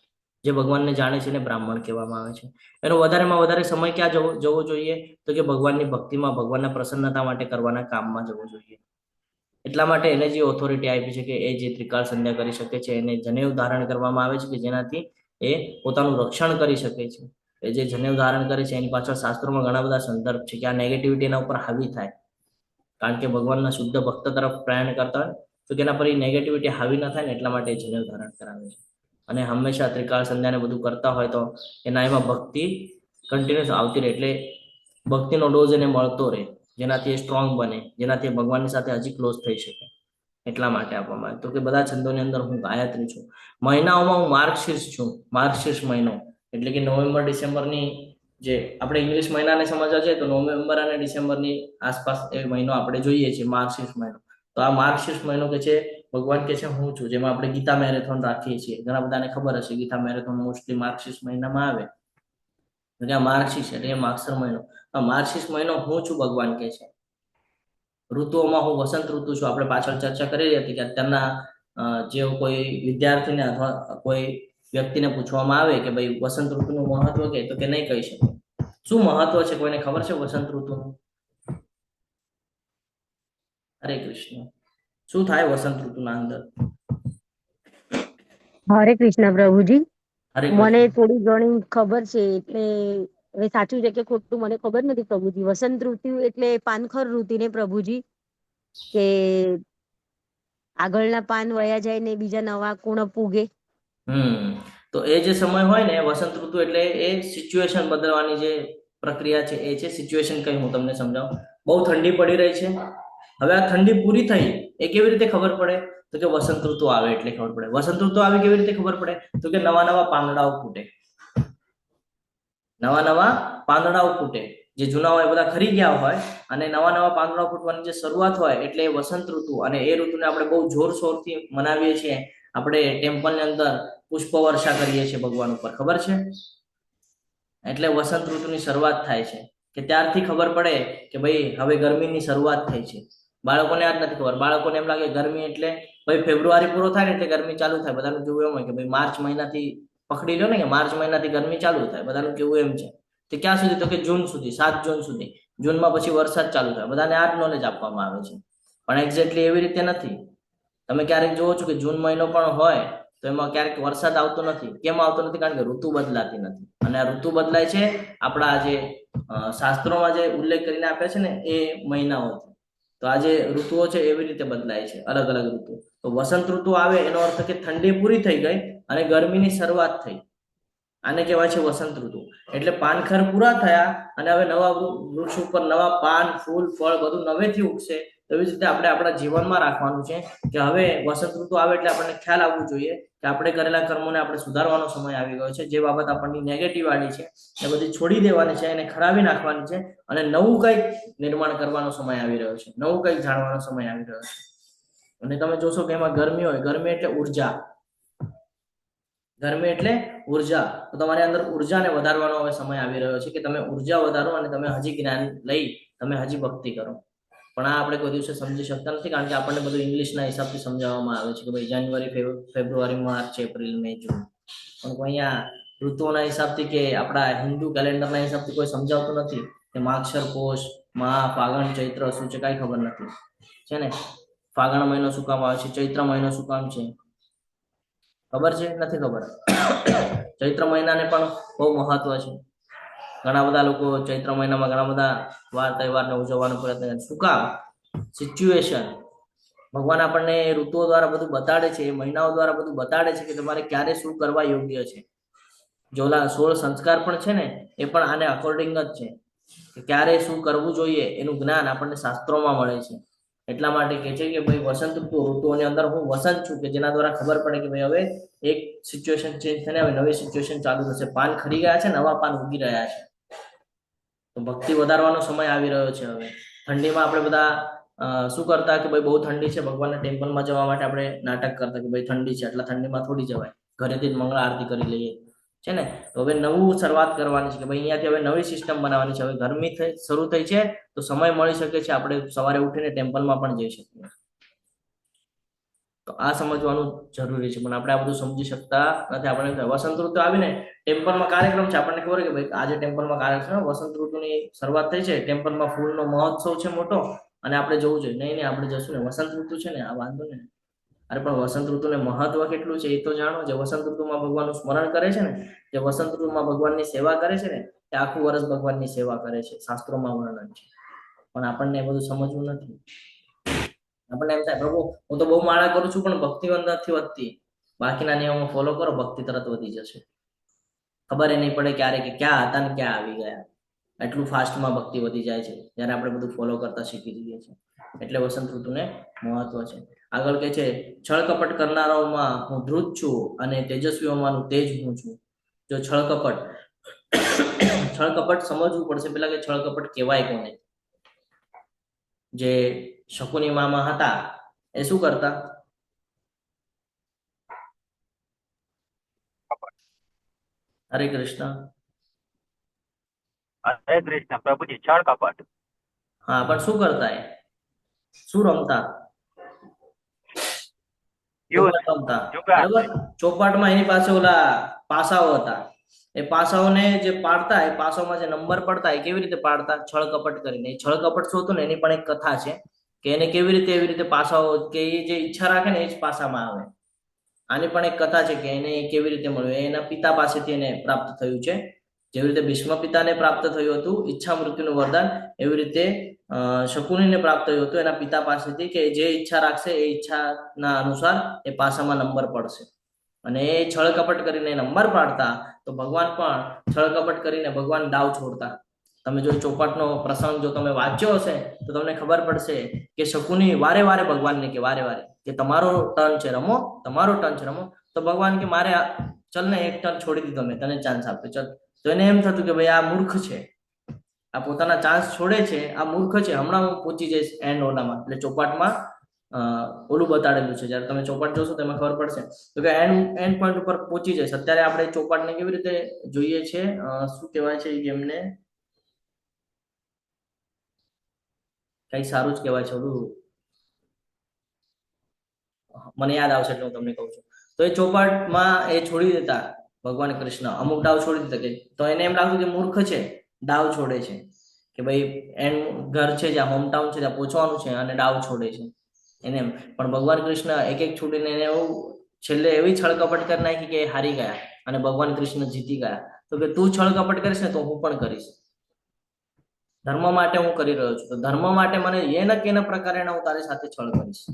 જે ભગવાનને જાણે છે એને બ્રાહ્મણ કહેવામાં આવે છે. એનો વધારેમાં વધારે સમય ક્યાં જવો જોઈએ? તો કે ભગવાનની ભક્તિમાં, ભગવાનના પ્રસન્નતા માટે કરવાના કામમાં જવો જોઈએ. એટલા માટે એને જે ઓથોરિટી આપી છે કે એ જે ત્રિકાળ સંધ્યા કરી શકે છે, એને જનેવ ધારણ કરવામાં આવે છે કે જેનાથી એ પોતાનું રક્ષણ કરી શકે છે. એ જે જનેવ ધારણ કરે છે એની પાછળ શાસ્ત્રોમાં ઘણા બધા સંદર્ભ છે કે આ નેગેટિવિટી એના ઉપર હાવી થાય. કારણ કે ભગવાનના શુદ્ધ ભક્ત તરફ પ્રયાણ કરતા હોય તો તેના પર એ નેગેટિવિટી હાવી ન થાય ને એટલા માટે જનેવ ધારણ કરાવે છે. અને હંમેશા ત્રિકાળ સંધ્યાને બધું કરતા હોય તો એમાં ભક્તિ કન્ટિન્યુઅસ આવતી રહે, એટલે ભક્તિનો ડોઝ એને મળતો રહે. જેનાથી એ સ્ટ્રોંગ બને, જેનાથી એ ભગવાનની સાથે હજી ક્લોઝ થઈ શકે, એટલા માટે આપવામાં આવે. તો કે બધા છંદોની અંદર હું ગાયત્રી છું. મહિનાઓમાં હું માર્ગશીર્ષ છું. માર્ગશીર્ષ મહિનો એટલે કે નવેમ્બર ડિસેમ્બરની, જે આપણે ઇંગ્લિશ મહિનાને સમજવા જઈએ તો નવેમ્બર અને ડિસેમ્બરની આસપાસ એ મહિનો આપણે જોઈએ છીએ, માર્ગશીર્ષ મહિનો. તો આ માર્ગશીર્ષ મહિનો કે છે ભગવાન કે છે હું છું, જેમાં આપણે ગીતા મેરેથોન રાખીએ છીએ. ઘણા બધાને ખબર હશે ગીતા મેરેથોન મોસ્ટલી માર્ગશીર્ષ મહિનામાં આવે. એટલે માર્ગશીર્ષ એટલે માગસર મહિનો. આ માર્ગશીર્ષ મહિનો હું છું ભગવાન કે છે. ઋતુઓમાં હું વસંત ઋતુ છું. આપણે પાછળ ચર્ચા કરી રહી હતી કે અત્યારના જે કોઈ વિદ્યાર્થીને અથવા કોઈ વ્યક્તિને પૂછવામાં આવે કે ભાઈ વસંત ઋતુનું મહત્વ કે, તો કે નહીં કહી શકે. શું મહત્વ છે કોઈને ખબર છે વસંત ઋતુનું? હરે કૃષ્ણ. શું થાય વસંત ઋતુના અંદર? હરે કૃષ્ણ પ્રભુજી. હરે મને કૃષ્ણ. થોડી ઘણી ખબર છે, એટલે હવે સાચું છે કે ખોટું મને ખબર નથી પ્રભુજી. વસંત ઋતુ એટલે પાનખર ઋતુ ને પ્રભુજી, કે આગળના પાન વયા જાય ને બીજા નવા કુણ પૂગે. તો એ જે સમય હોય ને વસંત ઋતુ એટલે એ સિચ્યુએશન બદલવાની જે પ્રક્રિયા છે એ છે સિચ્યુએશન. કઈ હું તમને સમજાવું. બહુ ઠંડી પડી રહી છે. હવે આ ઠંડી પૂરી થઈ એ કેવી રીતે ખબર પડે? તો કે વસંત ઋતુ આવે એટલે ખબર પડે. વસંત ઋતુ આવી કેવી રીતે ખબર પડે? તો કે નવા નવા પાંદડાઓ ફૂટે. નવા નવા પાંદડાઓ ફૂટે. જે જૂના હોય બધા ખરી ગયા હોય અને નવા નવા પાંદડાઓ ફૂટવાની જે શરૂઆત હોય એટલે એ વસંત ઋતુ. અને એ ઋતુને આપણે બહુ જોરશોરથી મનાવીએ છીએ. આપણે ટેમ્પલની અંદર પુષ્પ વર્ષા કરીએ છીએ ભગવાન ઉપર, ખબર છે? એટલે વસંત ઋતુની શરૂઆત થાય છે કે ત્યારથી ખબર પડે કે ભાઈ હવે ગરમીની શરૂઆત થઈ છે. બાળકોને આ જ નથી ખબર. બાળકોને એમ લાગે ગરમી એટલે ભાઈ ફેબ્રુઆરી પૂરો થાય ને એટલે ગરમી ચાલુ થાય. બધાનું કેવું એમ હોય કે ભાઈ માર્ચ મહિનાથી પકડી લો ને, કે માર્ચ મહિનાથી ગરમી ચાલુ થાય. બધાનું કેવું એમ છે. તે ક્યાં સુધી? તો કે જૂન સુધી, 7 જૂન સુધી. જૂનમાં પછી વરસાદ ચાલુ થાય. બધાને આ જ નોલેજ આપવામાં આવે છે, પણ એક્ઝેક્ટલી એવી રીતે નથી. તમે ક્યારેક જોવો છો કે જૂન મહિનો પણ હોય તો એમાં ક્યારેક વરસાદ આવતો નથી. કેમ આવતો નથી? કારણ કે ઋતુ બદલાતી નથી. અને આ ઋતુ બદલાય છે આપણા જે શાસ્ત્રોમાં જે ઉલ્લેખ કરીને આપે છે ને એ મહિનાઓથી. તો આ જે ઋતુઓ છે એવી રીતે બદલાય છે, અલગ અલગ ઋતુ. તો વસંત ઋતુ આવે એનો અર્થ કે ઠંડી પૂરી થઈ ગઈ અને ગરમીની શરૂઆત થઈ. આને કહેવાય છે વસંત ઋતુ. એટલે પાનખર પૂરા થયા અને હવે નવા વૃક્ષ ઉપર નવા પાન, ફૂલ, ફળ બધું નવેથી ઉગશે. એવી જ રીતે આપણે આપણા જીવનમાં રાખવાનું છે કે હવે વસંત ઋતુ આવે એટલે આપણને ખ્યાલ આવવું જોઈએ કે આપણે કરેલા કર્મોને આપણે સુધારવાનો સમય આવી ગયો છે. જે બાબત આપણની નેગેટિવ વાળી છે એ બધી છોડી દેવાની છે, એને ખરાવી નાખવાની છે અને નવું કંઈક નિર્માણ કરવાનો સમય આવી રહ્યો છે. નવું કંઈક જાણવાનો સમય આવી રહ્યો છે. અને તમે જોશો કે એમાં ગરમી હોય. ગરમી એટલે ઉર્જા. ગરમી એટલે ઉર્જા. તો તમારી અંદર ઉર્જાને વધારવાનો હવે સમય આવી રહ્યો છે કે તમે ઉર્જા વધારો અને તમે હજી જ્ઞાન લઈ તમે હજી ભક્તિ કરો. પણ આ આપણે કોઈ દિવસે સમજી શકતા નથી, કારણ કે આપણને બધું ઇંગ્લિશના હિસાબથી સમજાવવામાં આવે છે કે ભાઈ જાન્યુઆરી, ફેબ્રુઆરી, માર્ચ, એપ્રિલ, મે, જૂન. પણ અહીંયા ઋતુઓના હિસાબથી કે આપણા હિન્દુ કેલેન્ડરના હિસાબથી કોઈ સમજાવતું નથી કે માગશર પોષ, મહા, ફાગણ, ચૈત્ર શું છે કાંઈ ખબર નથી. છે ને? ફાગણ મહિનો શું કામ આવે છે? ચૈત્ર મહિનો શું કામ છે? ખબર છે? નથી ખબર. ચૈત્ર મહિનાને પણ બહુ મહત્વ છે. ઘણા બધા લોકો ચૈત્ર મહિનામાં ઘણા બધા વાર તહેવારને ઉજવવાનો પ્રયત્ન કરે. શું કામ? સિચ્યુએશન. ભગવાન આપણને ઋતુઓ દ્વારા બધું બતાડે છે, એ મહિનાઓ દ્વારા બધું બતાડે છે કે તમારે ક્યારે શું કરવા યોગ્ય છે. જોલા 16 સંસ્કાર પણ છે ને એ પણ આને અકોર્ડિંગ જ છે કે ક્યારે શું કરવું જોઈએ એનું જ્ઞાન આપણને શાસ્ત્રોમાં મળે છે. એટલા માટે કહે છે કે ભાઈ વસંત ઋતુઓની અંદર હું વસંત છું, કે જેના દ્વારા ખબર પડે કે ભાઈ હવે એક સિચ્યુએશન ચેન્જ થઈને હવે નવી સિચ્યુએશન ચાલુ થશે. પાન ખરી ગયા છે, નવા પાન ઉગી રહ્યા છે. તો ભક્તિ વધારવાનો સમય આવી રહ્યો છે. હવે ઠંડીમાં આપણે બધા શું કરતા કે ભાઈ બહુ ઠંડી છે, ભગવાનના ટેમ્પલમાં જવા માટે આપણે નાટક કરતા કે ભાઈ ઠંડી છે, એટલા ઠંડીમાં થોડી જવાય, ઘરેથી જ મંગળા આરતી કરી લઈએ. છે ને? તો હવે નવું શરૂઆત કરવાની છે કે ભાઈ અહીંયાથી હવે નવી સિસ્ટમ બનાવવાની છે. હવે ગરમી શરૂ થઈ છે તો સમય મળી શકે છે આપણે સવારે ઉઠીને ટેમ્પલમાં પણ જઈ શકીએ. તો આ સમજવાનું જરૂરી છે, પણ આપણે આ બધું સમજી શકતા નથી. આપણે વસંત ઋતુ આવીને ટેમ્પલમાં કાર્યક્રમ છે, આપણને ખબર કે ભાઈ આજે ટેમ્પલમાં કાર્યક્રમ, વસંત ઋતુની શરૂઆત થઈ છે, ટેમ્પલમાં ફૂલનો મહોત્સવ છે મોટો અને આપણે જવું જોઈએ. નહીં આપણે જશું ને, વસંત ઋતુ છે ને, આ વાંધો ને. અરે પણ વસંત ઋતુને મહત્વ કેટલું છે એ તો જાણો. જે વસંત ઋતુમાં ભગવાનનું સ્મરણ કરે છે ને, જે વસંત ઋતુમાં ભગવાનની સેવા કરે છે ને, તે આખું વર્ષ ભગવાનની સેવા કરે છે. શાસ્ત્રોમાં વર્ણન છે, પણ આપણને એ બધું સમજવું નથી. આપણને એમ થાય પ્રભુ હું તો બહુ માળા કરું છું પણ ભક્તિ નથી વધતી. બાકીના નિયમો ફોલો કરો, ભક્તિ તરત વધી જશે. ખબર એ નહીં પડે ક્યારે કે ક્યાં હતા ને ક્યાં આવી ગયા. એટલું ફાસ્ટમાં ભક્તિ વધી જાય છે જ્યારે આપણે બધું ફોલો કરતા શીખી જઈએ છીએ. એટલે વસંત ઋતુને મહત્વ છે. આગળ કે છે છળ કપટ કરનારાઓમાં હું ધ્રુત છું અને તેજસ્વીઓમાંનું તેજ હું છું. જો છળ કપટ સમજવું પડશે પેલા કે છળ કપટ કહેવાય કોને. જે શકુની મામા હતા એ શું કરતા? હરે કૃષ્ણ. હરે કૃષ્ણ પ્રભુજી, છળ કપટ. હા, પણ શું કરતા? એ શું રમતા? ચોપાટ રમતા. બરાબર. ચોપાટમાં એની પાસે ઓલા પાસાઓ હતા. એ પાસાઓને જે પાડતા, એ પાસાઓમાં જે નંબર પડતા એ કેવી રીતે પાડતા? છળ કપટ કરીને. એ છળ કપટ શું હતું ને એની પણ એક કથા છે કે એને કેવી રીતે એવી રીતે પાસાઓ કે એ જે ઈચ્છા રાખે ને એ જ પાસામાં આવે. આની પણ એક કથા છે કે એને કેવી રીતે મળ્યું. એના પિતા પાસેથી એને પ્રાપ્ત થયું છે. જેવી રીતે ભીષ્મ પિતાને પ્રાપ્ત થયું હતું ઈચ્છા મૃત્યુનું વરદાન, એવી રીતે શકુનીને પ્રાપ્ત થયું હતું એના પિતા પાસેથી કે જે ઈચ્છા રાખશે એ ઈચ્છાના અનુસાર એ પાસામાં નંબર પડશે. અને એ છળ કપટ કરીને નંબર પાડતા તો ભગવાન પણ છળ કપટ કરીને ભગવાન દાવ છોડતા. તમે જો ચોપાટનો પ્રસંગ જો તમે વાંચ્યો હશે તો તમને ખબર પડશે કે શકુની વારે વારે ભગવાનને કે વારે વારે કે તમારો ટર્ન છે રમો, તમારો ટર્ન છે રમો. તો ભગવાન કે મારે ચલ ને એક ટર્ન છોડી દીધો, મેં તને ચાન્સ આપ્યો, ચલ. તો એને એમ થતું કે ભાઈ આ મૂર્ખ છે, આ પોતાના ચાન્સ છોડે છે, આ મૂર્ખ છે, હમણાં હું પહોંચી જઈશ એન્ડ ઓલામાં. એટલે ચોપાટમાં ઓલું બતાડેલું છે. જયારે તમે ચોપાટ જોશો તો એમાં ખબર પડશે તો કે એન્ડ પોઈન્ટ ઉપર પહોંચી જઈશ. અત્યારે આપણે ચોપાટને કેવી રીતે જોઈએ છે, શું કહેવાય છે એ ગેમને? કઈ સારું જ કહેવાય છે, ઓલું મને યાદ આવશે એટલે હું તમને કહું છું. તો એ ચોપાટમાં એ છોડી દેતા ભગવાન કૃષ્ણ, અમુક ડાવ છોડી દેતા કે તો એને એમ લાગતું કે મૂર્ખ છે, ડાવ છોડે છે કે ભાઈ એન્ડ ઘર છે જ્યાં હોમટાઉન છે ત્યાં પહોંચવાનું છે અને ડાવ છોડે છે એને એમ. પણ ભગવાન કૃષ્ણ એક એક છોડીને એને એવું છેલ્લે એવી છળ કપટ કરી નાખી કે હારી ગયા અને ભગવાન કૃષ્ણ જીતી ગયા. તો કે તું છળ કપટ કરીશ ને તો હું પણ કરીશ. ધર્મ માટે હું કરી રહ્યો છું, તો ધર્મ માટે મને એ ન કે એના પ્રકારે હું તારી સાથે છળ કરીશ.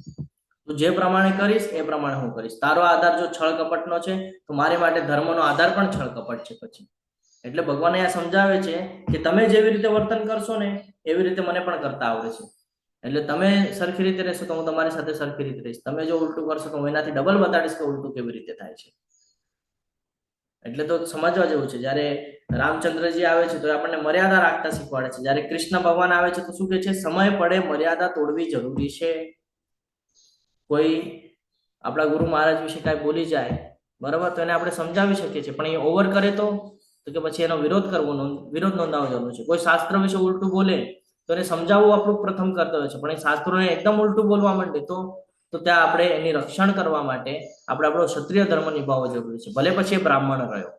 તું જે પ્રમાણે કરીશ એ પ્રમાણે હું કરીશ. તારો આધાર જો છળ કપટનો છે તો મારી માટે ધર્મનો આધાર પણ છળ કપટ છે પછી. એટલે ભગવાન અહીંયા સમજાવે છે કે તમે જેવી રીતે વર્તન કરશો ને એવી રીતે મને પણ કરતા આવડે છે. એટલે તમે સરખી રીતે રહેશો તો હું તમારી સાથે સરખી રીતે રહીશ. તમે જો ઉલટું કરશો તો હું એનાથી ડબલ બતાડીશ કે ઉલટું કેવી રીતે થાય છે. એટલે તો સમજવા જેવું છે. જયારે રામચંદ્રજી આવે છે તો આપણને મર્યાદા રાખતા શીખવાડે છે. જયારે કૃષ્ણ ભગવાન આવે છે તો શું કે છે? સમય પડે મર્યાદા તોડવી જરૂરી છે. કોઈ આપણા ગુરુ મહારાજ વિશે કાંઈ બોલી જાય બરાબર તો એને આપણે સમજાવી શકીએ છીએ, પણ એ ઓવર કરે તો કે પછી એનો વિરોધ કરવો, વિરોધ નોંધાવવો જરૂર છે. કોઈ શાસ્ત્ર વિશે ઉલટું બોલે તો એને સમજાવવું આપણું પ્રથમ કર્તવ્ય છે. પણ એ શાસ્ત્રોને એકદમ ઉલટું બોલવા માંડે તો ત્યાં આપણે એની રક્ષણ કરવા માટે આપણે આપણો ક્ષત્રિય ધર્મ નિભાવવો જરૂરી છે, ભલે પછી એ બ્રાહ્મણ રહ્યો.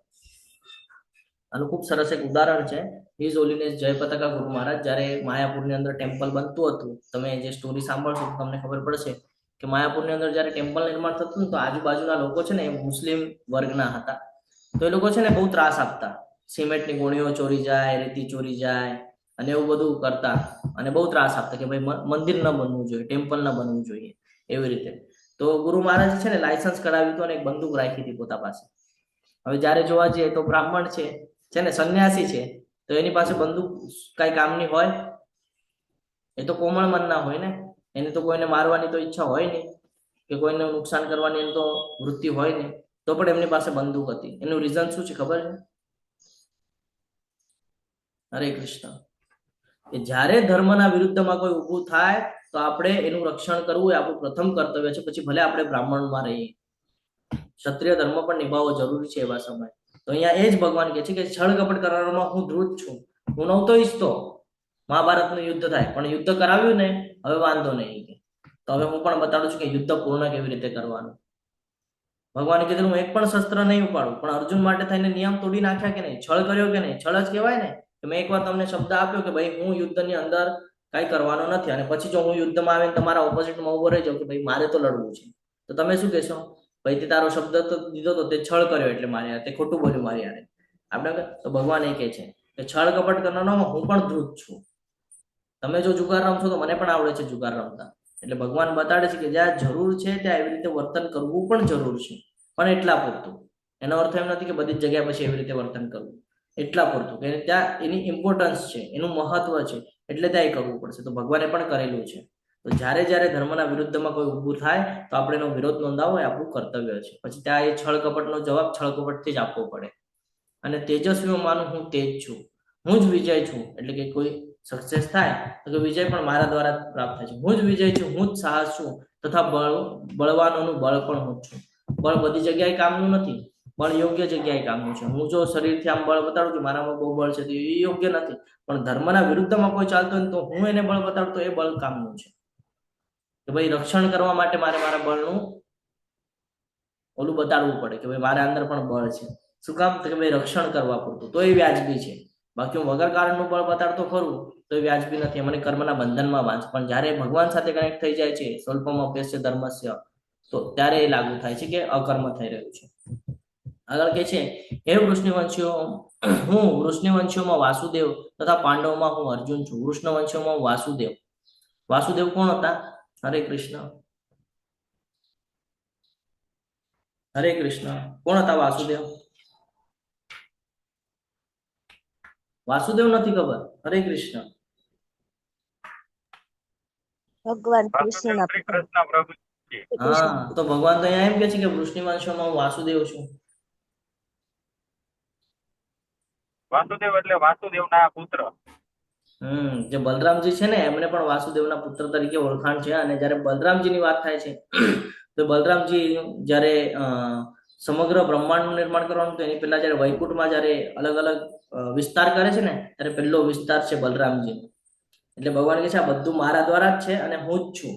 આનું ખૂબ સરસ એક ઉદાહરણ છે. હિઝ હોલીનેસ જય પતાકા ગુરુ મહારાજ જ્યારે માયાપુરની અંદર ટેમ્પલ બનતું હતું, તમે જે સ્ટોરી સાંભળશો તો તમને ખબર પડશે કે માયાપુરની અંદર જ્યારે ટેમ્પલ નિર્માણ થતું ને તો આજુબાજુના લોકો છે ને એ મુસ્લિમ વર્ગના હતા. તો એ લોકો છે ને બહુ ત્રાસ આપતા. સિમેન્ટની ગોળીઓ ચોરી જાય, રેતી ચોરી જાય અને એવું બધું કરતા અને બહુ ત્રાસ આપતા કે ભાઈ મંદિર ન બનવું જોઈએ, ટેમ્પલ ન બનવું જોઈએ એવી રીતે. તો ગુરુ મહારાજ છે ને લાયસન્સ કઢાવ્યું હતું અને એક બંદૂક રાખી હતી પોતા પાસે. હવે જ્યારે જોવા જઈએ તો બ્રાહ્મણ છે ને સંન્યાસી છે, તો એની પાસે બંદૂક કઈ કામની હોય? એ તો કોમળ મનના હોય ને, એને તો કોઈને મારવાની તો ઈચ્છા હોય નહીં કે કોઈને નુકસાન કરવાની એની તો વૃત્તિ હોય નહીં. તો પણ એમની પાસે બંદૂક હતી. એનું રીઝન શું છે ખબર છે? હરે કૃષ્ણ. કે જ્યારે ધર્મના વિરુદ્ધમાં કોઈ ઊભું થાય તો આપણે એનું રક્ષણ કરવું એ આપણું પ્રથમ કર્તવ્ય છે. પછી ભલે આપણે બ્રાહ્મણમાં રહીએ, ક્ષત્રિય ધર્મ પણ નિભાવવો જરૂરી છે એવા સમય. તો અહીંયા એ જ ભગવાન કહે છે કે છળ કપટ કરવાના હું ધ્રુત છું, હું નહોતો ઈચ્છતો મહાભારતનું યુદ્ધ થાય, પણ યુદ્ધ કરાવ્યું ને હવે વાંધો નહીં. તો હવે હું પણ બતાડું છું કે યુદ્ધ પૂર્ણ કેવી રીતે કરવાનું. ભગવાને કીધું હું એક પણ શસ્ત્ર નહીં ઉપાડું, પણ અર્જુન માટે થઈને નિયમ તોડી નાખ્યા કે નહીં? છળ કર્યો કે નહીં? છળ જ કહેવાય ને કે મેં એકવાર તમને શબ્દ આપ્યો કે ભાઈ હું યુદ્ધની અંદર કઈ કરવાનો નથી, અને પછી જો હું યુદ્ધમાં આવીને તમારા ઓપોઝિટમાં ઉભો રહી જાઉં કે ભાઈ મારે તો લડવું છે, તો તમે શું કહેશો? ભાઈ તે તારો શબ્દ તો દીધો તો તે છળ કર્યો એટલે મારી યાર તે ખોટું બોલ્યું મારી યાર. આપણે તો ભગવાન એ કહે છે કે છળ કપટ કરનારામાં હું પણ ધ્રુત છું. તમે જો જુગાર રમશો તો મને પણ આવડે છે જુગાર રમતા. એટલે ભગવાન બતાડે છે કે જ્યાં જરૂર છે ત્યાં એવી રીતે વર્તન કરવું પણ જરૂર છે, પણ એટલા પૂરતું. એનો અર્થ એમ નથી કે બધી જ જગ્યાએ પછી એવી રીતે વર્તન કરવું. એટલા પૂરતું કે ત્યાં એની ઇમ્પોર્ટન્સ છે, એનું મહત્વ છે, એટલે ત્યાં એ કરવું પડશે. તો ભગવાને પણ કરેલું છે. તો જ્યારે જ્યારે ધર્મના વિરુદ્ધમાં કોઈ ઊભું થાય તો આપણે એનો વિરોધ નોંધાવવો એ આપણું કર્તવ્ય છે. પછી ત્યાં એ છળ કપટનો જવાબ છળ કપટથી જ આપવો પડે. અને તેજસ્વીઓ માનું હું તેજ છું, હું જ વિજય છું. એટલે કે કોઈ સક્સેસ થાય તો વિજય પણ મારા દ્વારા પ્રાપ્ત થાય છે. હું જ વિજય છું, હું જ સાહસ છું, તથા બળવાનોનું બળ પણ હું જ છું. બળ બધી જગ્યાએ કામનું નથી, બળ યોગ્ય જગ્યાએ કામનું છે. હું જો શરીરથી આમ બળ બતાડું છું, મારામાં બહુ બળ છે, તો એ યોગ્ય નથી. પણ ધર્મના વિરુદ્ધમાં કોઈ ચાલતો હોય તો હું એને બળ બતાડું તો એ બળ કામનું છે. કે ભાઈ રક્ષણ કરવા માટે મારે મારા બળનું ઓલું બતાડવું પડે કે ભાઈ મારા અંદર પણ બળ છે. શું કામ? તો કે ભાઈ રક્ષણ કરવા પૂરતું, તો એ વ્યાજબી છે. બાકી હું વગર કારણનું બળ બતાડતો ખરું તો એ વ્યાજબી નથી, મને કર્મના બંધનમાં વાંચ. પણ જ્યારે ભગવાન સાથે કનેક્ટ થઈ જાય છે, સ્વલ્પમ અભ્યસ્ય ધર્મસ્ય, તો ત્યારે એ લાગુ થાય છે કે અકર્મ થઈ રહ્યું છે. આગળ કે છે, હે વૃષ્ણિવંશીઓ, હું વૃષ્ણિવંશીઓમાં વાસુદેવ તથા પાંડવોમાં હું અર્જુન છું. વૃષ્ણવંશીઓમાં હું વાસુદેવ. વાસુદેવ કોણ હતા? હરે કૃષ્ણ, હરે કૃષ્ણ. કોણ હતા વાસુદેવ? વાસુદેવ નથી ખબર? હરે કૃષ્ણ. ભગવાન કૃષ્ણના પિતા. હા, તો ભગવાન તો અહીંયા એમ કે છે કે વૃષ્ણિવંશોમાં હું વાસુદેવ છું. વાસુદેવ એટલે વાસુદેવના પુત્ર. જે બલરામજી છે ને એમને પણ વાસુદેવના પુત્ર તરીકે ઓળખાણ છે. અને જ્યારે બલરામજીની વાત થાય છે તો બલરામજી જ્યારે સમગ્ર બ્રહ્માંડનું નિર્માણ કરવાનું તો એની પહેલા જ્યારે વૈકુંઠમાં જ્યારે અલગ અલગ વિસ્તાર કરે છે ને, ત્યારે પહેલો વિસ્તાર છે બલરામજી. એટલે ભગવાન કહે છે આ બધું મારા દ્વારા જ છે અને હું જ છું.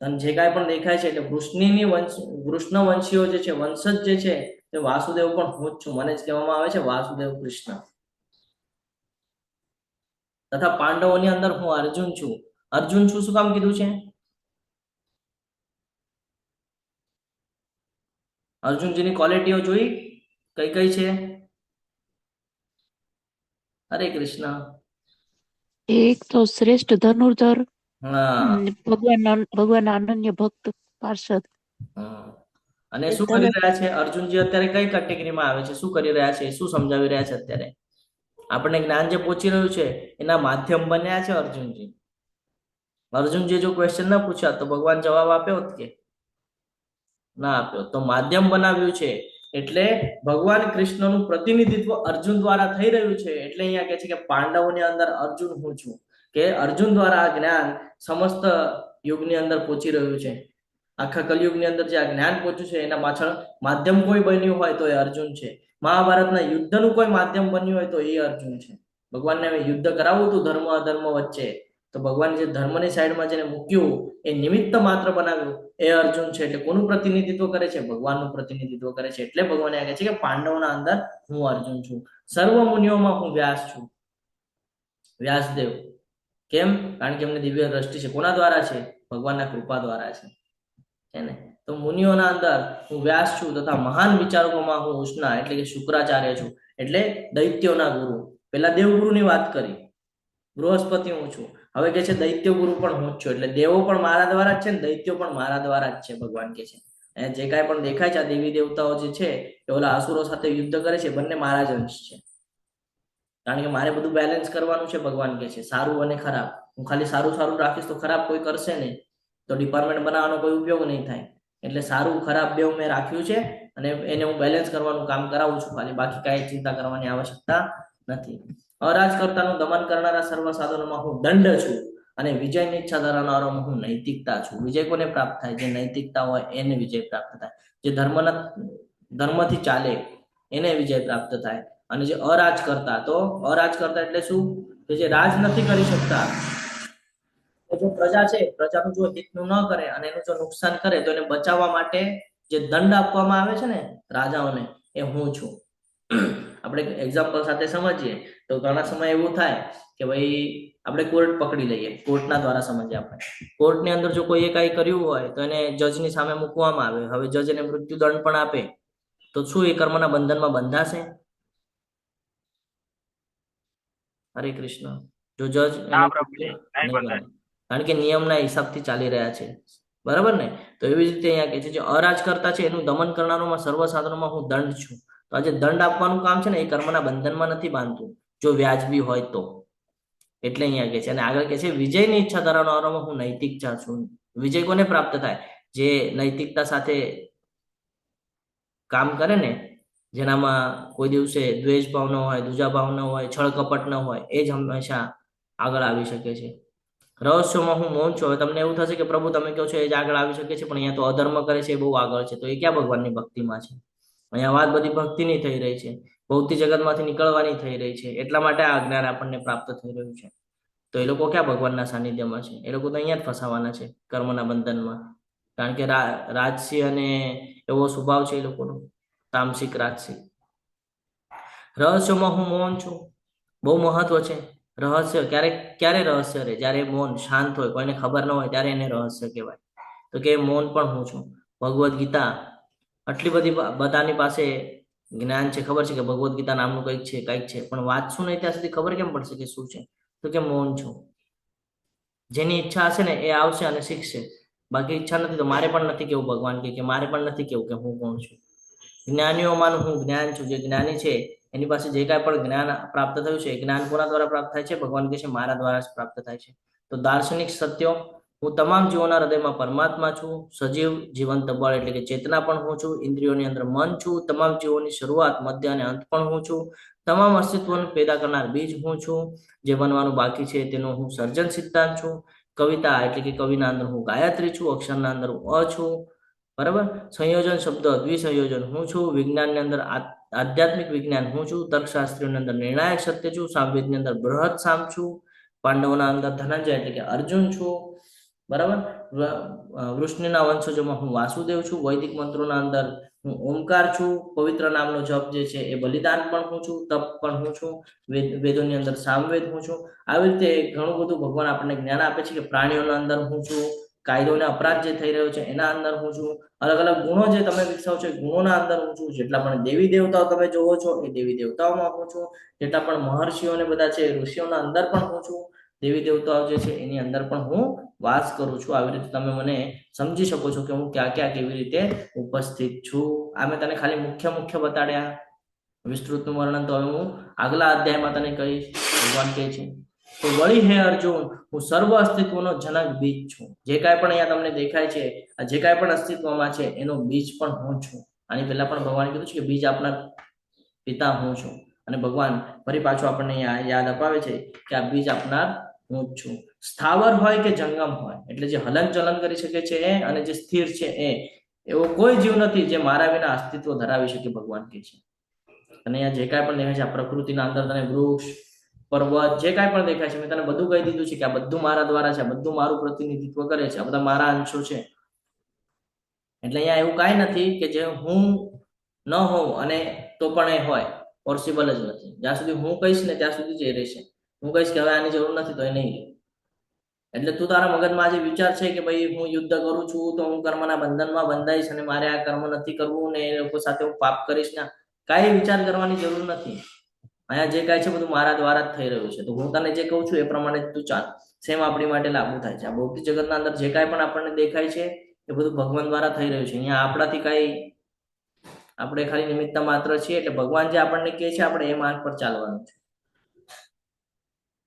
અને જે કાંઈ પણ દેખાય છે એટલે વૃષ્ણવંશીઓ જે છે, વંશજ જે છે, તે વાસુદેવ પણ હું જ છું. મને જ કહેવામાં આવે છે વાસુદેવ કૃષ્ણ. તથા પાંડવોની અંદર હું અર્જુન છું. અર્જુન છું શું કામ કીધું છે? અર્જુનજીની ક્વોલિટીઓ જોઈ કઈ કઈ છે? હરે કૃષ્ણ. એક તો શ્રેષ્ઠ ધનુર્ધર, હા, ભગવાનના અનન્ય ભક્ત પાર્ષદ. અને શું કરી રહ્યા છે અર્જુનજી? અત્યારે કઈ કેટેગરીમાં આવે છે? શું કરી રહ્યા છે? શું સમજાવી રહ્યા છે? અત્યારે આપણને જ્ઞાન જે પહોંચી રહ્યું છે એના માધ્યમ બન્યા છે અર્જુનજી. અર્જુનજી જો ક્વેશ્ચન ના પૂછ્યા તો ભગવાન જવાબ આપ્યો હોત કે ના આપ્યો? તો માધ્યમ બનાવ્યું છે. એટલે ભગવાન કૃષ્ણનું પ્રતિનિધિત્વ અર્જુન દ્વારા થઈ રહ્યું છે. એટલે અહીંયા કહે છે કે પાંડવોની અંદર અર્જુન હું છું, કે અર્જુન દ્વારા આ જ્ઞાન સમસ્ત યુગની અંદર પહોંચી રહ્યું છે. આખા કલયુગની અંદર જે આ જ્ઞાન પહોંચ્યું છે એના પાછળ માધ્યમ કોઈ બન્યું હોય તો એ અર્જુન છે. મહાભારતના યુદ્ધનું કોઈ માધ્યમ બન્યું હોય તો એ અર્જુન છે. ભગવાનને હવે યુદ્ધ કરાવવું હતું ધર્મ અધર્મ વચ્ચે, તો ભગવાન જે ધર્મની સાઈડમાં જેને મૂક્યું, એ નિમિત્ત માત્ર બનાવ્યું, એ અર્જુન છે. એટલે કોનું પ્રતિનિધિત્વ કરે છે? ભગવાનનું પ્રતિનિધિત્વ કરે છે. એટલે ભગવાન કહે છે કે પાંડવોના અંદર હું અર્જુન છું. સર્વ મુનિઓમાં હું વ્યાસ છું. વ્યાસદેવ કેમ? કારણ કે એમને દિવ્ય દ્રષ્ટિ છે. કોના દ્વારા છે? ભગવાનના કૃપા દ્વારા છે ને. તો મુનિઓના અંદર હું વ્યાસ છું તથા મહાન વિચારકોમાં હું ઉષ્ણા એટલે કે શુક્રાચાર્ય છું. એટલે દૈત્યોના ગુરુ. પેલા દેવગુરુની વાત કરી, બૃહસ્પતિ હું છું. હવે કે છે દૈત્ય ગુરુ પણ હું જ છું. એટલે દેવો પણ મારા દ્વારા જ છે ને દૈત્યો પણ મારા દ્વારા જ છે. ભગવાન કે છે જે કાંઈ પણ દેખાય છે આ દેવી દેવતાઓ જે છે એ ઓલા અસુરો સાથે યુદ્ધ કરે છે, બંને મારા જ અંશ છે. કારણ કે મારે બધું બેલેન્સ કરવાનું છે. ભગવાન કે છે સારું અને ખરાબ. હું ખાલી સારું સારું રાખીશ તો ખરાબ કોઈ કરશે નહીં, તો ડિપાર્ટમેન્ટ બનાવવાનો કોઈ ઉપયોગ નહીં થાય. એટલે સારું ખરાબ બેવ મેં રાખ્યું છે અને એને હું બેલેન્સ કરવાનું કામ કરાવું છું ખાલી. બાકી કાંઈ ચિંતા કરવાની આવશ્યકતા નથી. અરાજકર્તાનું દમન કરનારા સર્વ સાધનોમાં હું દંડ છું અને વિજયની ઈચ્છા ધરાવનારામાં હું નૈતિકતા છું. વિજય કોને પ્રાપ્ત થાય? જે નૈતિકતા હોય એને વિજય પ્રાપ્ત થાય. જે ધર્મથી ચાલે એને વિજય પ્રાપ્ત થાય. અને જે અરાજકર્તા, તો અરાજકર્તા એટલે શું? કે જે રાજ નથી કરી શકતા, જો પ્રજા છે પ્રજાનું જો હિતનું ન કરે અને એનું જો નુકસાન કરે તો એને બચાવવા માટે જે દંડ આપવામાં આવે છે ને રાજાઓને, એ હું છું. આપણે એક્ઝામ્પલ સાથે સમજીએ તો ઘણા સમય એવું થાય કે ભાઈ આપણે કોર્ટ પકડી લઈએ, કોર્ટના દ્વારા સમજીએ આપણે. કોર્ટની અંદર જો કોઈએ કાંઈ કર્યું હોય તો એને જજની સામે મૂકવામાં આવે. હવે જજ એને મૃત્યુદંડ પણ આપે તો શું એ કર્મના બંધનમાં બંધાશે? હરે કૃષ્ણ. જો જજ નહીં બંધાય, કારણ કે નિયમના હિસાબથી ચાલી રહ્યા છે. બરાબર ને? તો એવી જ રીતે અહીંયા કહે છે જે અરાજકર્તા છે એનું દમન કરનારોમાં સર્વ સાધનોમાં હું દંડ છું. તો આ જે દંડ આપવાનું કામ છે ને એ કર્મના બંધનમાં નથી બાંધતું, જો વ્યાજબી હોય તો. એટલે અહીંયા કહે છે, અને આગળ કહે છે વિજયની ઈચ્છા ધરાવનારામાં હું નૈતિક છું. વિજય કોને પ્રાપ્ત થાય? જે નૈતિકતા સાથે કામ કરે ને, જેનામાં કોઈ દિવસે દ્વેષ ભાવ ન હોય, દુજા ભાવ ન હોય, છળ કપટ ન હોય, એ જ હંમેશા આગળ આવી શકે છે. રહસ્યોમાં હું મૌન છું. હવે તમને એવું થશે કે પ્રભુ તમે કહો છો એ જ આગળ આવી શકે છે, પણ અહીંયા તો અધર્મ કરે છે એ બહુ આગળ છે, તો એ ક્યાં ભગવાનની ભક્તિમાં છે? અહીંયા વાત બધી ભક્તિની થઈ રહી છે, ભૌતિક જગતમાંથી નીકળવાની થઈ રહી છે, એટલા માટે આ જ્ઞાન આપણને પ્રાપ્ત થઈ રહ્યું છે. તો એ લોકો ક્યાં ભગવાનના સાનિધ્યમાં છે? એ લોકો તો અહીંયા જ ફસાવાના છે, કર્મના બંધનમાં. કારણ કે રાજસી અને એવો સ્વભાવ છે એ લોકોનો, તામસિક રાજસી. રહસ્યોમાં હું મૌન છું, બહુ મહત્વ છે. રહસ્ય ક્યારે રહસ્ય રહે? જ્યારે મૌન શાંત હોય, કોઈને ખબર ન હોય, ત્યારે એને રહસ્ય કહેવાય. તો કે મૌન પણ હું છું. ભગવદ્ ગીતા, આટલી બધી બધાની પાસે જ્ઞાન છે, ખબર છે કે ભગવદ્ ગીતા નામનું કંઈક છે, પણ વાંચશું નહીં ત્યાં સુધી ખબર કેમ પડશે કે શું છે? તો કે મૌન છું. જેની ઈચ્છા હશે ને એ આવશે અને શીખશે, બાકી ઈચ્છા નથી તો મારે પણ નથી કેવું. ભગવાન કે મારે પણ નથી કેવું કે હું કોણ છું. જ્ઞાનીઓમાંનું હું જ્ઞાન છું. જે જ્ઞાની છે એની પાસે જે કાંઈ પણ જ્ઞાન પ્રાપ્ત થયું છે એ જ્ઞાન કોના દ્વારા પ્રાપ્ત થાય છે? ભગવાન કહે છે મારા દ્વારા જ પ્રાપ્ત થાય છે. તો દાર્શનિક સત્યો, હું તમામ જીવોના હૃદયમાં પરમાત્મા છું. સજીવ જીવંત બળ એટલે કે ચેતના પણ હું છું. ઇન્દ્રિયોની અંદર મન છું. તમામ જીવોની શરૂઆત, મધ્ય અને અંત પણ હું છું. તમામ અસ્તિત્વને પેદા કરનાર બીજ હું છું. જે બનવાનું બાકી છે તેનો હું સર્જન સિદ્ધાંત છું. કવિતા એટલે કે કવિના અંદર હું ગાયત્રી છું. અક્ષરના અંદર હું અ છું. બરાબર. સંયોજન શબ્દ દ્વિસંયોજન હું છું. વિજ્ઞાનની અંદર આધ્યાત્મિક વિજ્ઞાન હું છું. તર્કશાસ્ત્રીઓની અંદર નિર્ણાયક સત્ય છું. સામવેદની અંદર બૃહદ સામ છું. પાંડવોના અંદર ધનંજય એટલે કે અર્જુન છું. બરાબર. વૃષ્ણિના વંશજોમાં હું વાસુદેવ છું. વૈદિક મંત્રોના અંદર હું ઓમકાર છું. પવિત્ર નામનો જપ જે છે એ બલિદાન પણ હું છું. તપ પણ હું છું. વેદોની અંદર સામવેદ હું છું. આવી રીતે ઘણું બધું ભગવાન આપણને જ્ઞાન આપે છે કે પ્રાણીઓના અંદર હું છું. કાયદો અને અપરાધ જે થઈ રહ્યો છે એના અંદર હું છું. અલગ અલગ ગુણો જે તમે વિકસાવો છો ગુણોના અંદર હું છું. જેટલા પણ દેવી દેવતાઓ તમે જોવો છો એ દેવી દેવતાઓમાં હું છું. જેટલા પણ મહર્ષિઓને બધા છે ઋષિઓના અંદર પણ હું છું. દેવી દેવતાઓ જે છે એની અંદર પણ હું વાસ કરું છું. આવી રીતે તમે મને સમજી શકો છો કે હું ક્યાં ક્યાં કેવી રીતે ઉપસ્થિત છું. આ મેં તને ખાલી મુખ્ય બતાડ્યા. વિસ્તૃતનું વર્ણન તો હવે હું આગલા અધ્યાયમાં તને કહીશ. ભગવાન કહે છે તો વળી હે અર્જુન, હું સર્વ અસ્તિત્વનો જનક બીજ છું. જે કાંઈ પણ અહીંયા તમને દેખાય છે, આ જે કાંઈ પણ અસ્તિત્વમાં છે એનો બીજ પણ હું છું. આની પહેલા પણ ભગવાન કીધું છે કે બીજ આપનાર પિતા હું છું. અને ભગવાન ફરી પાછું આપણને યાદ અપાવે છે કે આ બીજ આપનાર હું જ છું. સ્થાવર હોય કે જંગમ હોય, એટલે જે હલન ચલન કરી શકે છે એ અને જે સ્થિર છે એવો કોઈ જીવ નથી જે મારા વિના અસ્તિત્વ ધરાવી શકે. ભગવાન કહે છે. અને અહીંયા જે કાંઈ પણ દેખાય છે આ પ્રકૃતિના અંદર તને વૃક્ષ, પર્વત જે કાંઈ પણ દેખાય છે મેં તને બધું કહી દીધું છે કે આ બધું મારા દ્વારા છે. આ બધું મારું પ્રતિનિધિત્વ કરે છે. આ બધા મારા અંશો છે. એટલે અહીંયા એવું કાંઈ નથી કે જે હું ન હોઉં અને તો પણ એ હોય. પોસિબલ જ નથી. જ્યાં સુધી હું કહીશ ને ત્યાં સુધી જ એ રહેશે. હું કહીશ કે હવે આની જરૂર નથી તો એ નહીં રહે. એટલે તું તારા મગજમાં જે વિચાર છે કે ભાઈ હું યુદ્ધ કરું છું તો હું કર્મના બંધનમાં બંધાઈશ અને મારે આ કર્મ નથી કરવું ને એ લોકો સાથે હું પાપ કરીશ ને, કાંઈ વિચાર કરવાની જરૂર નથી. અહીંયા જે કાંઈ છે બધું મારા દ્વારા જ થઈ રહ્યું છે. તો હું તને જે કહું છું એ પ્રમાણે તું ચાલ. સેમ આપણી માટે લાગુ થાય છે. આ ભૌતિક જગતના અંદર જે કાંઈ પણ આપણને દેખાય છે એ બધું ભગવાન દ્વારા થઈ રહ્યું છે. અહીંયા આપણાથી કાંઈ, આપણે ખાલી નિમિત્ત માત્ર છીએ. એટલે ભગવાન જે આપણને કહે છે આપણે એ માર્ગ પર ચાલવાનું છે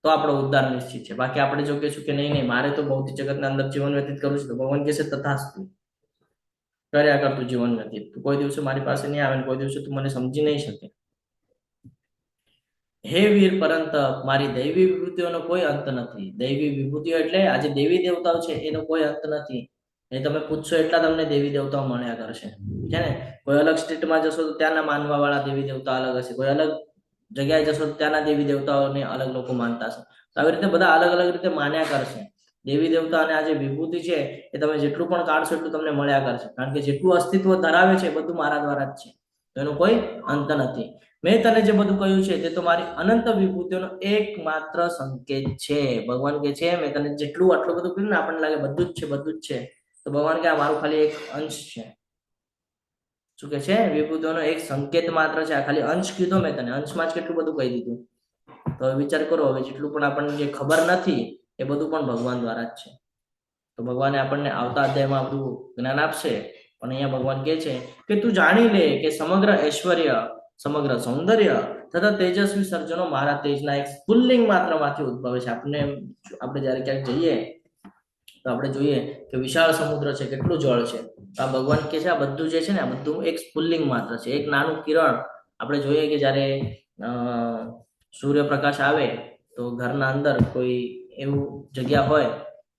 તો આપણો ઉદ્ધાર નિશ્ચિત છે. બાકી આપણે જો કહીશું કે નહીં મારે તો ભૌતિક જગતના અંદર જીવન વ્યતીત કરવું છે તો ભગવાન કહેશે તથાસ્તુ, કર્યા કર તું જીવન વ્યતીત. તું કોઈ દિવસે મારી પાસે નહીં આવે, કોઈ દિવસે તું મને સમજી નહીં શકે. હે વીર પરંત, મારી દૈવી વિભૂતિઓનો કોઈ અંત નથી. દૈવી વિભૂતિઓ એટલે આજે દેવી દેવતાઓ છે એનો કોઈ અંત નથી. એ તમે પૂછશો એટલા તમને દેવી દેવતાઓ મળ્યા કરશે છે ને. કોઈ અલગ સ્ટેટમાં જશો તો ત્યાંના માનવા વાળા દેવી દેવતા અલગ હશે. કોઈ અલગ જગ્યાએ જશો તો ત્યાંના દેવી દેવતાઓને અલગ લોકો માનતા હશે. તો આવી રીતે બધા અલગ અલગ રીતે માન્યા કરશે. દેવી દેવતા અને આ જે વિભૂતિ છે એ તમે જેટલું પણ કાઢશો એટલું તમને મળ્યા કરશે. કારણ કે જેટલું અસ્તિત્વ ધરાવે છે બધું મારા દ્વારા જ છે. તો એનો કોઈ અંત નથી. મેં તને જે બધું કહ્યું છે તે તો મારી અનંત વિભૂતિઓનો એકમાત્ર સંકેત છે. ભગવાન કે છે મેં તને જેટલું આટલું બધું કહ્યું ને આપણને લાગે બધું જ છે. તો ભગવાન કે આ મારું ખાલી એક અંશ છે. શું કે છે? વિભૂતિઓનો એક સંકેત માત્ર છે. આ ખાલી અંશ કીધો મેં તને. અંશમાં જ કેટલું બધું કહી દીધું. તો હવે વિચાર કરો, હવે જેટલું પણ આપણને જે ખબર નથી એ બધું પણ ભગવાન દ્વારા જ છે. તો ભગવાને આપણને આવતા અધ્યાયમાં બધું જ્ઞાન આપશે. પણ અહીંયા ભગવાન કહે છે કે તું જાણી લે કે સમગ્ર ઐશ્વર્ય, સમગ્ર સૌંદર્ય તથા તેજસ્વી સર્જનો મારા તેજના એક સ્ફુલ્લિંગ માત્રમાંથી ઉદ્ભવે છે. આપણે જ્યારે ક્યાંક જઈએ તો આપણે જોઈએ કે વિશાળ સમુદ્ર છે, કેટલું જળ છે. આ ભગવાન કે છે આ બધું જે છે ને આ બધું એક સ્ફુલ્લિંગ માત્ર છે, એક નાનું કિરણ. આપણે જોઈએ કે જ્યારે સૂર્યપ્રકાશ આવે તો ઘરના અંદર કોઈ એવું જગ્યા હોય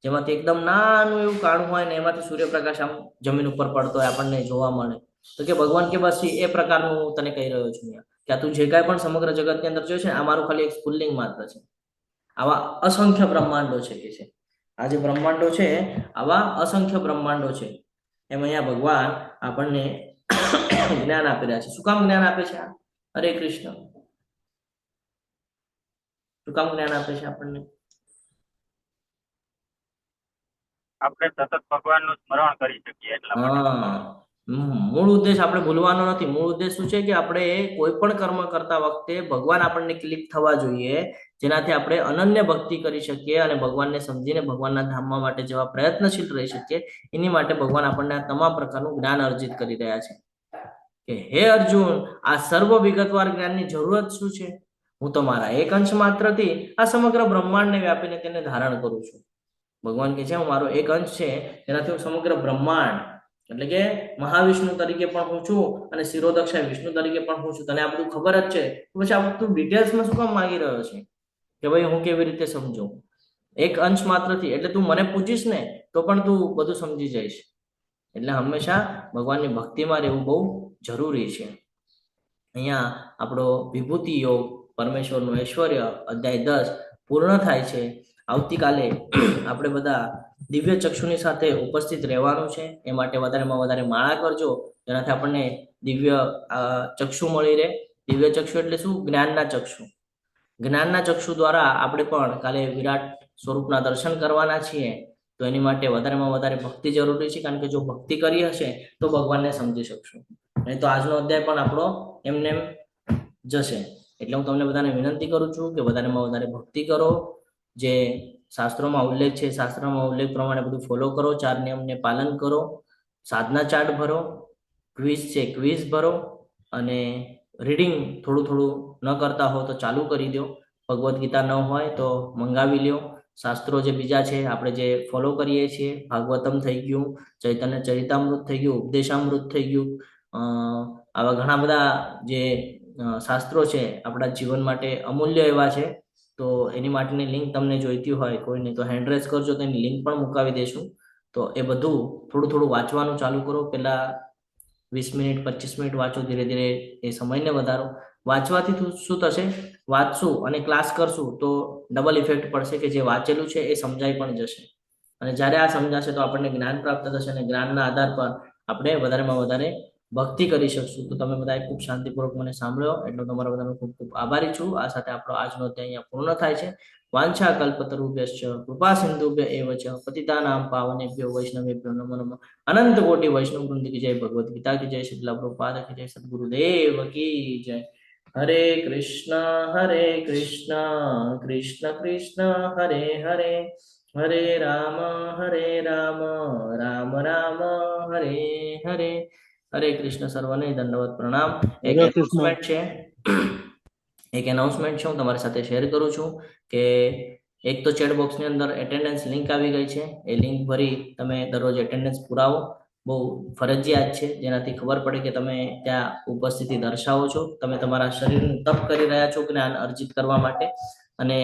જેમાંથી એકદમ નાનું એવું કાણું હોય ને એમાંથી સૂર્યપ્રકાશ આમ જમીન ઉપર પડતો હોય આપણને જોવા મળે. તો કે ભગવાન કે બસ એ પ્રકારનું હું તને કહી રહ્યો છું કે આ તું જે કાંઈ પણ સમગ્ર જગતની અંદર જોઈ છે આ મારું ખાલી એક સ્ફુલ્લિંગ માત્ર છે. આવા અસંખ્ય બ્રહ્માંડો છે કે છે આ જે બ્રહ્માંડો છે આવા અસંખ્ય બ્રહ્માંડો છે. એમ અહીંયા ભગવાન આપણને જ્ઞાન આપી રહ્યા છે. શું કામ જ્ઞાન આપે છે? હરે કૃષ્ણ. શું કામ જ્ઞાન આપે છે આપણને? આપણે સતત ભગવાનનું સ્મરણ કરી શકીએ એટલા માટે. મૂળ ઉદ્દેશ આપણે ભૂલવાનો નથી. મૂળ ઉદ્દેશ શું છે કે આપણે કોઈ પણ કર્મ કરતા વખતે ભગવાન આપણને ક્લિક થવા જોઈએ, જેનાથી આપણે અનન્ય ભક્તિ કરી શકીએ અને ભગવાનને સમજીને ભગવાનના ધામમાં માટે જવા પ્રયત્નશીલ રહી શકીએ. એની માટે ભગવાન આપણને આ તમામ પ્રકારનું જ્ઞાન અર્જિત કરી રહ્યા છે કે હે અર્જુન, આ સર્વ વિગતવાર જ્ઞાનની જરૂરત શું છે? હું તો મારા એક અંશ માત્રથી આ સમગ્ર બ્રહ્માંડને વ્યાપીને તેને ધારણ કરું છું. ભગવાન કે છે હું મારો એક અંશ છે જેનાથી હું સમગ્ર બ્રહ્માંડ એટલે કે મહાવિષ્ણુ તરીકે પણ હું છું અને શિરોદક્ષા વિષ્ણુ તરીકે પણ હું છું. તને આ બધું ખબર જ છે, પછી આ બધું ડિટેલ્સમાં શું કામ માંગી રહ્યો છે કે ભાઈ હું કેવી રીતે સમજું? એક અંશ માત્રથી એટલે તું મને પૂછીશ ને તો પણ તું બધું સમજી જઈશ. એટલે હંમેશા ભગવાનની ભક્તિમાં રહેવું બહુ જરૂરી છે. અહીંયા આપણો વિભૂતિ યોગ પરમેશ્વરનું ઐશ્વર્ય અધ્યાય 10 પૂર્ણ થાય છે. આવતીકાલે આપણે બધા દિવ્ય ચક્ષુની સાથે ઉપસ્થિત રહેવાનું છે. એ માટે વધારેમાં વધારે માળા કરજો, જેનાથી આપણને દિવ્ય ચક્ષુ મળી રહે. દિવ્ય ચક્ષુ એટલે શું? જ્ઞાનના ચક્ષુ. જ્ઞાનના ચક્ષુ દ્વારા આપણે પણ કાલે વિરાટ સ્વરૂપના દર્શન કરવાના છીએ. તો એની માટે વધારેમાં વધારે ભક્તિ જરૂરી છે, કારણ કે જો ભક્તિ કરી હશે તો ભગવાનને સમજી શકશું. નહીં તો આજનો અધ્યાય પણ આપણો એમને જશે. એટલે હું તમને બધાને વિનંતી કરું છું કે વધારેમાં વધારે ભક્તિ કરો. જે શાસ્ત્રોમાં ઉલ્લેખ છે શાસ્ત્રોમાં ઉલ્લેખ પ્રમાણે બધું ફોલો કરો. 4 નિયમને પાલન કરો. સાધના ચાર્ટ ભરો. ક્વિઝ છે ક્વિઝ ભરો. અને રીડિંગ થોડું થોડું ન કરતા હો તો ચાલુ કરી દો. ભગવદ્ ગીતા ન હોય તો મંગાવી લ્યો. શાસ્ત્રો જે બીજા છે આપણે જે ફોલો કરીએ છીએ, ભાગવતમ થઈ ગયું, ચૈતન્ય ચરિતામૃત થઈ ગયું, ઉપદેશામૃત થઈ ગયું, આવા ઘણા બધા જે શાસ્ત્રો છે આપણા જીવન માટે અમૂલ્ય એવા છે. તો એની માટેની લિંક તમને જોઈતી હોય કોઈને તો હેન્ડ રેઝ કરજો, તો એની લિંક પણ મુકાવી દેશું. તો એ બધું થોડું થોડું વાંચવાનું ચાલુ કરો. પહેલા 20 મિનિટ 25 મિનિટ વાંચો, ધીરે ધીરે એ સમયને વધારો. વાંચવાથી શું થશે? વાંચશું અને ક્લાસ કરશું તો ડબલ ઇફેક્ટ પડશે કે જે વાંચેલું છે એ સમજાઈ પણ જશે. અને જ્યારે આ સમજાશે તો આપણને જ્ઞાન પ્રાપ્ત થશે અને જ્ઞાનના આધાર પર આપણે વધારેમાં વધારે ભક્તિ કરી શકશું. તો તમે બધાએ ખૂબ શાંતિપૂર્વક મને સાંભળ્યો એટલો તમારા બધાનો ખૂબ ખૂબ આભારી છું. આ સાથે આપણો આજનો અધ્યાય અહીંયા પૂર્ણ થાય છે. વાંછા કલ્પતરુભ્યશ્ચ કૃપા સિંધુભ્ય એવ ચ પતિતાનાં પાવનેભ્યો વૈષ્ણવેભ્યો નમો નમઃ. અનંત કોટી વૈષ્ણવ વૃંદ કી જય. ભગવદ ગીતા કી જય. શ્રીલ પ્રભુપાદ કી જય. સદગુરુદેવ કી જય. હરે કૃષ્ણ કૃષ્ણ કૃષ્ણ હરે હરે, હરે રામ રામ રામ હરે હરે. હરે કૃષ્ણ. સર્વને દંડવત પ્રણામ. એક એનાઉન્સમેન્ટ છે હું તમારી સાથે શેર કરું છું કે એક તો ચેટ બોક્સની અંદર એટેન્ડન્સ લિંક આવી ગઈ છે. એ લિંક ભરી તમે દરરોજ એટેન્ડન્સ પુરાવો. બહુ ફરજિયાત છે, જેનાથી ખબર પડે કે તમે ત્યાં ઉપસ્થિતિ દર્શાવો છો. તમે તમારા શરીરનું તપ કરી રહ્યા છો જ્ઞાન અર્જિત કરવા માટે. અને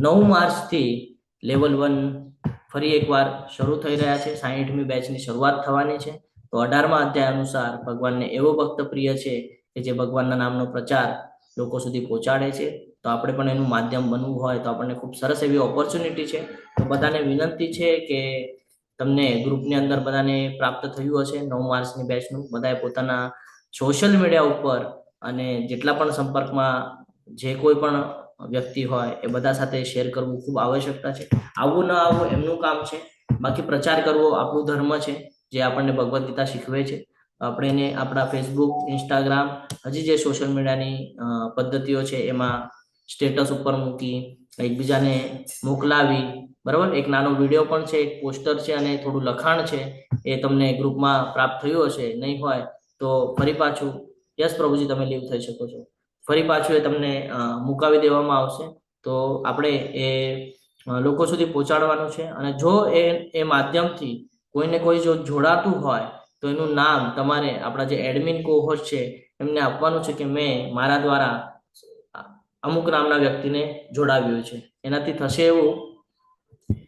9 માર્ચથી લેવલ 1 ફરી એકવાર શરૂ થઈ રહ્યા છે. 60મી બેચની શરૂઆત થવાની છે. તો 18મા અધ્યાય અનુસાર ભગવાનને એવો ભક્ત પ્રિય છે કે જે ભગવાનના નામનો પ્રચાર લોકો સુધી પહોંચાડે છે. તો આપણે પણ એનું માધ્યમ બનવું હોય તો આપણને ખૂબ સરસ એવી ઓપોર્ચ્યુનિટી છે. તો બધાને વિનંતી છે કે તમને ગ્રુપની અંદર બધાને પ્રાપ્ત થયું હશે 9 માર્ચની બેચનું. બધાએ પોતાના સોશિયલ મીડિયા ઉપર અને જેટલા પણ સંપર્કમાં જે કોઈ પણ વ્યક્તિ હોય એ બધા સાથે શેર કરવું ખૂબ આવશ્યકતા છે. આવવું ન આવવું એમનું કામ છે, બાકી પ્રચાર કરવો આપણું ધર્મ છે, જે આપણને ભગવદ્ ગીતા શીખવે છે. આપણે એને આપણા ફેસબુક, ઇન્સ્ટાગ્રામ, હજી જે સોશિયલ મીડિયાની પદ્ધતિઓ છે એમાં સ્ટેટસ ઉપર મૂકી, એકબીજાને મોકલાવી, બરાબર. એક નાનો વિડીયો પણ છે, એક પોસ્ટર છે અને થોડું લખાણ છે. એ તમને ગ્રુપમાં પ્રાપ્ત થયું હશે. નહીં હોય તો ફરી પાછું યસ પ્રભુજી, તમે લીવ થઈ શકો છો. ફરી પાછું એ તમને મુકાવી દેવામાં આવશે. તો આપણે એ લોકો સુધી પહોંચાડવાનું છે. અને જો એ માધ્યમથી કોઈને કોઈ જો જોડાતું હોય તો એનું નામ તમારે આપણા જે એડમિન કોહોસ્ટ છે એમને આપવાનું છે કે મેં મારા દ્વારા અમુક નામના વ્યક્તિને જોડાવ્યો છે. એનાથી થશે એવું